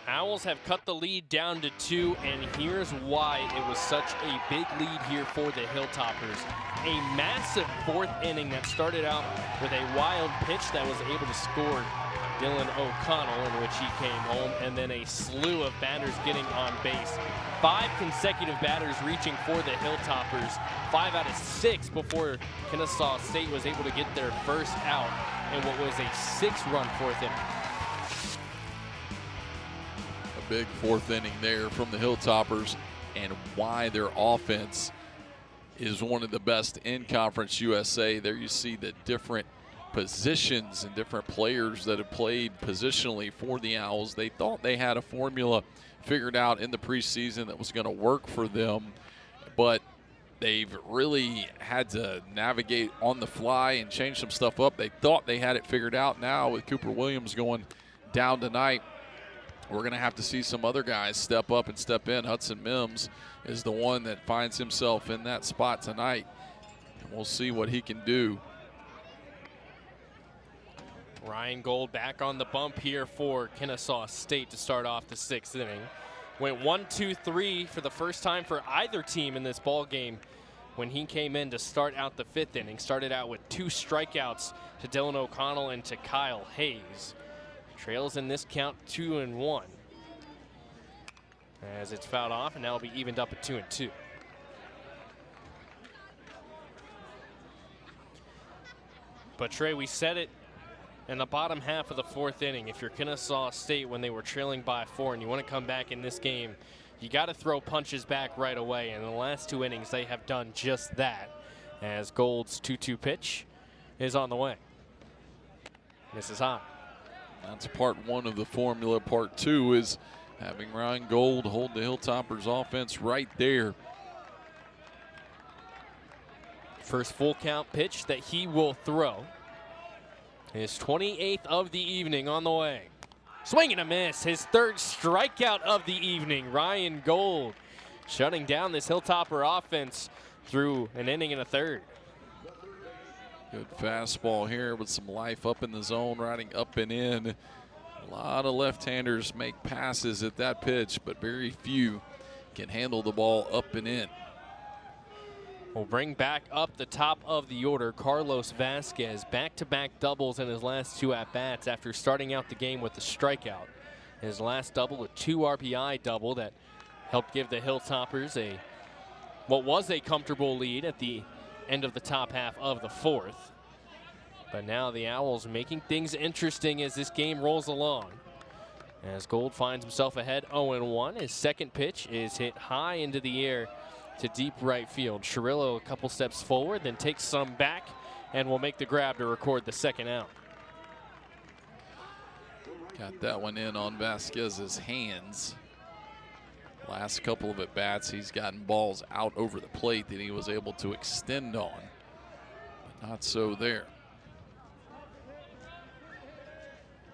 Owls have cut the lead down to 2, and here's why it was such a big lead here for the Hilltoppers. A massive 4th inning that started out with a wild pitch that was able to score Dylan O'Connell, in which he came home, and then a slew of batters getting on base. 5 consecutive batters reaching for the Hilltoppers, 5 out of 6 before Kennesaw State was able to get their first out in what was a 6-run 4th inning. A big 4th inning there from the Hilltoppers, and why their offense is one of the best in Conference USA. There you see the different positions and different players that have played positionally for the Owls. They thought they had a formula figured out in the preseason that was going to work for them, but they've really had to navigate on the fly and change some stuff up. They thought they had it figured out. Now with Cooper Williams going down tonight, we're going to have to see some other guys step up and step in. Hudson Mims is the one that finds himself in that spot tonight, and we'll see what he can do. Ryan Gold back on the bump here for Kennesaw State to start off the 6th inning. Went 1-2-3 for the first time for either team in this ball game when he came in to start out the 5th inning. Started out with 2 strikeouts to Dylan O'Connell and to Kyle Hayes. Trails in this count 2-1. As it's fouled off, and now it'll be evened up at 2-2. But Trey, we said it in the bottom half of the 4th inning. If you're Kennesaw State when they were trailing by 4 and you want to come back in this game, you got to throw punches back right away. And in the last 2 innings, they have done just that. As Gold's 2-2 pitch is on the way. This is high. That's part 1 of the formula. Part 2 is having Ryan Gold hold the Hilltoppers offense right there. First full count pitch that he will throw. His 28th of the evening on the way. Swing and a miss. His 3rd strikeout of the evening. Ryan Gold shutting down this Hilltopper offense through an inning and a 1/3. Good fastball here with some life up in the zone, riding up and in. A lot of left-handers make passes at that pitch, but very few can handle the ball up and in. We'll bring back up the top of the order Carlos Vasquez. Back-to-back doubles in his last 2 at-bats after starting out the game with a strikeout. His last double, a 2 RBI double that helped give the Hilltoppers what was a comfortable lead at the end of the top half of the 4th. But now the Owls making things interesting as this game rolls along. As Gold finds himself ahead 0-1. His 2nd pitch is hit high into the air to deep right field. Chirillo a couple steps forward, then takes some back and will make the grab to record the 2nd out. Got that one in on Vasquez's hands. Last couple of at-bats, he's gotten balls out over the plate that he was able to extend on, but not so there.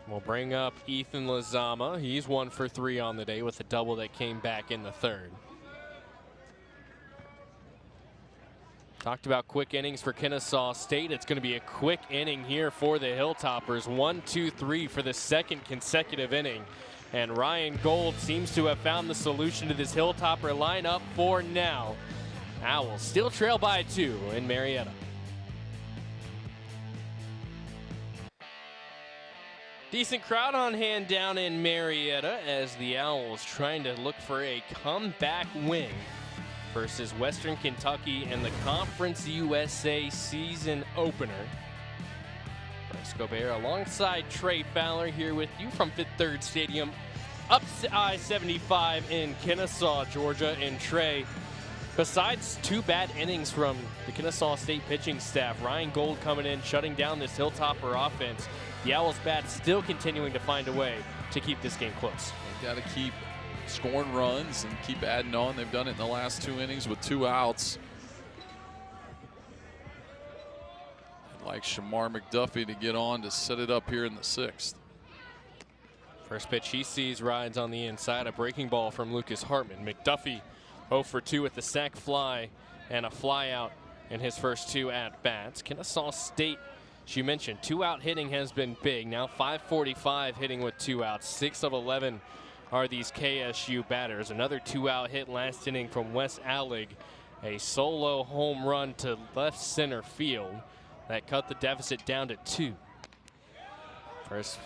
We'll bring up Ethan Lizama. He's 1 for 3 on the day with a double that came back in the 3rd. Talked about quick innings for Kennesaw State. It's going to be a quick inning here for the Hilltoppers. 1, 2, 3 for the 2nd consecutive inning. And Ryan Gold seems to have found the solution to this Hilltopper lineup for now. Owls still trail by 2 in Marietta. Decent crowd on hand down in Marietta as the Owls trying to look for a comeback win versus Western Kentucky in the Conference USA season opener. Bryce Gobert alongside Trey Fowler here with you from Fifth Third Stadium up I-75 in Kennesaw, Georgia. And Trey, besides 2 bad innings from the Kennesaw State pitching staff, Ryan Gold coming in, shutting down this Hilltopper offense. The Owls bat still continuing to find a way to keep this game close. They've got to keep scoring runs and keep adding on. They've done it in the last 2 innings with 2 outs. I'd like Shamar McDuffie to get on to set it up here in the 6th. First pitch he sees rides on the inside, a breaking ball from Lucas Hartman. McDuffie 0 for 2 with the sac fly and a fly out in his first 2 at-bats. Kennesaw State, as you mentioned, 2-out hitting has been big. Now 545 hitting with 2 outs. 6 of 11 are these KSU batters. Another 2-out hit last inning from Wes Allig. A solo home run to left center field that cut the deficit down to 2. First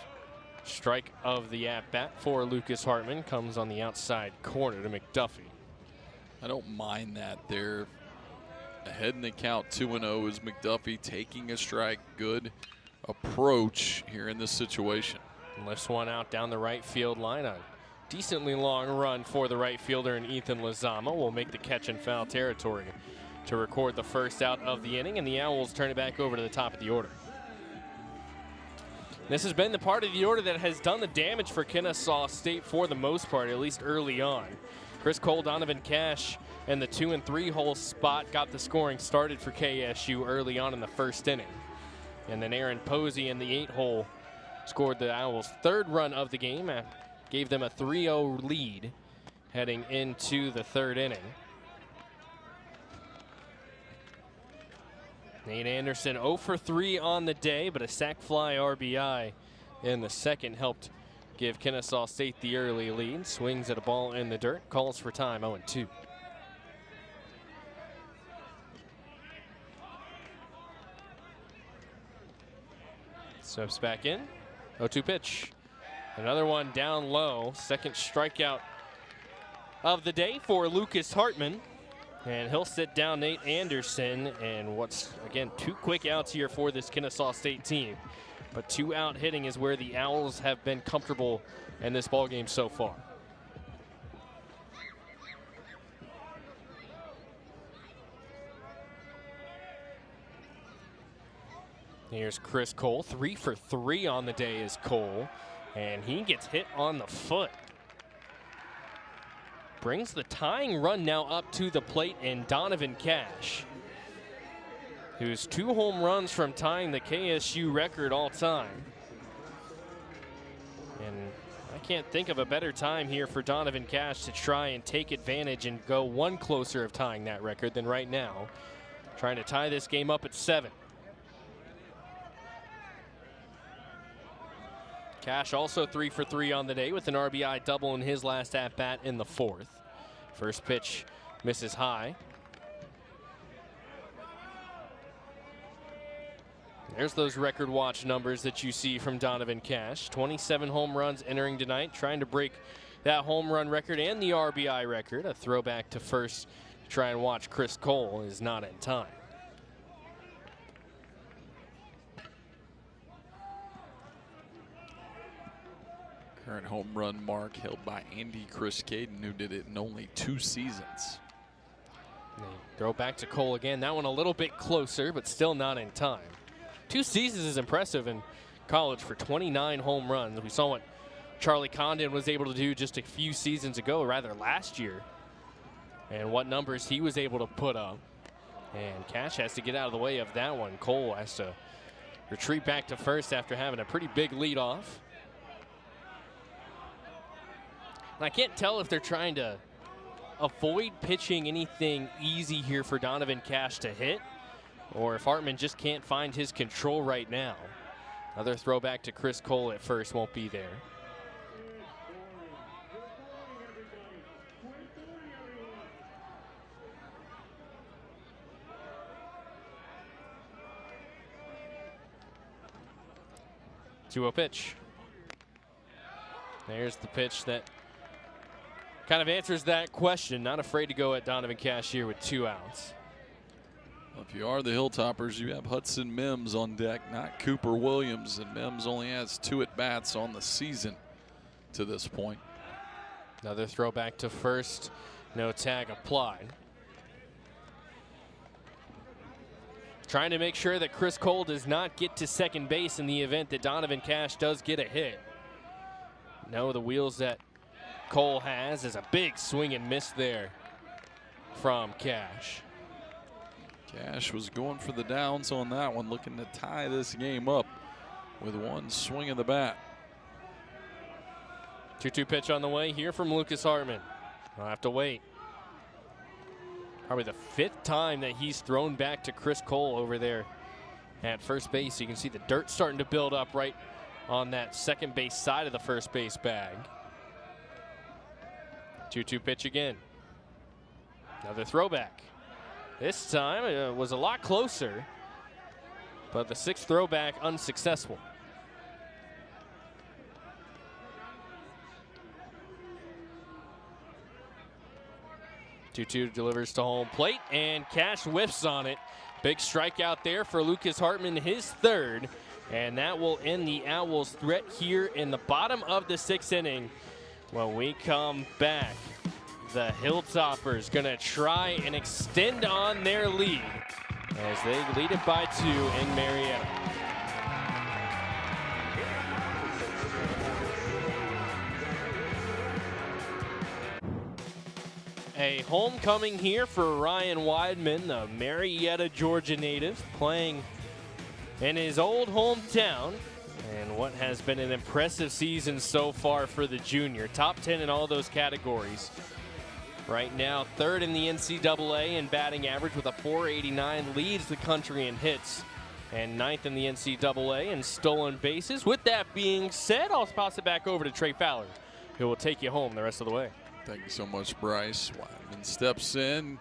strike of the at-bat for Lucas Hartman comes on the outside corner to McDuffie. I don't mind that. They're ahead in the count 2-0 is McDuffie taking a strike. Good approach here in this situation. Lifts one out down the right field line. A decently long run for the right fielder, and Ethan Lizama will make the catch in foul territory to record the first out of the inning, and the Owls turn it back over to the top of the order. This has been the part of the order that has done the damage for Kennesaw State for the most part, at least early on. Chris Cole, Donovan Cash in the 2 and 3 hole spot got the scoring started for KSU early on in the first inning. And then Aaron Posey in the 8 hole scored the Owls' 3rd run of the game, gave them a 3-0 lead heading into the 3rd inning. Nate Anderson 0 for 3 on the day, but a sac fly RBI in the 2nd helped give Kennesaw State the early lead. Swings at a ball in the dirt, calls for time 0-2. Steps back in. 0-2 pitch. Another one down low. Second strikeout of the day for Lucas Hartman. And he'll sit down Nate Anderson. And what's, again, 2 quick outs here for this Kennesaw State team. But 2 out hitting is where the Owls have been comfortable in this ballgame so far. Here's Chris Cole. 3 for 3 on the day is Cole. And he gets hit on the foot. Brings the tying run now up to the plate in Donovan Cash, who's 2 home runs from tying the KSU record all time. And I can't think of a better time here for Donovan Cash to try and take advantage and go 1 closer of tying that record than right now. Trying to tie this game up at 7. Cash also 3 for 3 on the day with an RBI double in his last at-bat in the 4th. First pitch misses high. There's those record watch numbers that you see from Donovan Cash. 27 home runs entering tonight, trying to break that home run record and the RBI record. A throwback to first to try and watch Chris Cole is not in time. Current home run mark held by Andy Chris Caden, who did it in only 2 seasons. Throw back to Cole again. That one a little bit closer, but still not in time. 2 seasons is impressive in college for 29 home runs. We saw what Charlie Condon was able to do just a few seasons ago, rather last year, and what numbers he was able to put up. And Cash has to get out of the way of that one. Cole has to retreat back to first after having a pretty big lead off. And I can't tell if they're trying to avoid pitching anything easy here for Donovan Cash to hit, or if Hartman just can't find his control right now. Another throwback to Chris Cole at first won't be there. Two-oh pitch. There's the pitch that kind of answers that question. Not afraid to go at Donovan Cash here with 2 outs. Well, if you are the Hilltoppers, you have Hudson Mims on deck, not Cooper Williams. And Mims only has 2 at-bats on the season to this point. Another throwback to first. No tag applied. Trying to make sure that Chris Cole does not get to second base in the event that Donovan Cash does get a hit. No, the wheels that Cole has is a big swing and miss there from Cash. Cash was going for the downs on that one, looking to tie this game up with 1 swing of the bat. 2-2 pitch on the way here from Lucas Hartman. I'll have to wait. Probably the 5th time that he's thrown back to Chris Cole over there at first base. You can see the dirt starting to build up right on that second base side of the first base bag. 2-2 pitch again. Another throwback. This time it was a lot closer, but the 6th throwback unsuccessful. 2-2 delivers to home plate, and Cash whiffs on it. Big strikeout there for Lucas Hartman, his 3rd, and that will end the Owls' threat here in the bottom of the 6th inning. When we come back, the Hilltoppers gonna try and extend on their lead as they lead it by 2 in Marietta. A homecoming here for Ryan Weidman, the Marietta, Georgia native, playing in his old hometown. And what has been an impressive season so far for the junior. Top 10 in all those categories. Right now, 3rd in the NCAA in batting average with a .489, leads the country in hits, and 9th in the NCAA in stolen bases. With that being said, I'll pass it back over to Trey Fowler, who will take you home the rest of the way. Thank you so much, Bryce. Weidman steps in,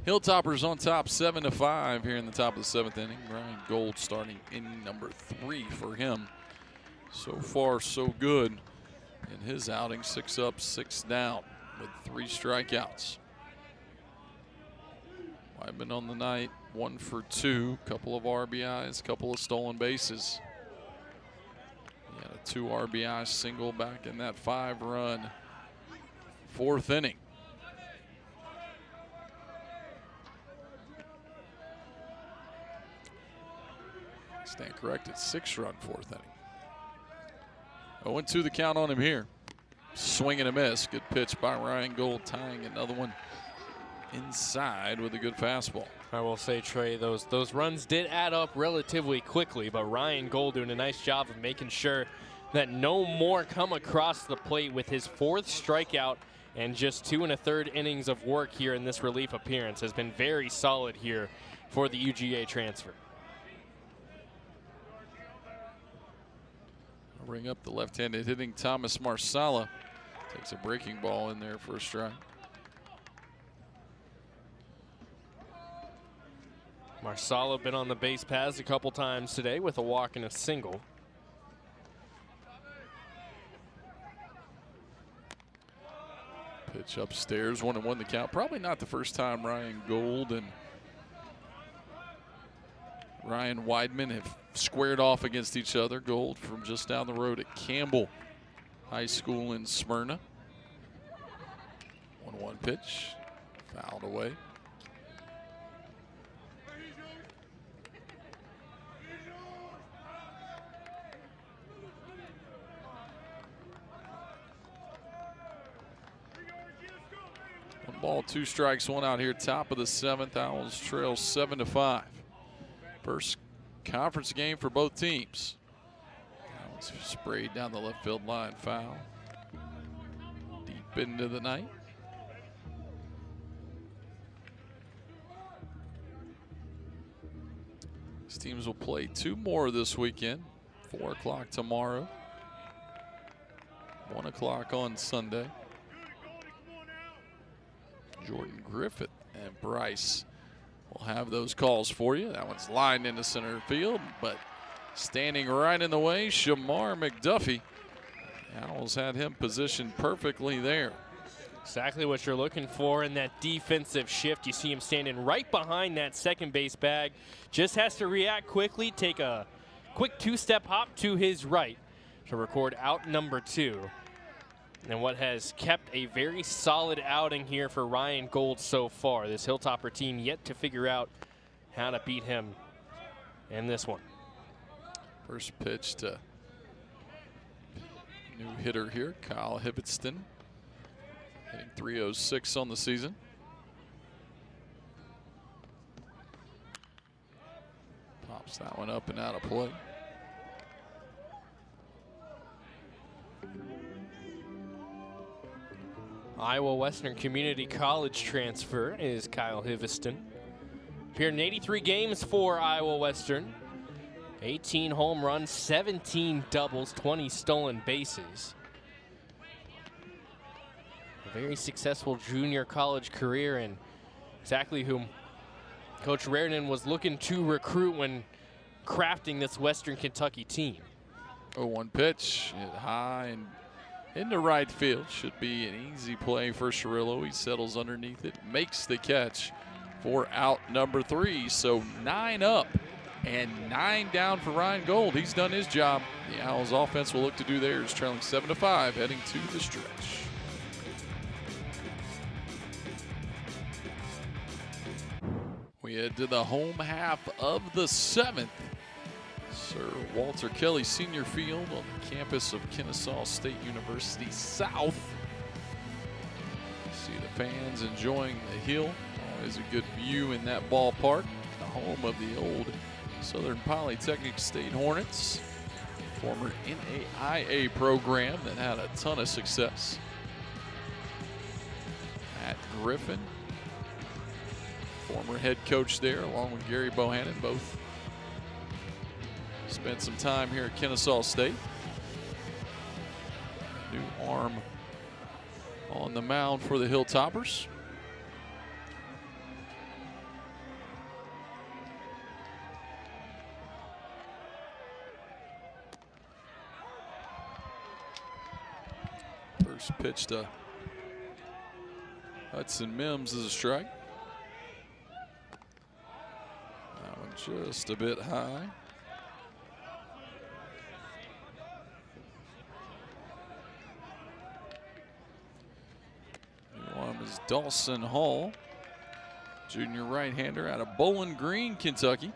Hilltoppers on top 7-5 here in the top of the 7th inning. Ryan Gold starting inning number 3 for him. So far, so good in his outing. 6 up, 6 down with 3 strikeouts. Weidman on the night, 1 for 2, couple of RBIs, couple of stolen bases. He had a 2 RBI single back in that 5-run 4th inning. Stand corrected, 6-run 4th inning. 0-2 the count on him here. Swing and a miss. Good pitch by Ryan Gold, tying another one inside with a good fastball. I will say, Trey, those runs did add up relatively quickly, but Ryan Gold doing a nice job of making sure that no more come across the plate with his 4th strikeout and just 2 1/3 innings of work here in this relief appearance. Has been very solid here for the UGA transfer. Bring up the left-handed hitting Thomas Marsala. Takes a breaking ball in there for a strike. Marsala been on the base paths a couple times today with a walk and a single. Pitch upstairs, 1-1 the count. Probably not the first time Ryan Gold and Ryan Weidman have squared off against each other. Gold from just down the road at Campbell High School in Smyrna. 1-1 pitch, fouled away. One ball, 2 strikes, 1 out here. Top of the 7th. Owls trail 7-5. First conference game for both teams. That one's sprayed down the left field line, foul. Deep into the night. These teams will play 2 more this weekend. 4 o'clock tomorrow. 1 o'clock on Sunday. Jordan Griffith and Bryce will have those calls for you. That one's lined into center field, but standing right in the way, Shamar McDuffie. The Owls had him positioned perfectly there. Exactly what you're looking for in that defensive shift. You see him standing right behind that second base bag. Just has to react quickly, take a quick 2-step hop to his right to record out number 2. And what has kept a very solid outing here for Ryan Gold so far. This Hilltopper team yet to figure out how to beat him in this one. First pitch to new hitter here, Kyle Hibbedston, hitting .306 on the season. Pops that one up and out of play. Iowa Western Community College transfer is Kyle Hibbedston. Appeared in 83 games for Iowa Western. 18 home runs, 17 doubles, 20 stolen bases. A very successful junior college career, and exactly whom Coach Reardon was looking to recruit when crafting this Western Kentucky team. 0-1 pitch, hit high and into right field. Should be an easy play for Cirillo. He settles underneath it, makes the catch for out number 3. So 9 up and 9 down for Ryan Gold. He's done his job. The Owls offense will look to do theirs, trailing 7-5, heading to the stretch. We head to the home half of the 7th. Sir Walter Kelly Senior Field on the campus of Kennesaw State University South. See the fans enjoying the hill. Always a good view in that ballpark. The home of the old Southern Polytechnic State Hornets. Former NAIA program that had a ton of success. Matt Griffin, former head coach there, along with Gary Bohannon, both spent some time here at Kennesaw State. New arm on the mound for the Hilltoppers. First pitch to Hudson Mims is a strike. That one just a bit high. One is Dawson Hall, junior right-hander out of Bowling Green, Kentucky.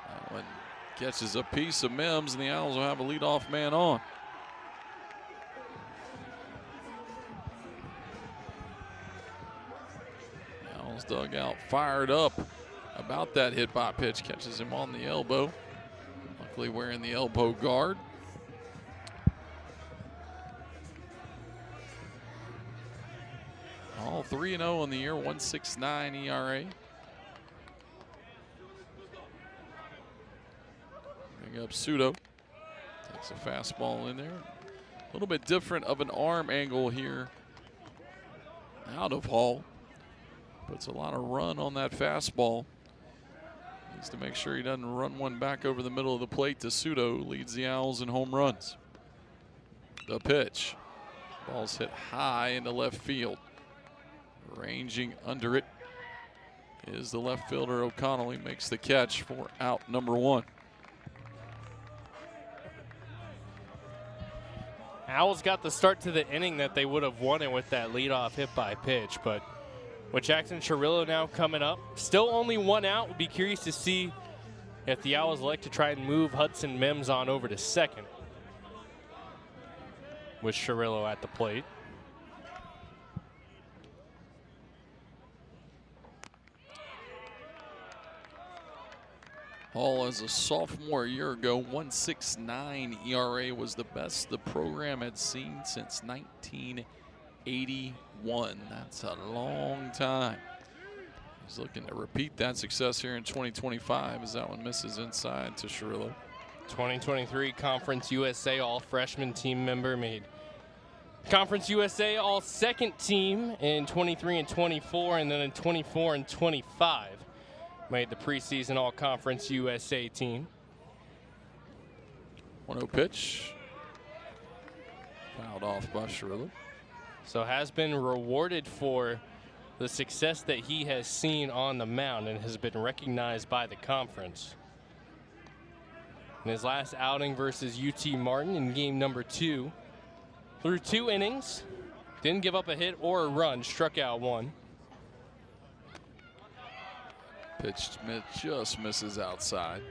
That one catches a piece of Mims, and the Owls will have a leadoff man on. The Owls dugout fired up about that hit by pitch, catches him on the elbow. Luckily wearing the elbow guard. All 3-0 in the year, 1.69 ERA. Bring up Pseudo. Takes a fastball in there. A little bit different of an arm angle here out of Hall. Puts a lot of run on that fastball. Needs to make sure he doesn't run one back over the middle of the plate to Pseudo. Leads the Owls in home runs. The pitch. Ball's hit high into left field. Ranging under it is the left fielder O'Connell. He makes the catch for out number 1. Owls got the start to the inning that they would have won it with that leadoff hit by pitch, but with Jackson Cirillo now coming up, still only 1 out. Would be curious to see if the Owls like to try and move Hudson Mims on over to second with Cirillo at the plate. Hall, as a sophomore a year ago, 1.69 ERA was the best the program had seen since 1981. That's a long time. He's looking to repeat that success here in 2025 as that one misses inside to Cirillo. 2023 Conference USA All-Freshman team member, made Conference USA All-Second team in 23 and 24, and then in 24 and 25. Made the preseason All-Conference USA team. 1-0 pitch. Fouled off by Cirillo. So has been rewarded for the success that he has seen on the mound and has been recognized by the conference. In his last outing versus UT Martin in game number 2, through 2 innings, didn't give up a hit or a run, struck out 1. Pitch just misses outside.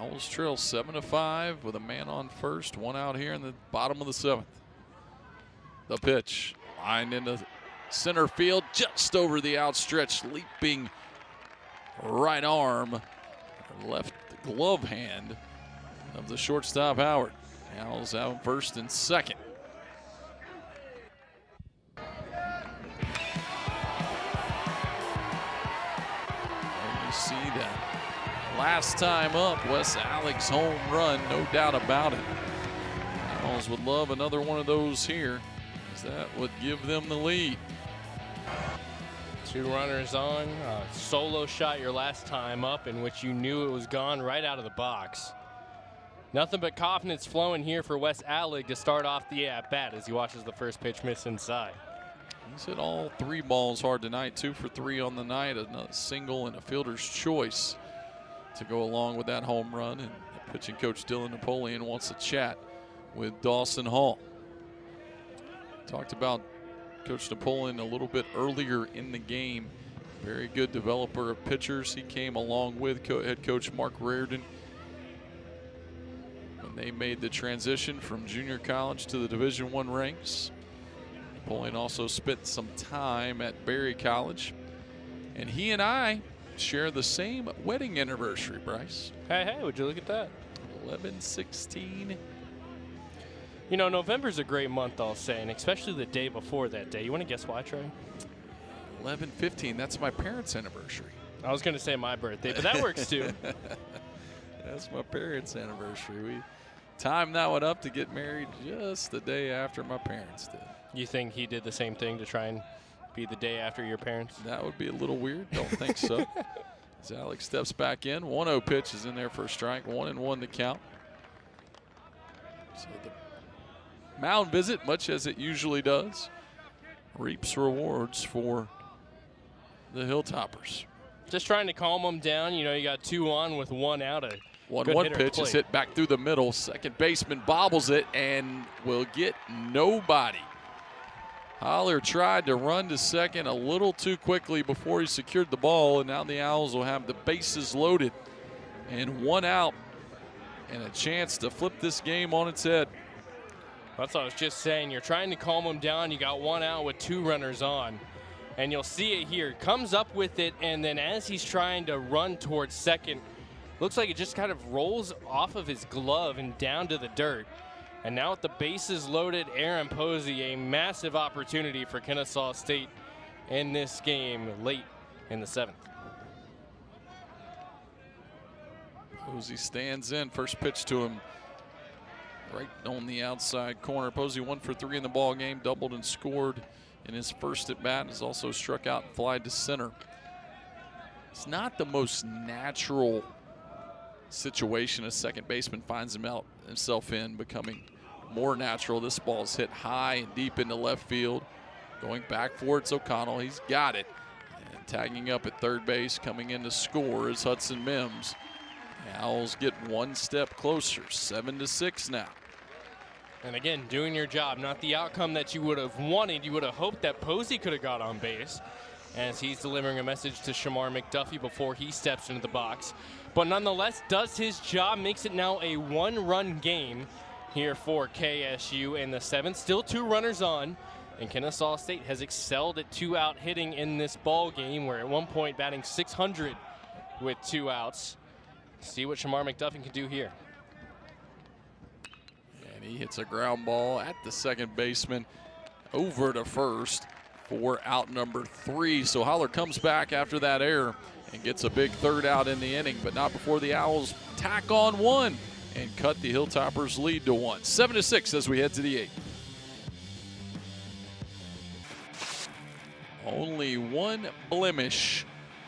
Owls trail 7-5 with a man on first, 1 out here in the bottom of the 7th. The pitch, lined into center field, just over the outstretched, leaping right arm, left glove hand of the shortstop Howard. The Owls have him first and second. And you see that last time up, Wes Alex home run, no doubt about it. The Owls would love another one of those here, as that would give them the lead. 2 runners on, a solo shot your last time up in which you knew it was gone right out of the box. Nothing but confidence flowing here for Wes Allig to start off the at-bat as he watches the first pitch miss inside. He's hit all 3 balls hard tonight, 2 for 3 on the night, another single and a fielder's choice to go along with that home run. And pitching coach Dylan Napoleon wants to chat with Dawson Hall. Talked about Coach Napoleon a little bit earlier in the game. Very good developer of pitchers. He came along with head coach Mark Reardon when they made the transition from junior college to the Division I ranks. Napoleon also spent some time at Berry College, and he and I share the same wedding anniversary, Bryce. Hey, would you look at that? 11/16. You know, November's a great month, I'll say, and especially the day before that day. You want to guess why, Trey? 11/15, that's my parents' anniversary. I was going to say my birthday, but that works too. That's my parents' anniversary. We timed that one up to get married just the day after my parents did. You think he did the same thing to try and be the day after your parents? That would be a little weird. Don't think so. As Alex steps back in, 1-0 pitch is in there for a strike. 1-1 the count. So the mound visit, much as it usually does, reaps rewards for the Hilltoppers. Just trying to calm them down. You know, you got 2 on with 1 out. 1-1 pitch is hit back through the middle. Second baseman bobbles it and will get nobody. Holler tried to run to second a little too quickly before he secured the ball, and now the Owls will have the bases loaded and 1 out and a chance to flip this game on its head. That's what I was just saying. You're trying to calm them down. You got 1 out with 2 runners on. And you'll see it here. Comes up with it, and then as he's trying to run towards second, looks like it just kind of rolls off of his glove and down to the dirt. And now with the bases loaded, Aaron Posey, a massive opportunity for Kennesaw State in this game late in the 7th. Posey stands in. First pitch to him right on the outside corner. Posey 1 for 3 in the ball game, doubled and scored in his first at bat. Has also struck out and flied to center. It's not the most natural situation a second baseman finds himself in, becoming more natural. This ball is hit high and deep into left field. Going back for it's O'Connell. He's got it. And tagging up at third base, coming in to score is Hudson Mims. The Owls get 1 step closer, 7-6 now. And again, doing your job, not the outcome that you would have wanted. You would have hoped that Posey could have got on base, as he's delivering a message to Shamar McDuffie before he steps into the box. But nonetheless, does his job, makes it now a 1-run game here for KSU in the 7th. Still 2 runners on, and Kennesaw State has excelled at 2-out hitting in this ball game, where at one point batting .600 with 2 outs. See what Shamar McDuffie can do here. And he hits a ground ball at the second baseman over to first for out number 3. So Holler comes back after that error and gets a big 3rd out in the inning, but not before the Owls tack on 1 and cut the Hilltoppers lead to 1. 7-6 as we head to the 8th. Only 1 blemish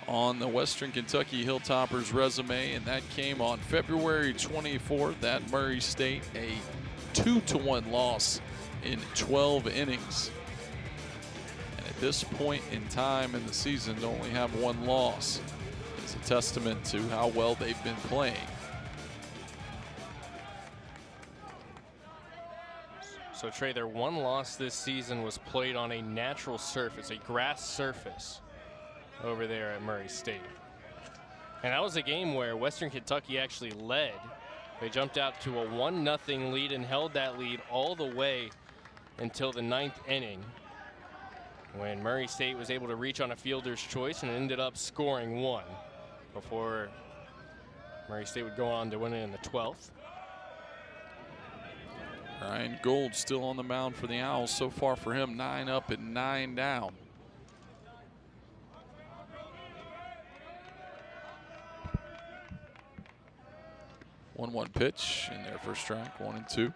on the Western Kentucky Hilltoppers resume, and that came on February 24th at Murray State, a 2-1 loss in 12 innings. And at this point in time in the season, to only have 1 loss is a testament to how well they've been playing. So Trey, their 1 loss this season was played on a natural surface, a grass surface over there at Murray State. And that was a game where Western Kentucky actually led. They jumped out to a 1-0 lead and held that lead all the way until the 9th inning, when Murray State was able to reach on a fielder's choice and ended up scoring 1 before Murray State would go on to win it in the 12th. Ryan Gold still on the mound for the Owls. So far for him, 9 up and 9 down. One pitch in there for strike, 1-2.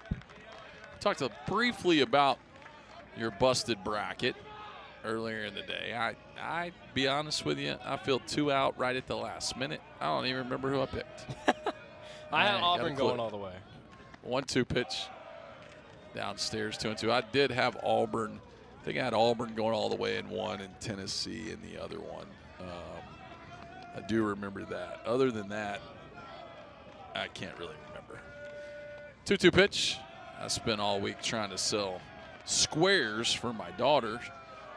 Talked briefly about your busted bracket earlier in the day. I be honest with you, I feel 2 out right at the last minute. I don't even remember who I picked. I had Auburn going all the way. 1-2 pitch downstairs, 2-2. I did have Auburn. I think I had Auburn going all the way in one and Tennessee in the other one. I do remember that. Other than that, I can't really remember. 2-2 pitch. I spent all week trying to sell squares for my daughter's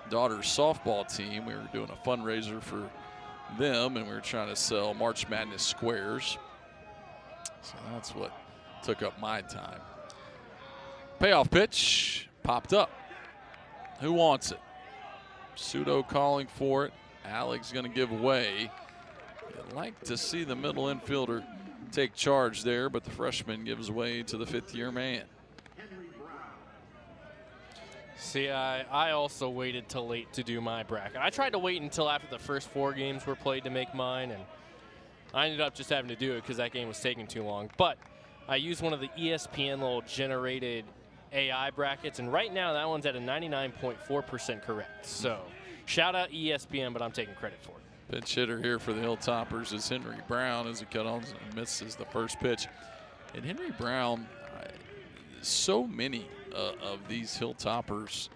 softball team. We were doing a fundraiser for them, and we were trying to sell March Madness squares. So that's what took up my time. Payoff pitch popped up. Who wants it? Pseudo calling for it. Alex going to give away. You'd like to see the middle infielder take charge there, but the freshman gives way to the 5th-year man. See, I also waited till late to do my bracket. I tried to wait until after the first 4 games were played to make mine, and I ended up just having to do it because that game was taking too long. But I used one of the ESPN little generated AI brackets, and right now that one's at a 99.4% correct. So shout out ESPN, but I'm taking credit for it. Pitch hitter here for the Hilltoppers is Henry Brown as he cut on and misses the first pitch. And Henry Brown, so many of these Hilltoppers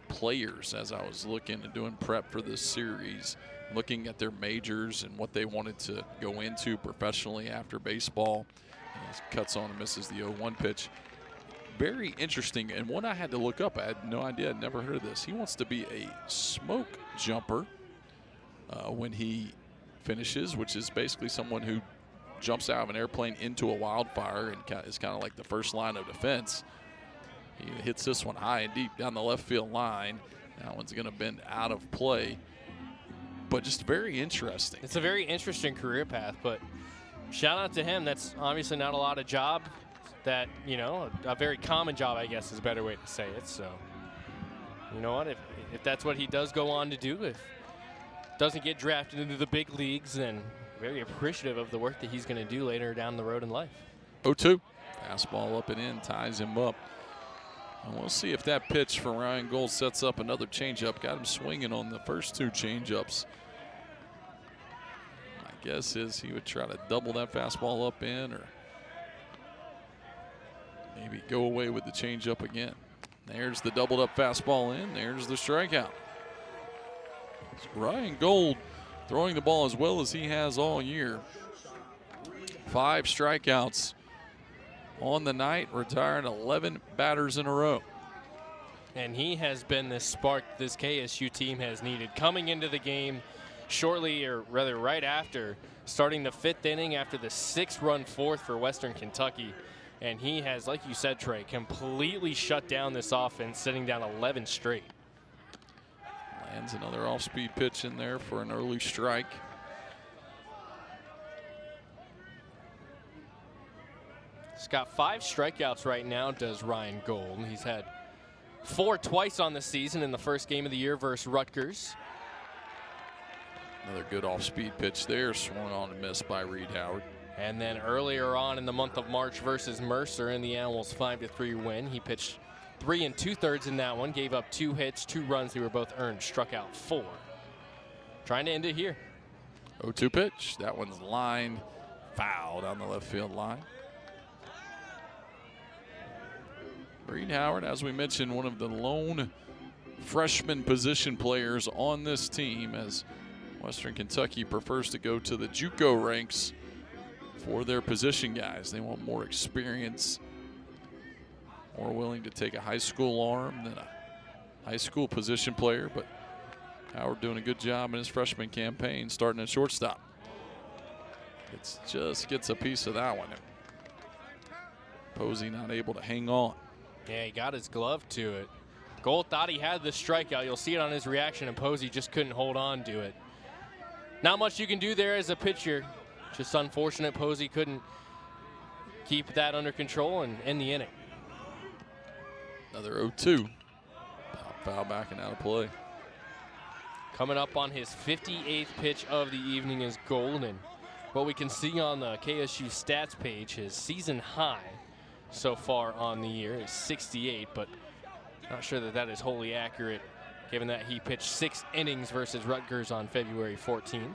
players, as I was looking and doing prep for this series, looking at their majors and what they wanted to go into professionally after baseball. He cuts on and misses the 0-1 pitch. Very interesting, and one I had to look up. I had no idea, I'd never heard of this. He wants to be a smoke jumper when he finishes, which is basically someone who jumps out of an airplane into a wildfire and is kind of like the first line of defense. He hits this one high and deep down the left field line. That one's going to bend out of play, but just very interesting. It's a very interesting career path, but shout out to him. That's obviously not a lot of job that, you know, a very common job, I guess is a better way to say it. So, you know what, if that's what he does go on to do, if doesn't get drafted into the big leagues, then very appreciative of the work that he's going to do later down the road in life. 0-2. Fastball up and in, ties him up. And we'll see if that pitch for Ryan Gold sets up another changeup. Got him swinging on the first two changeups. My guess is he would try to double that fastball up in, or maybe go away with the changeup again. There's the doubled up fastball in. There's the strikeout. It's Ryan Gold throwing the ball as well as he has all year. 5 strikeouts on the night, retiring 11 batters in a row. And he has been the spark this KSU team has needed. Coming into the game shortly, or rather right after, starting the 5th inning after the 6-run fourth for Western Kentucky. And he has, like you said, Trey, completely shut down this offense, sitting down 11 straight. Lands another off-speed pitch in there for an early strike. He's got 5 strikeouts right now, does Ryan Gold. He's had 4 twice on the season in the first game of the year versus Rutgers. Another good off-speed pitch there, swung on and missed by Reed Howard. And then earlier on in the month of March versus Mercer in the Animals' 5-3 win, he pitched 3 2/3 in that one, gave up 2 hits, 2 runs. They were both earned, struck out 4. Trying to end it here. 0-2 pitch. That one's lined foul down the left field line. Reed Howard, as we mentioned, one of the lone freshman position players on this team, as Western Kentucky prefers to go to the JUCO ranks for their position guys. They want more experience, more willing to take a high school arm than a high school position player. But Howard doing a good job in his freshman campaign, starting at shortstop. It just gets a piece of that one. Posey not able to hang on. Yeah, he got his glove to it. Gold thought he had the strikeout. You'll see it on his reaction, and Posey just couldn't hold on to it. Not much you can do there as a pitcher. Just unfortunate Posey couldn't keep that under control and end the inning. Another 0-2. Foul back and out of play. Coming up on his 58th pitch of the evening is Gold, and what we can see on the KSU stats page, his season high so far on the year is 68, but not sure that that is wholly accurate, given that he pitched 6 innings versus Rutgers on February 14th.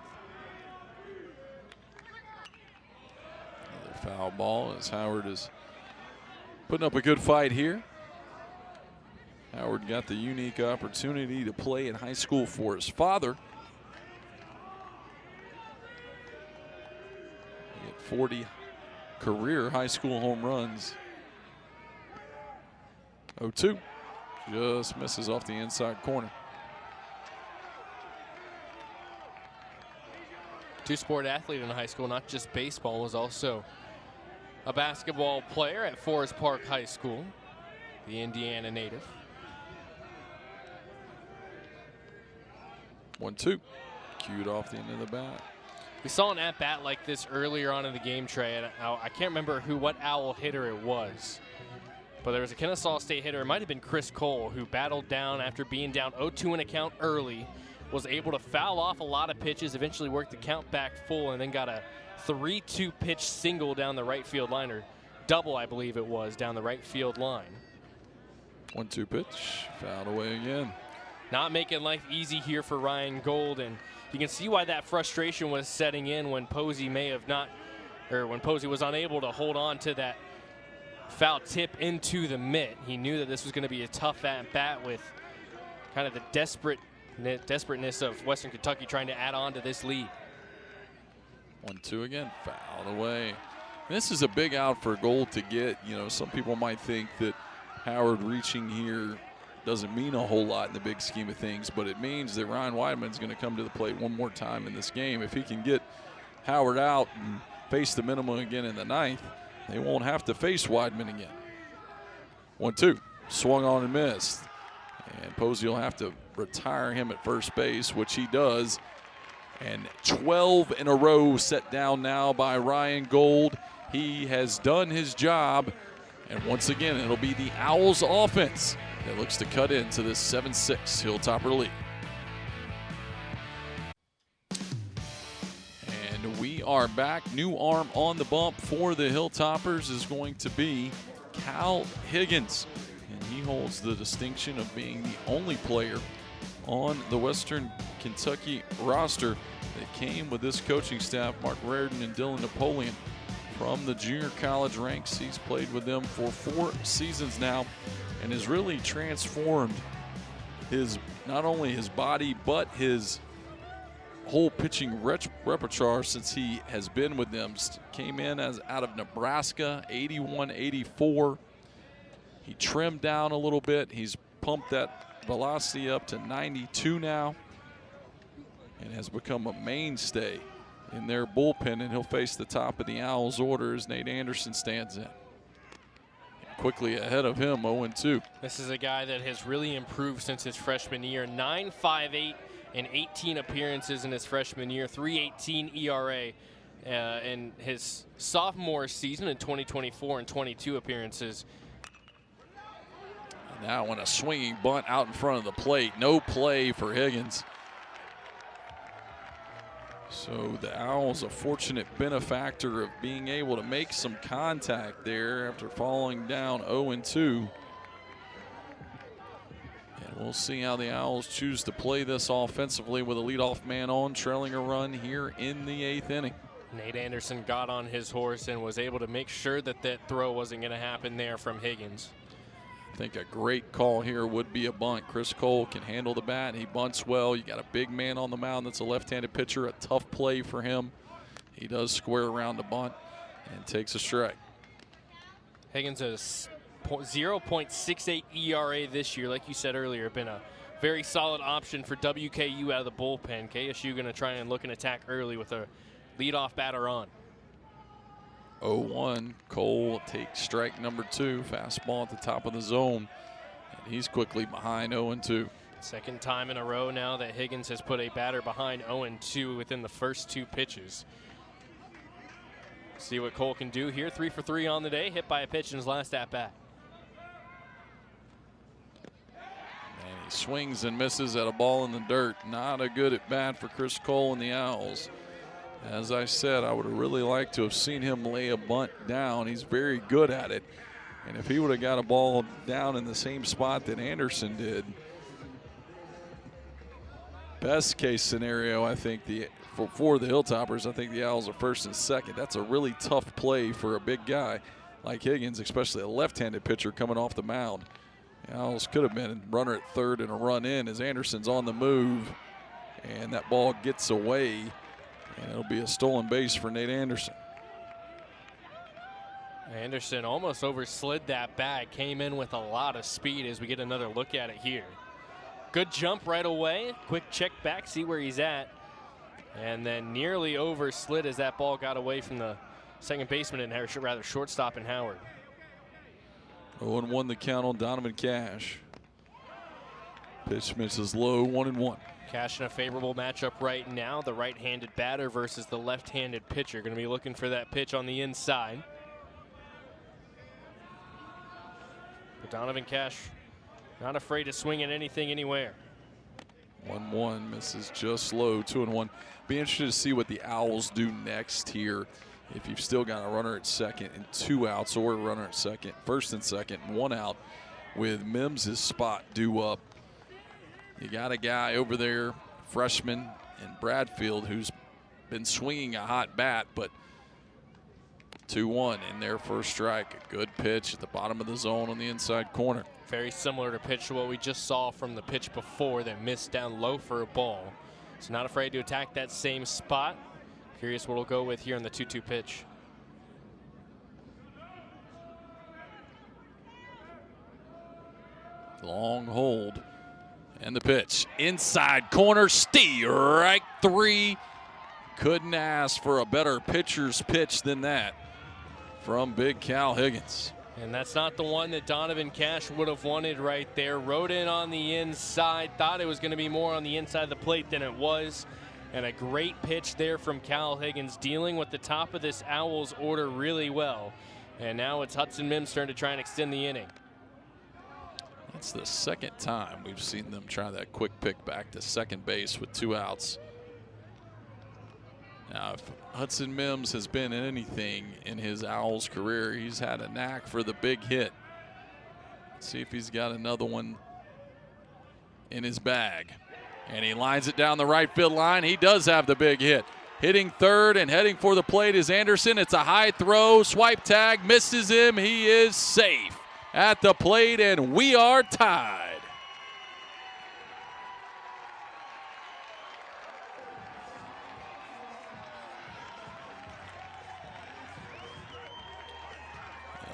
Another foul ball as Howard is putting up a good fight here. Howard got the unique opportunity to play in high school for his father. He had 40 career high school home runs. 0-2. Just misses off the inside corner. Two-sport athlete in high school, not just baseball, was also a basketball player at Forest Park High School, the Indiana native. 1-2. Cued off the end of the bat. We saw an at-bat like this earlier on in the game, Trey, and I can't remember what Owl hitter it was. But there was a Kennesaw State hitter, it might have been Chris Cole, who battled down after being down 0-2 in a count early, was able to foul off a lot of pitches, eventually worked the count back full, and then got a 3-2 pitch single down the right field line, or double, I believe it was, down the right field line. 1-2 pitch, fouled away again. Not making life easy here for Ryan Gold, and you can see why that frustration was setting in when Posey when Posey was unable to hold on to that foul tip into the mitt. He knew that this was going to be a tough at-bat with kind of the desperateness of Western Kentucky trying to add on to this lead. 1-2 again, fouled away. This is a big out for Gold to get. You know, some people might think that Howard reaching here doesn't mean a whole lot in the big scheme of things, but it means that Ryan Weidman's going to come to the plate one more time in this game. If he can get Howard out and face the minimum again in the ninth, they won't have to face Weidman again. 1-2, swung on and missed. And Posey will have to retire him at first base, which he does. And 12 in a row set down now by Ryan Gold. He has done his job. And once again, it'll be the Owls offense that looks to cut into this 7-6 Hilltopper lead. And we are back. New arm on the bump for the Hilltoppers is going to be Cal Higgins. And he holds the distinction of being the only player on the Western Kentucky roster that came with this coaching staff, Mark Reardon and Dylan Napoleon, from the junior college ranks. He's played with them for 4 seasons now and has really transformed not only his body but his whole pitching repertoire since he has been with them. Came in out of Nebraska, 81-84. He trimmed down a little bit. He's pumped that velocity up to 92 now and has become a mainstay in their bullpen, and he'll face the top of the Owls order as Nate Anderson stands in. And quickly ahead of him, 0-2. This is a guy that has really improved since his freshman year. 9.58 in 18 appearances in his freshman year, 3.18 ERA in his sophomore season in 2024 and 22 appearances. And now on a swinging bunt out in front of the plate, no play for Higgins. So the Owls a fortunate benefactor of being able to make some contact there after falling down 0-2. And we'll see how the Owls choose to play this offensively with a leadoff man on, trailing a run here in the 8th inning. Nate Anderson got on his horse and was able to make sure that that throw wasn't going to happen there from Higgins. I think a great call here would be a bunt. Chris Cole can handle the bat. He bunts well. You got a big man on the mound that's a left-handed pitcher. A tough play for him. He does square around the bunt and takes a strike. Higgins has 0.68 ERA this year. Like you said earlier, been a very solid option for WKU out of the bullpen. KSU going to try and look and attack early with a leadoff batter on. 0-1, Cole takes strike number 2, fastball at the top of the zone, and he's quickly behind 0-2. Second time in a row now that Higgins has put a batter behind 0-2 within the first 2 pitches. See what Cole can do here. 3 for 3 on the day, hit by a pitch in his last at-bat. And he swings and misses at a ball in the dirt. Not a good at bat for Chris Cole and the Owls. As I said, I would have really liked to have seen him lay a bunt down. He's very good at it. And if he would have got a ball down in the same spot that Anderson did, best case scenario, I think for the Hilltoppers, I think the Owls are first and second. That's a really tough play for a big guy like Higgins, especially a left-handed pitcher coming off the mound. The Owls could have been a runner at third and a run in as Anderson's on the move, and that ball gets away. And it'll be a stolen base for Nate Anderson. Anderson almost overslid that bag, came in with a lot of speed as we get another look at it here. Good jump right away, quick check back, see where he's at. And then nearly overslid as that ball got away from the second baseman and rather shortstop and Howard. 0-1 the count on Donovan Cash. Pitch misses low, 1-1. Cash in a favorable matchup right now. The right-handed batter versus the left-handed pitcher. Going to be looking for that pitch on the inside. But Donovan Cash not afraid to swing at anything, anywhere. 1-1, misses just low, 2-1. Be interested to see what the Owls do next here. If you've still got a runner at second and 2 outs, or a runner at second, first and second, and 1 out. with Mims' spot due up. You got a guy over there, freshman in Bradfield, who's been swinging a hot bat, but 2-1 in their first strike. A good pitch at the bottom of the zone on the inside corner. Very similar to pitch to what we just saw from the pitch before that missed down low for a ball. So not afraid to attack that same spot. Curious what we'll go with here on the 2-2 pitch. Long hold. And the pitch. Inside corner, strike 3. Couldn't ask for a better pitcher's pitch than that from big Cal Higgins. And that's not the one that Donovan Cash would have wanted right there. Rode in on the inside, thought it was going to be more on the inside of the plate than it was. And a great pitch there from Cal Higgins, dealing with the top of this Owls order really well. And now it's Hudson Mims' turn to try and extend the inning. That's the second time we've seen them try that quick pick back to second base with 2 outs. Now, if Hudson Mims has been anything in his Owls career, he's had a knack for the big hit. Let's see if he's got another one in his bag. And he lines it down the right field line. He does have the big hit. Hitting third and heading for the plate is Anderson. It's a high throw, swipe tag, misses him. He is safe at the plate, and we are tied.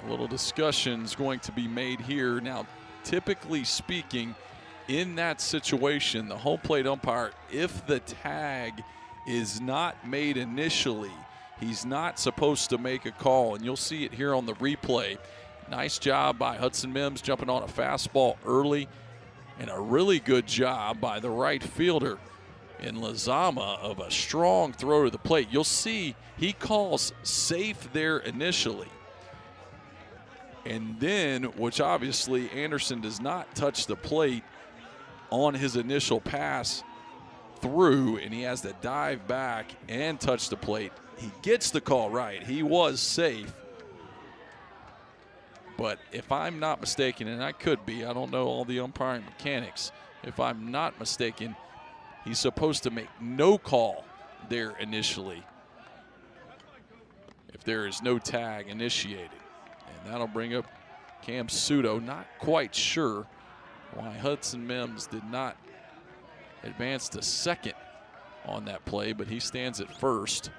A little discussion is going to be made here. Now, typically speaking, in that situation, the home plate umpire, if the tag is not made initially, he's not supposed to make a call, and you'll see it here on the replay. Nice job by Hudson Mims jumping on a fastball early, and a really good job by the right fielder in Lazama of a strong throw to the plate. You'll see he calls safe there initially. And then, which obviously Anderson does not touch the plate on his initial pass through, and he has to dive back and touch the plate. He gets the call right. He was safe. But if I'm not mistaken, and I could be, I don't know all the umpiring mechanics. If I'm not mistaken, he's supposed to make no call there initially if there is no tag initiated. And that'll bring up Cam Sudo. Not quite sure why Hudson Mims did not advance to second on that play, but he stands at first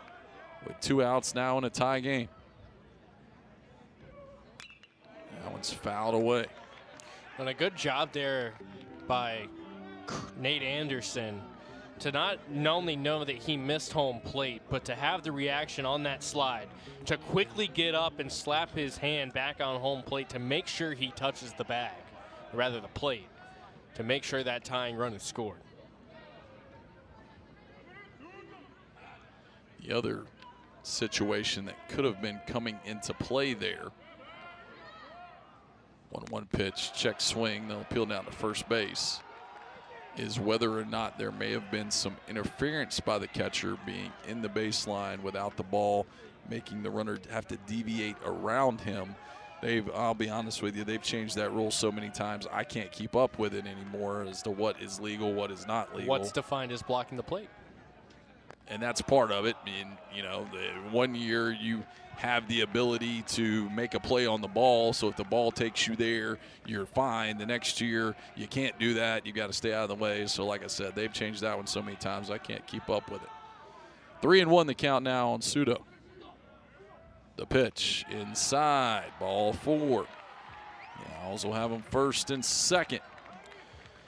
with 2 outs now in a tie game. That one's fouled away. And a good job there by Nate Anderson to not only know that he missed home plate, but to have the reaction on that slide, to quickly get up and slap his hand back on home plate to make sure he touches the bag, or rather the plate, to make sure that tying run is scored. The other situation that could have been coming into play there. 1-1 pitch, check swing, they'll peel down to first base, is whether or not there may have been some interference by the catcher being in the baseline without the ball, making the runner have to deviate around him. I'll be honest with you, they've changed that rule so many times, I can't keep up with it anymore as to what is legal, what is not legal. What's defined as blocking the plate? And that's part of it. You know, one year you have the ability to make a play on the ball, so if the ball takes you there, you're fine. The next year, you can't do that. You got to stay out of the way. So like I said, they've changed that one so many times, I can't keep up with it. 3-1 the count now on Sudo. The pitch inside, ball 4. The Owls will have them first and second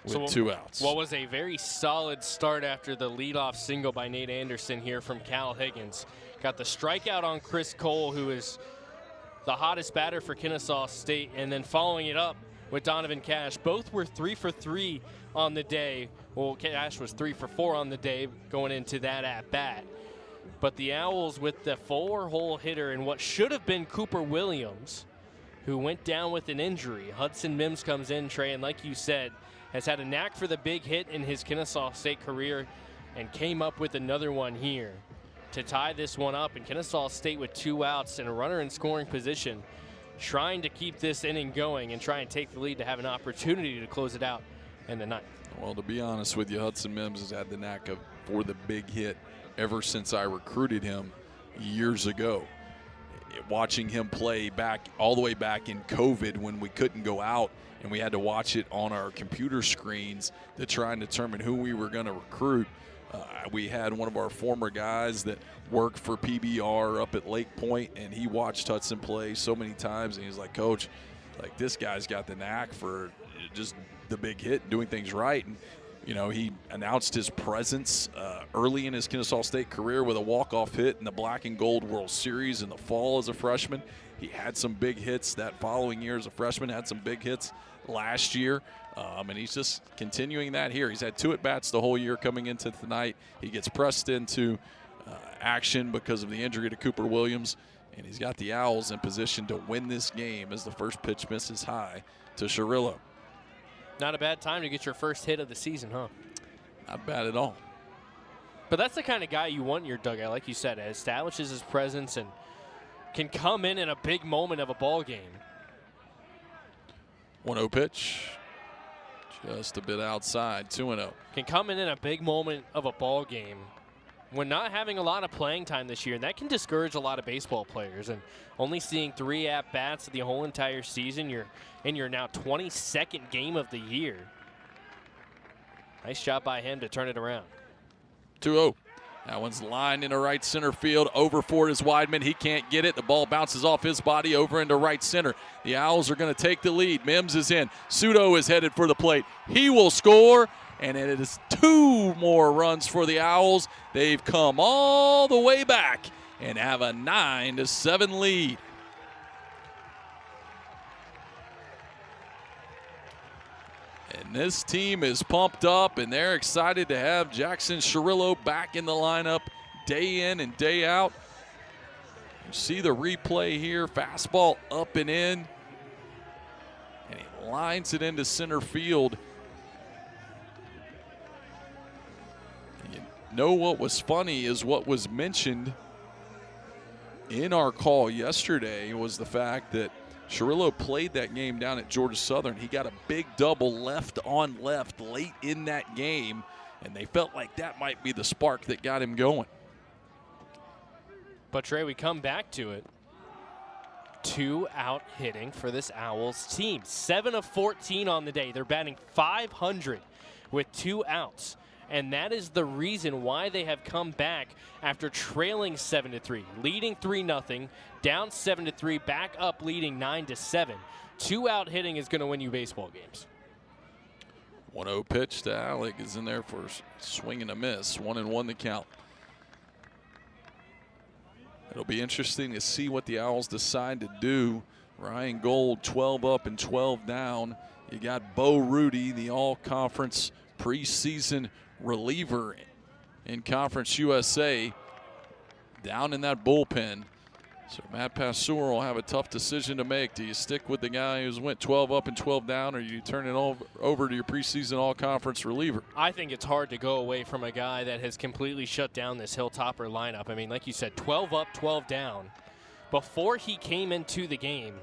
with 2 outs. What was a very solid start after the leadoff single by Nate Anderson here from Cal Higgins. Got the strikeout on Chris Cole, who is the hottest batter for Kennesaw State, and then following it up with Donovan Cash. Both were 3 for 3 on the day. Well, Cash was 3 for 4 on the day going into that at-bat. But the Owls with the 4-hole hitter and what should have been Cooper Williams, who went down with an injury. Hudson Mims comes in, Trey, and like you said, has had a knack for the big hit in his Kennesaw State career and came up with another one here to tie this one up. And Kennesaw State with 2 outs and a runner in scoring position trying to keep this inning going and try and take the lead to have an opportunity to close it out in the ninth. Well, to be honest with you, Hudson Mims has had the knack for the big hit ever since I recruited him years ago. Watching him play all the way back in COVID when we couldn't go out and we had to watch it on our computer screens to try and determine who we were going to recruit. We had one of our former guys that worked for PBR up at Lake Point, and he watched Hudson play so many times, and he's like, Coach, like, this guy's got the knack for just the big hit and doing things right. And he announced his presence early in his Kennesaw State career with a walk-off hit in the Black and Gold World Series in the fall as a freshman. He had some big hits that following year as a freshman, had some big hits last year, and he's just continuing that here. He's had 2 at-bats the whole year coming into tonight. He gets pressed into action because of the injury to Cooper Williams, and he's got the Owls in position to win this game as the first pitch misses high to Cirillo. Not a bad time to get your first hit of the season, huh? Not bad at all. But that's the kind of guy you want in your dugout, like you said, establishes his presence and can come in a big moment of a ball game. 1-0 pitch, just a bit outside, 2-0. Can come in a big moment of a ball game when not having a lot of playing time this year, and that can discourage a lot of baseball players. And only seeing 3 at-bats the whole entire season, you're in your now 22nd game of the year. Nice job by him to turn it around. 2-0. That one's lined into right center field. Over for it is Weidman. He can't get it. The ball bounces off his body over into right center. The Owls are going to take the lead. Mims is in. Sudo is headed for the plate. He will score, and it is 2 more runs for the Owls. They've come all the way back and have a 9-7 lead. And this team is pumped up, and they're excited to have Jackson Cirillo back in the lineup day in and day out. You see the replay here, fastball up and in, and he lines it into center field. You know what was funny is what was mentioned in our call yesterday was the fact that Cirillo played that game down at Georgia Southern. He got a big double left on left late in that game, and they felt like that might be the spark that got him going. But, Trey, we come back to it. 2 out hitting for this Owls team. 7 of 14 on the day. They're batting .500 with 2 outs. And that is the reason why they have come back after trailing 7-3, leading 3-0, down 7-3, back up leading 9-7. 2 out hitting is going to win you baseball games. 1-0 pitch to Alec is in there for a swing and a miss. 1-1 the count. It'll be interesting to see what the Owls decide to do. Ryan Gold 12 up and 12 down. You got Bo Rudy, the all-conference preseason reliever in Conference USA, down in that bullpen. So Matt Passour will have a tough decision to make. Do you stick with the guy who's went 12 up and 12 down, or you turn it over to your preseason all-conference reliever? I think it's hard to go away from a guy that has completely shut down this Hilltopper lineup. I mean, like you said, 12 up, 12 down. Before he came into the game,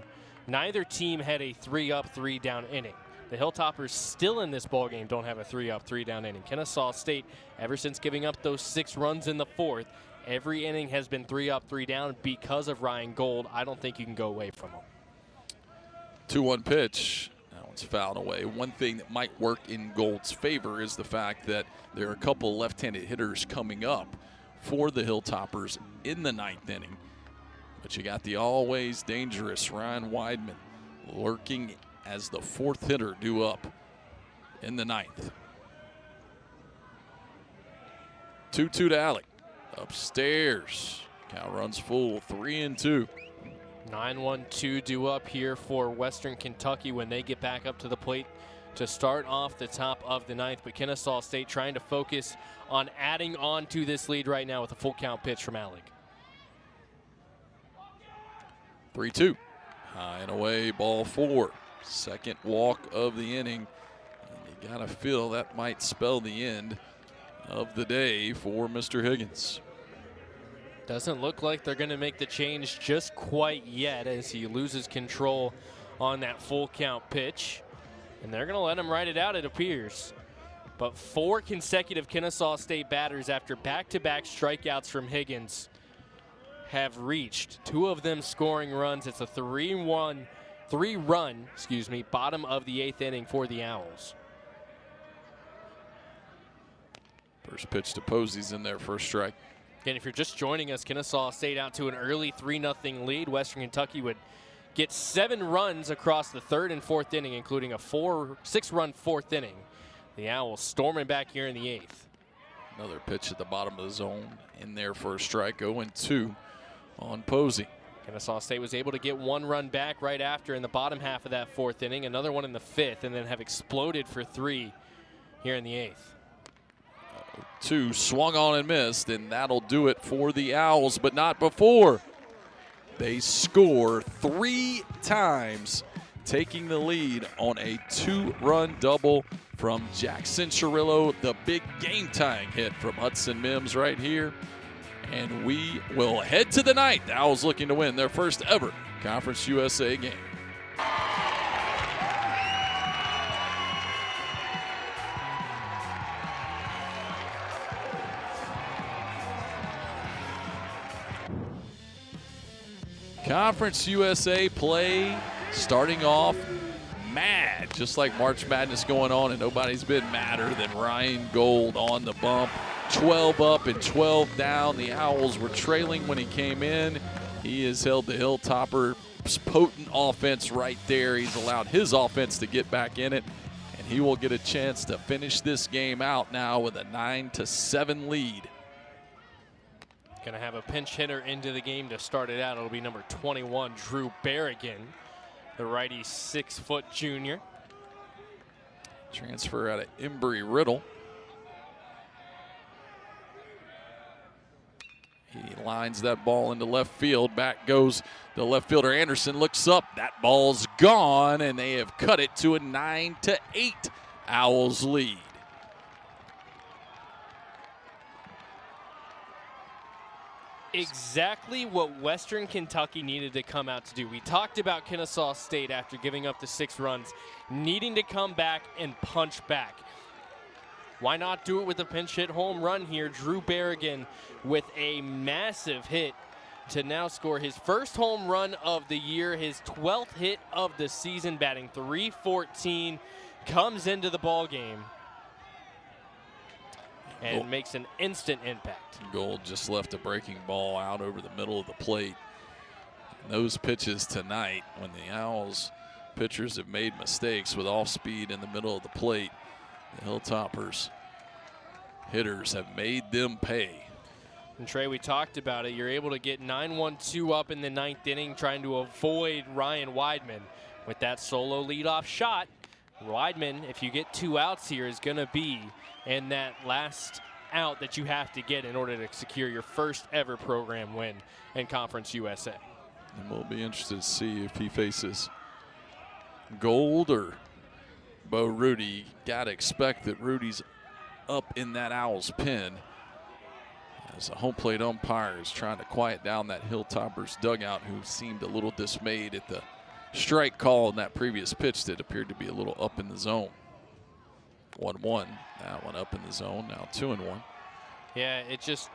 neither team had a 3 up, 3 down inning. The Hilltoppers still in this ballgame don't have a 3 up, 3 down inning. Kennesaw State, ever since giving up those 6 runs in the 4th, every inning has been 3 up, 3 down because of Ryan Gold. I don't think you can go away from him. 2-1 pitch. That one's fouled away. One thing that might work in Gold's favor is the fact that there are a couple left-handed hitters coming up for the Hilltoppers in the 9th inning. But you got the always dangerous Ryan Weidman lurking as the 4th hitter due up in the 9th. 2-2 to Alec. Upstairs. Count runs full, 3-2. 9-1-2 due up here for Western Kentucky when they get back up to the plate to start off the top of the 9th. But Kennesaw State trying to focus on adding on to this lead right now with a full count pitch from Alec. 3-2. High and away, ball 4. Second walk of the inning. And you got to feel that might spell the end of the day for Mr. Higgins. Doesn't look like they're going to make the change just quite yet as he loses control on that full count pitch. And they're going to let him ride it out, it appears. But 4 consecutive Kennesaw State batters after back-to-back strikeouts from Higgins have reached. 2 of them scoring runs. It's a 3-run, bottom of the 8th inning for the Owls. First pitch to Posey's in there for a strike. Again, if you're just joining us, Kennesaw State out to an early 3-0 lead. Western Kentucky would get 7 runs across the 3rd and 4th inning, including a 6-run 4th inning. The Owls storming back here in the 8th. Another pitch at the bottom of the zone in there for a strike. 0-2 on Posey. Kennesaw State was able to get 1 run back right after in the bottom half of that 4th inning, another one in the 5th, and then have exploded for 3 here in the 8th. 2 swung on and missed, and that'll do it for the Owls, but not before they score 3 times, taking the lead on a 2-run double from Jackson Cirillo, the big game-tying hit from Hudson Mims right here. And we will head to the ninth. The Owls looking to win their first ever Conference USA game. Conference USA play starting off mad, just like March Madness going on, and nobody's been madder than Ryan Gold on the bump. 12 up and 12 down. The Owls were trailing when he came in. He has held the Hilltoppers' potent offense right there. He's allowed his offense to get back in it, and he will get a chance to finish this game out now with a 9-7 lead. Going to have a pinch hitter into the game to start it out. It'll be number 21, Drew Berrigan, the righty 6-foot junior. Transfer out of Embry-Riddle. He lines that ball into left field. Back goes the left fielder. Anderson looks up. That ball's gone, and they have cut it to a 9-8 Owls lead. Exactly what Western Kentucky needed to come out to do. We talked about Kennesaw State after giving up the 6 runs, needing to come back and punch back. Why not do it with a pinch hit home run here? Drew Berrigan with a massive hit to now score his first home run of the year, his 12th hit of the season, batting .314, comes into the ball game and makes an instant impact. Gold just left a breaking ball out over the middle of the plate. And those pitches tonight, when the Owls pitchers have made mistakes with off speed in the middle of the plate, the Hilltoppers hitters have made them pay. And Trey, we talked about it. You're able to get 9-1-2 up in the 9th inning, trying to avoid Ryan Weidman with that solo leadoff shot. Weidman, if you get 2 outs here, is going to be in that last out that you have to get in order to secure your first ever program win in Conference USA. And we'll be interested to see if he faces Gold or Bo Rudy. Got to expect that Rudy's up in that Owls pen as a home plate umpire is trying to quiet down that Hilltoppers dugout, who seemed a little dismayed at the strike call in that previous pitch that appeared to be a little up in the zone. 1-1, that one up in the zone, now 2-1. Yeah, it just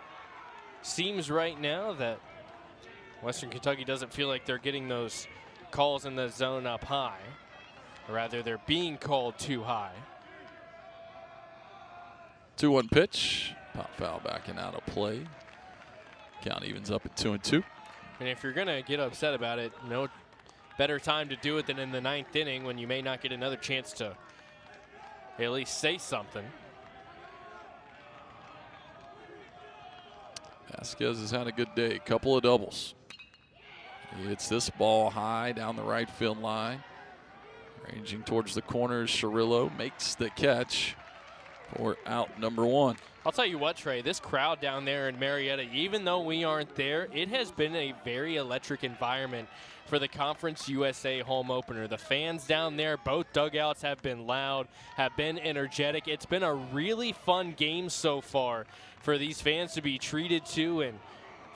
seems right now that Western Kentucky doesn't feel like they're getting those calls in the zone up high. Or rather, they're being called too high. 2-1 pitch, pop foul backing out of play. Count evens up at 2-2. And if you're going to get upset about it, no better time to do it than in the 9th inning when you may not get another chance to at least say something. Vasquez has had a good day, couple of doubles. He hits this ball high down the right field line. Ranging towards the corners, Cirillo makes the catch for out number 1. I'll tell you what, Trey, this crowd down there in Marietta, even though we aren't there, it has been a very electric environment for the Conference USA home opener. The fans down there, both dugouts have been loud, have been energetic. It's been a really fun game so far for these fans to be treated to, and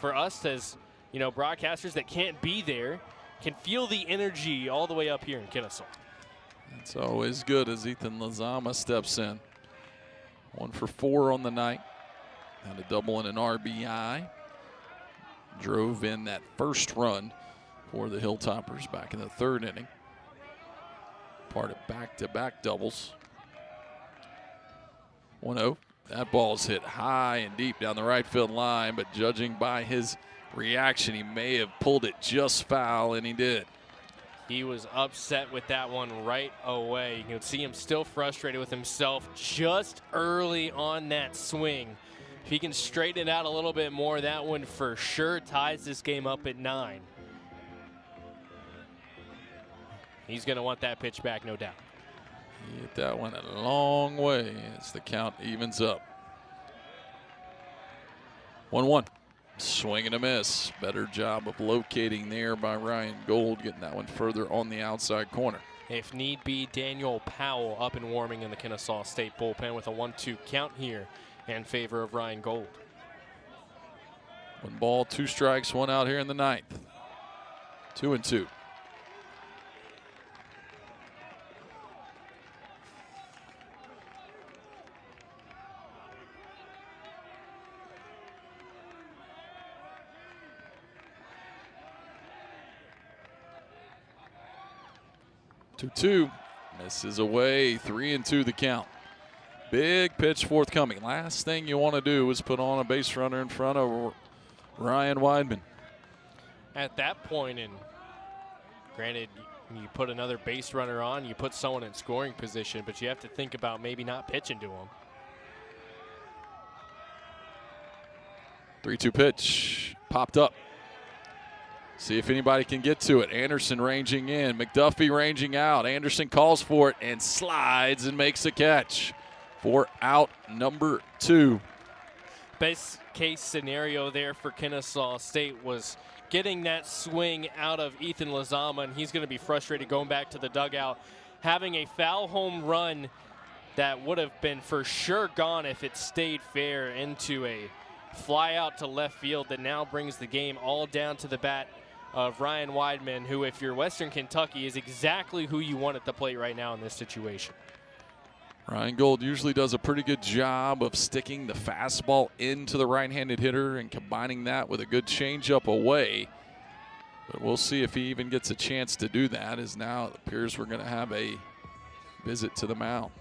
for us as, you know, broadcasters that can't be there, can feel the energy all the way up here in Kennesaw. It's always good as Ethan Lazama steps in. 1 for 4 on the night. Had a double and an RBI. Drove in that first run for the Hilltoppers back in the 3rd inning. Part of back-to-back doubles. 1-0. That ball's hit high and deep down the right field line, but judging by his reaction, he may have pulled it just foul, and he did. He was upset with that one right away. You can see him still frustrated with himself just early on that swing. If he can straighten it out a little bit more, that one for sure ties this game up at 9. He's going to want that pitch back, no doubt. He hit that one a long way as the count evens up. 1-1. Swing and a miss. Better job of locating there by Ryan Gold, getting that one further on the outside corner. If need be, Daniel Powell up and warming in the Kennesaw State bullpen with a 1-2 count here in favor of Ryan Gold. 1 ball, 2 strikes, 1 out here in the 9th. 2-2. Misses away. 3-2 the count. Big pitch forthcoming. Last thing you want to do is put on a base runner in front of Ryan Weidman. At that point, and granted, you put another base runner on, you put someone in scoring position, but you have to think about maybe not pitching to him. 3-2 pitch. Popped up. See if anybody can get to it. Anderson ranging in. McDuffie ranging out. Anderson calls for it and slides and makes a catch for out number 2. Best case scenario there for Kennesaw State was getting that swing out of Ethan Lazama, and he's going to be frustrated going back to the dugout, having a foul home run that would have been for sure gone if it stayed fair into a fly out to left field that now brings the game all down to the bat of Ryan Weidman, who, if you're Western Kentucky, is exactly who you want at the plate right now in this situation. Ryan Gold usually does a pretty good job of sticking the fastball into the right-handed hitter and combining that with a good changeup away. But we'll see if he even gets a chance to do that, as now it appears we're going to have a visit to the mound.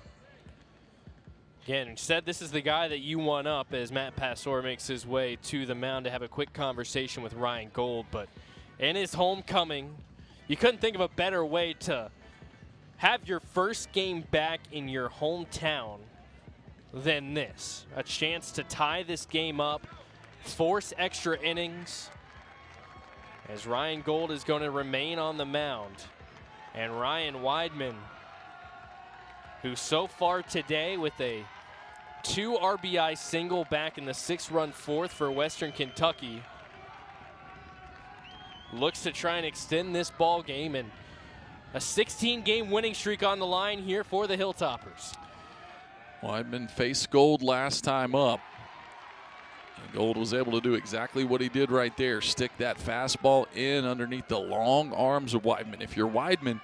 Again, instead, this is the guy that you want up as Matt Passor makes his way to the mound to have a quick conversation with Ryan Gold. But in his homecoming, you couldn't think of a better way to have your first game back in your hometown than this. A chance to tie this game up, force extra innings, as Ryan Gold is going to remain on the mound. And Ryan Weidman, who so far today with a 2 RBI single back in the 6-run 4th for Western Kentucky, looks to try and extend this ball game, and a 16-game winning streak on the line here for the Hilltoppers. Weidman faced Gold last time up, and Gold was able to do exactly what he did right there, stick that fastball in underneath the long arms of Weidman. If you're Weidman,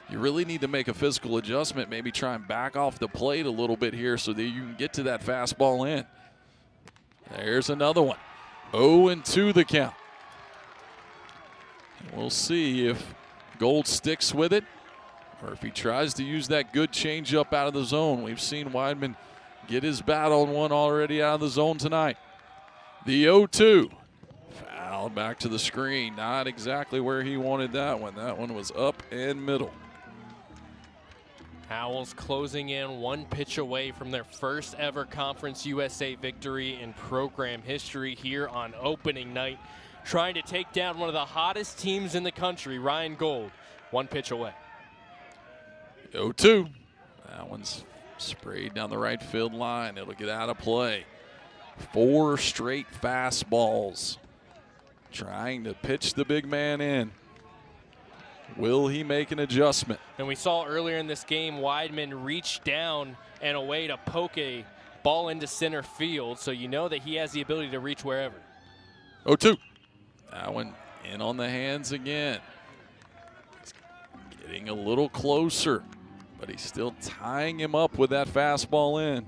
you really need to make a physical adjustment, maybe try and back off the plate a little bit here so that you can get to that fastball in. There's another one. 0-2 the count. And we'll see if Gold sticks with it or if he tries to use that good changeup out of the zone. We've seen Weidman get his bat on one already out of the zone tonight. The 0-2. Foul back to the screen. Not exactly where he wanted that one. That one was up and middle. Owls closing in 1 pitch away from their first ever Conference USA victory in program history here on opening night, trying to take down one of the hottest teams in the country, Ryan Gold. 1 pitch away. 0-2. That one's sprayed down the right field line. It'll get out of play. 4 straight fastballs. Trying to pitch the big man in. Will he make an adjustment? And we saw earlier in this game, Weidman reach down and away to poke a ball into center field, so you know that he has the ability to reach wherever. 0-2. That one in on the hands again. He's getting a little closer, but he's still tying him up with that fastball in.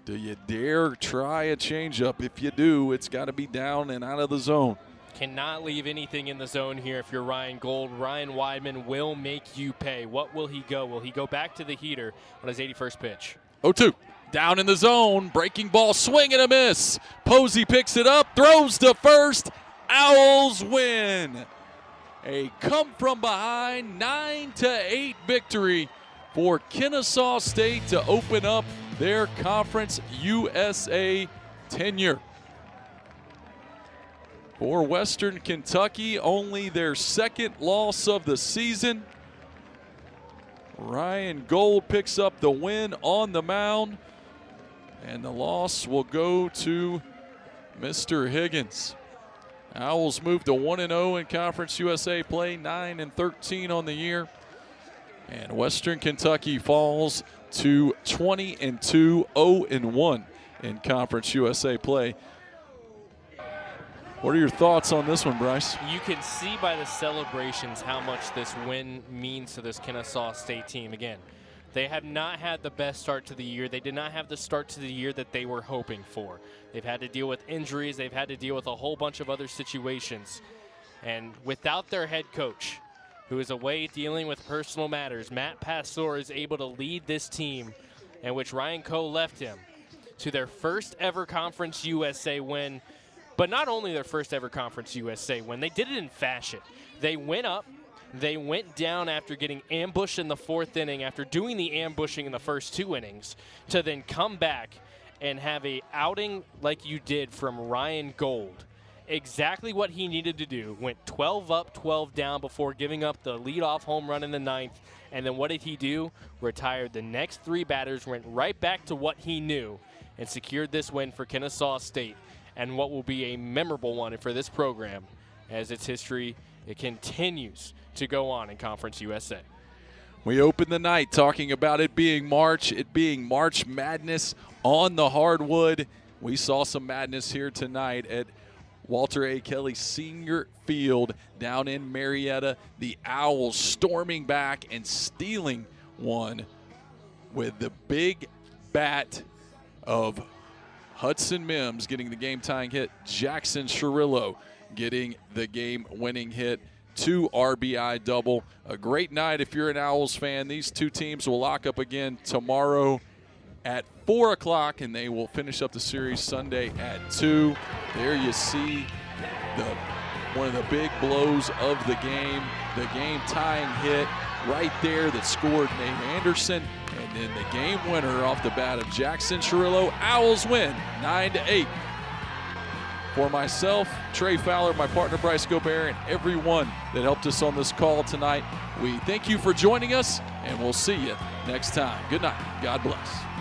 Do you dare try a changeup? If you do, it's got to be down and out of the zone. Cannot leave anything in the zone here if you're Ryan Gold. Ryan Weidman will make you pay. What will he go? Will he go back to the heater on his 81st pitch? 0-2. Down in the zone. Breaking ball. Swing and a miss. Posey picks it up. Throws to first. Owls win. A come from behind 9-8 victory for Kennesaw State to open up their Conference USA tenure. For Western Kentucky, only their second loss of the season. Ryan Gold picks up the win on the mound, and the loss will go to Mr. Higgins. Owls move to 1-0 in Conference USA play, 9-13 on the year. And Western Kentucky falls to 20-2, 0-1 in Conference USA play. What are your thoughts on this one, Bryce? You can see by the celebrations how much this win means to this Kennesaw State team. Again, they have not had the best start to the year. They did not have the start to the year that they were hoping for. They've had to deal with injuries. They've had to deal with a whole bunch of other situations. And without their head coach, who is away dealing with personal matters, Matt Pastor is able to lead this team, in which Ryan Coe left him, to their first ever Conference USA win. But not only their first ever Conference USA win, they did it in fashion. They went up, they went down after getting ambushed in the 4th inning, after doing the ambushing in the first 2 innings, to then come back and have a outing like you did from Ryan Gold. Exactly what he needed to do. Went 12 up, 12 down before giving up the leadoff home run in the 9th. And then what did he do? Retired the next 3 batters, went right back to what he knew, and secured this win for Kennesaw State. And what will be a memorable one for this program, as its history, it continues to go on in Conference USA. We opened the night talking about it being March Madness on the hardwood. We saw some madness here tonight at Walter A. Kelly Senior Field down in Marietta. The Owls storming back and stealing one with the big bat of Hudson Mims getting the game-tying hit. Jackson Cirillo getting the game-winning hit. 2 RBI double. A great night if you're an Owls fan. These two teams will lock up again tomorrow at 4 o'clock, and they will finish up the series Sunday at 2. There you see one of the big blows of the game-tying hit right there that scored Nate Anderson. And then the game winner off the bat of Jackson Cirillo. Owls win 9-8. For myself, Trey Fowler, my partner Bryce Gobert, and everyone that helped us on this call tonight, we thank you for joining us, and we'll see you next time. Good night. God bless.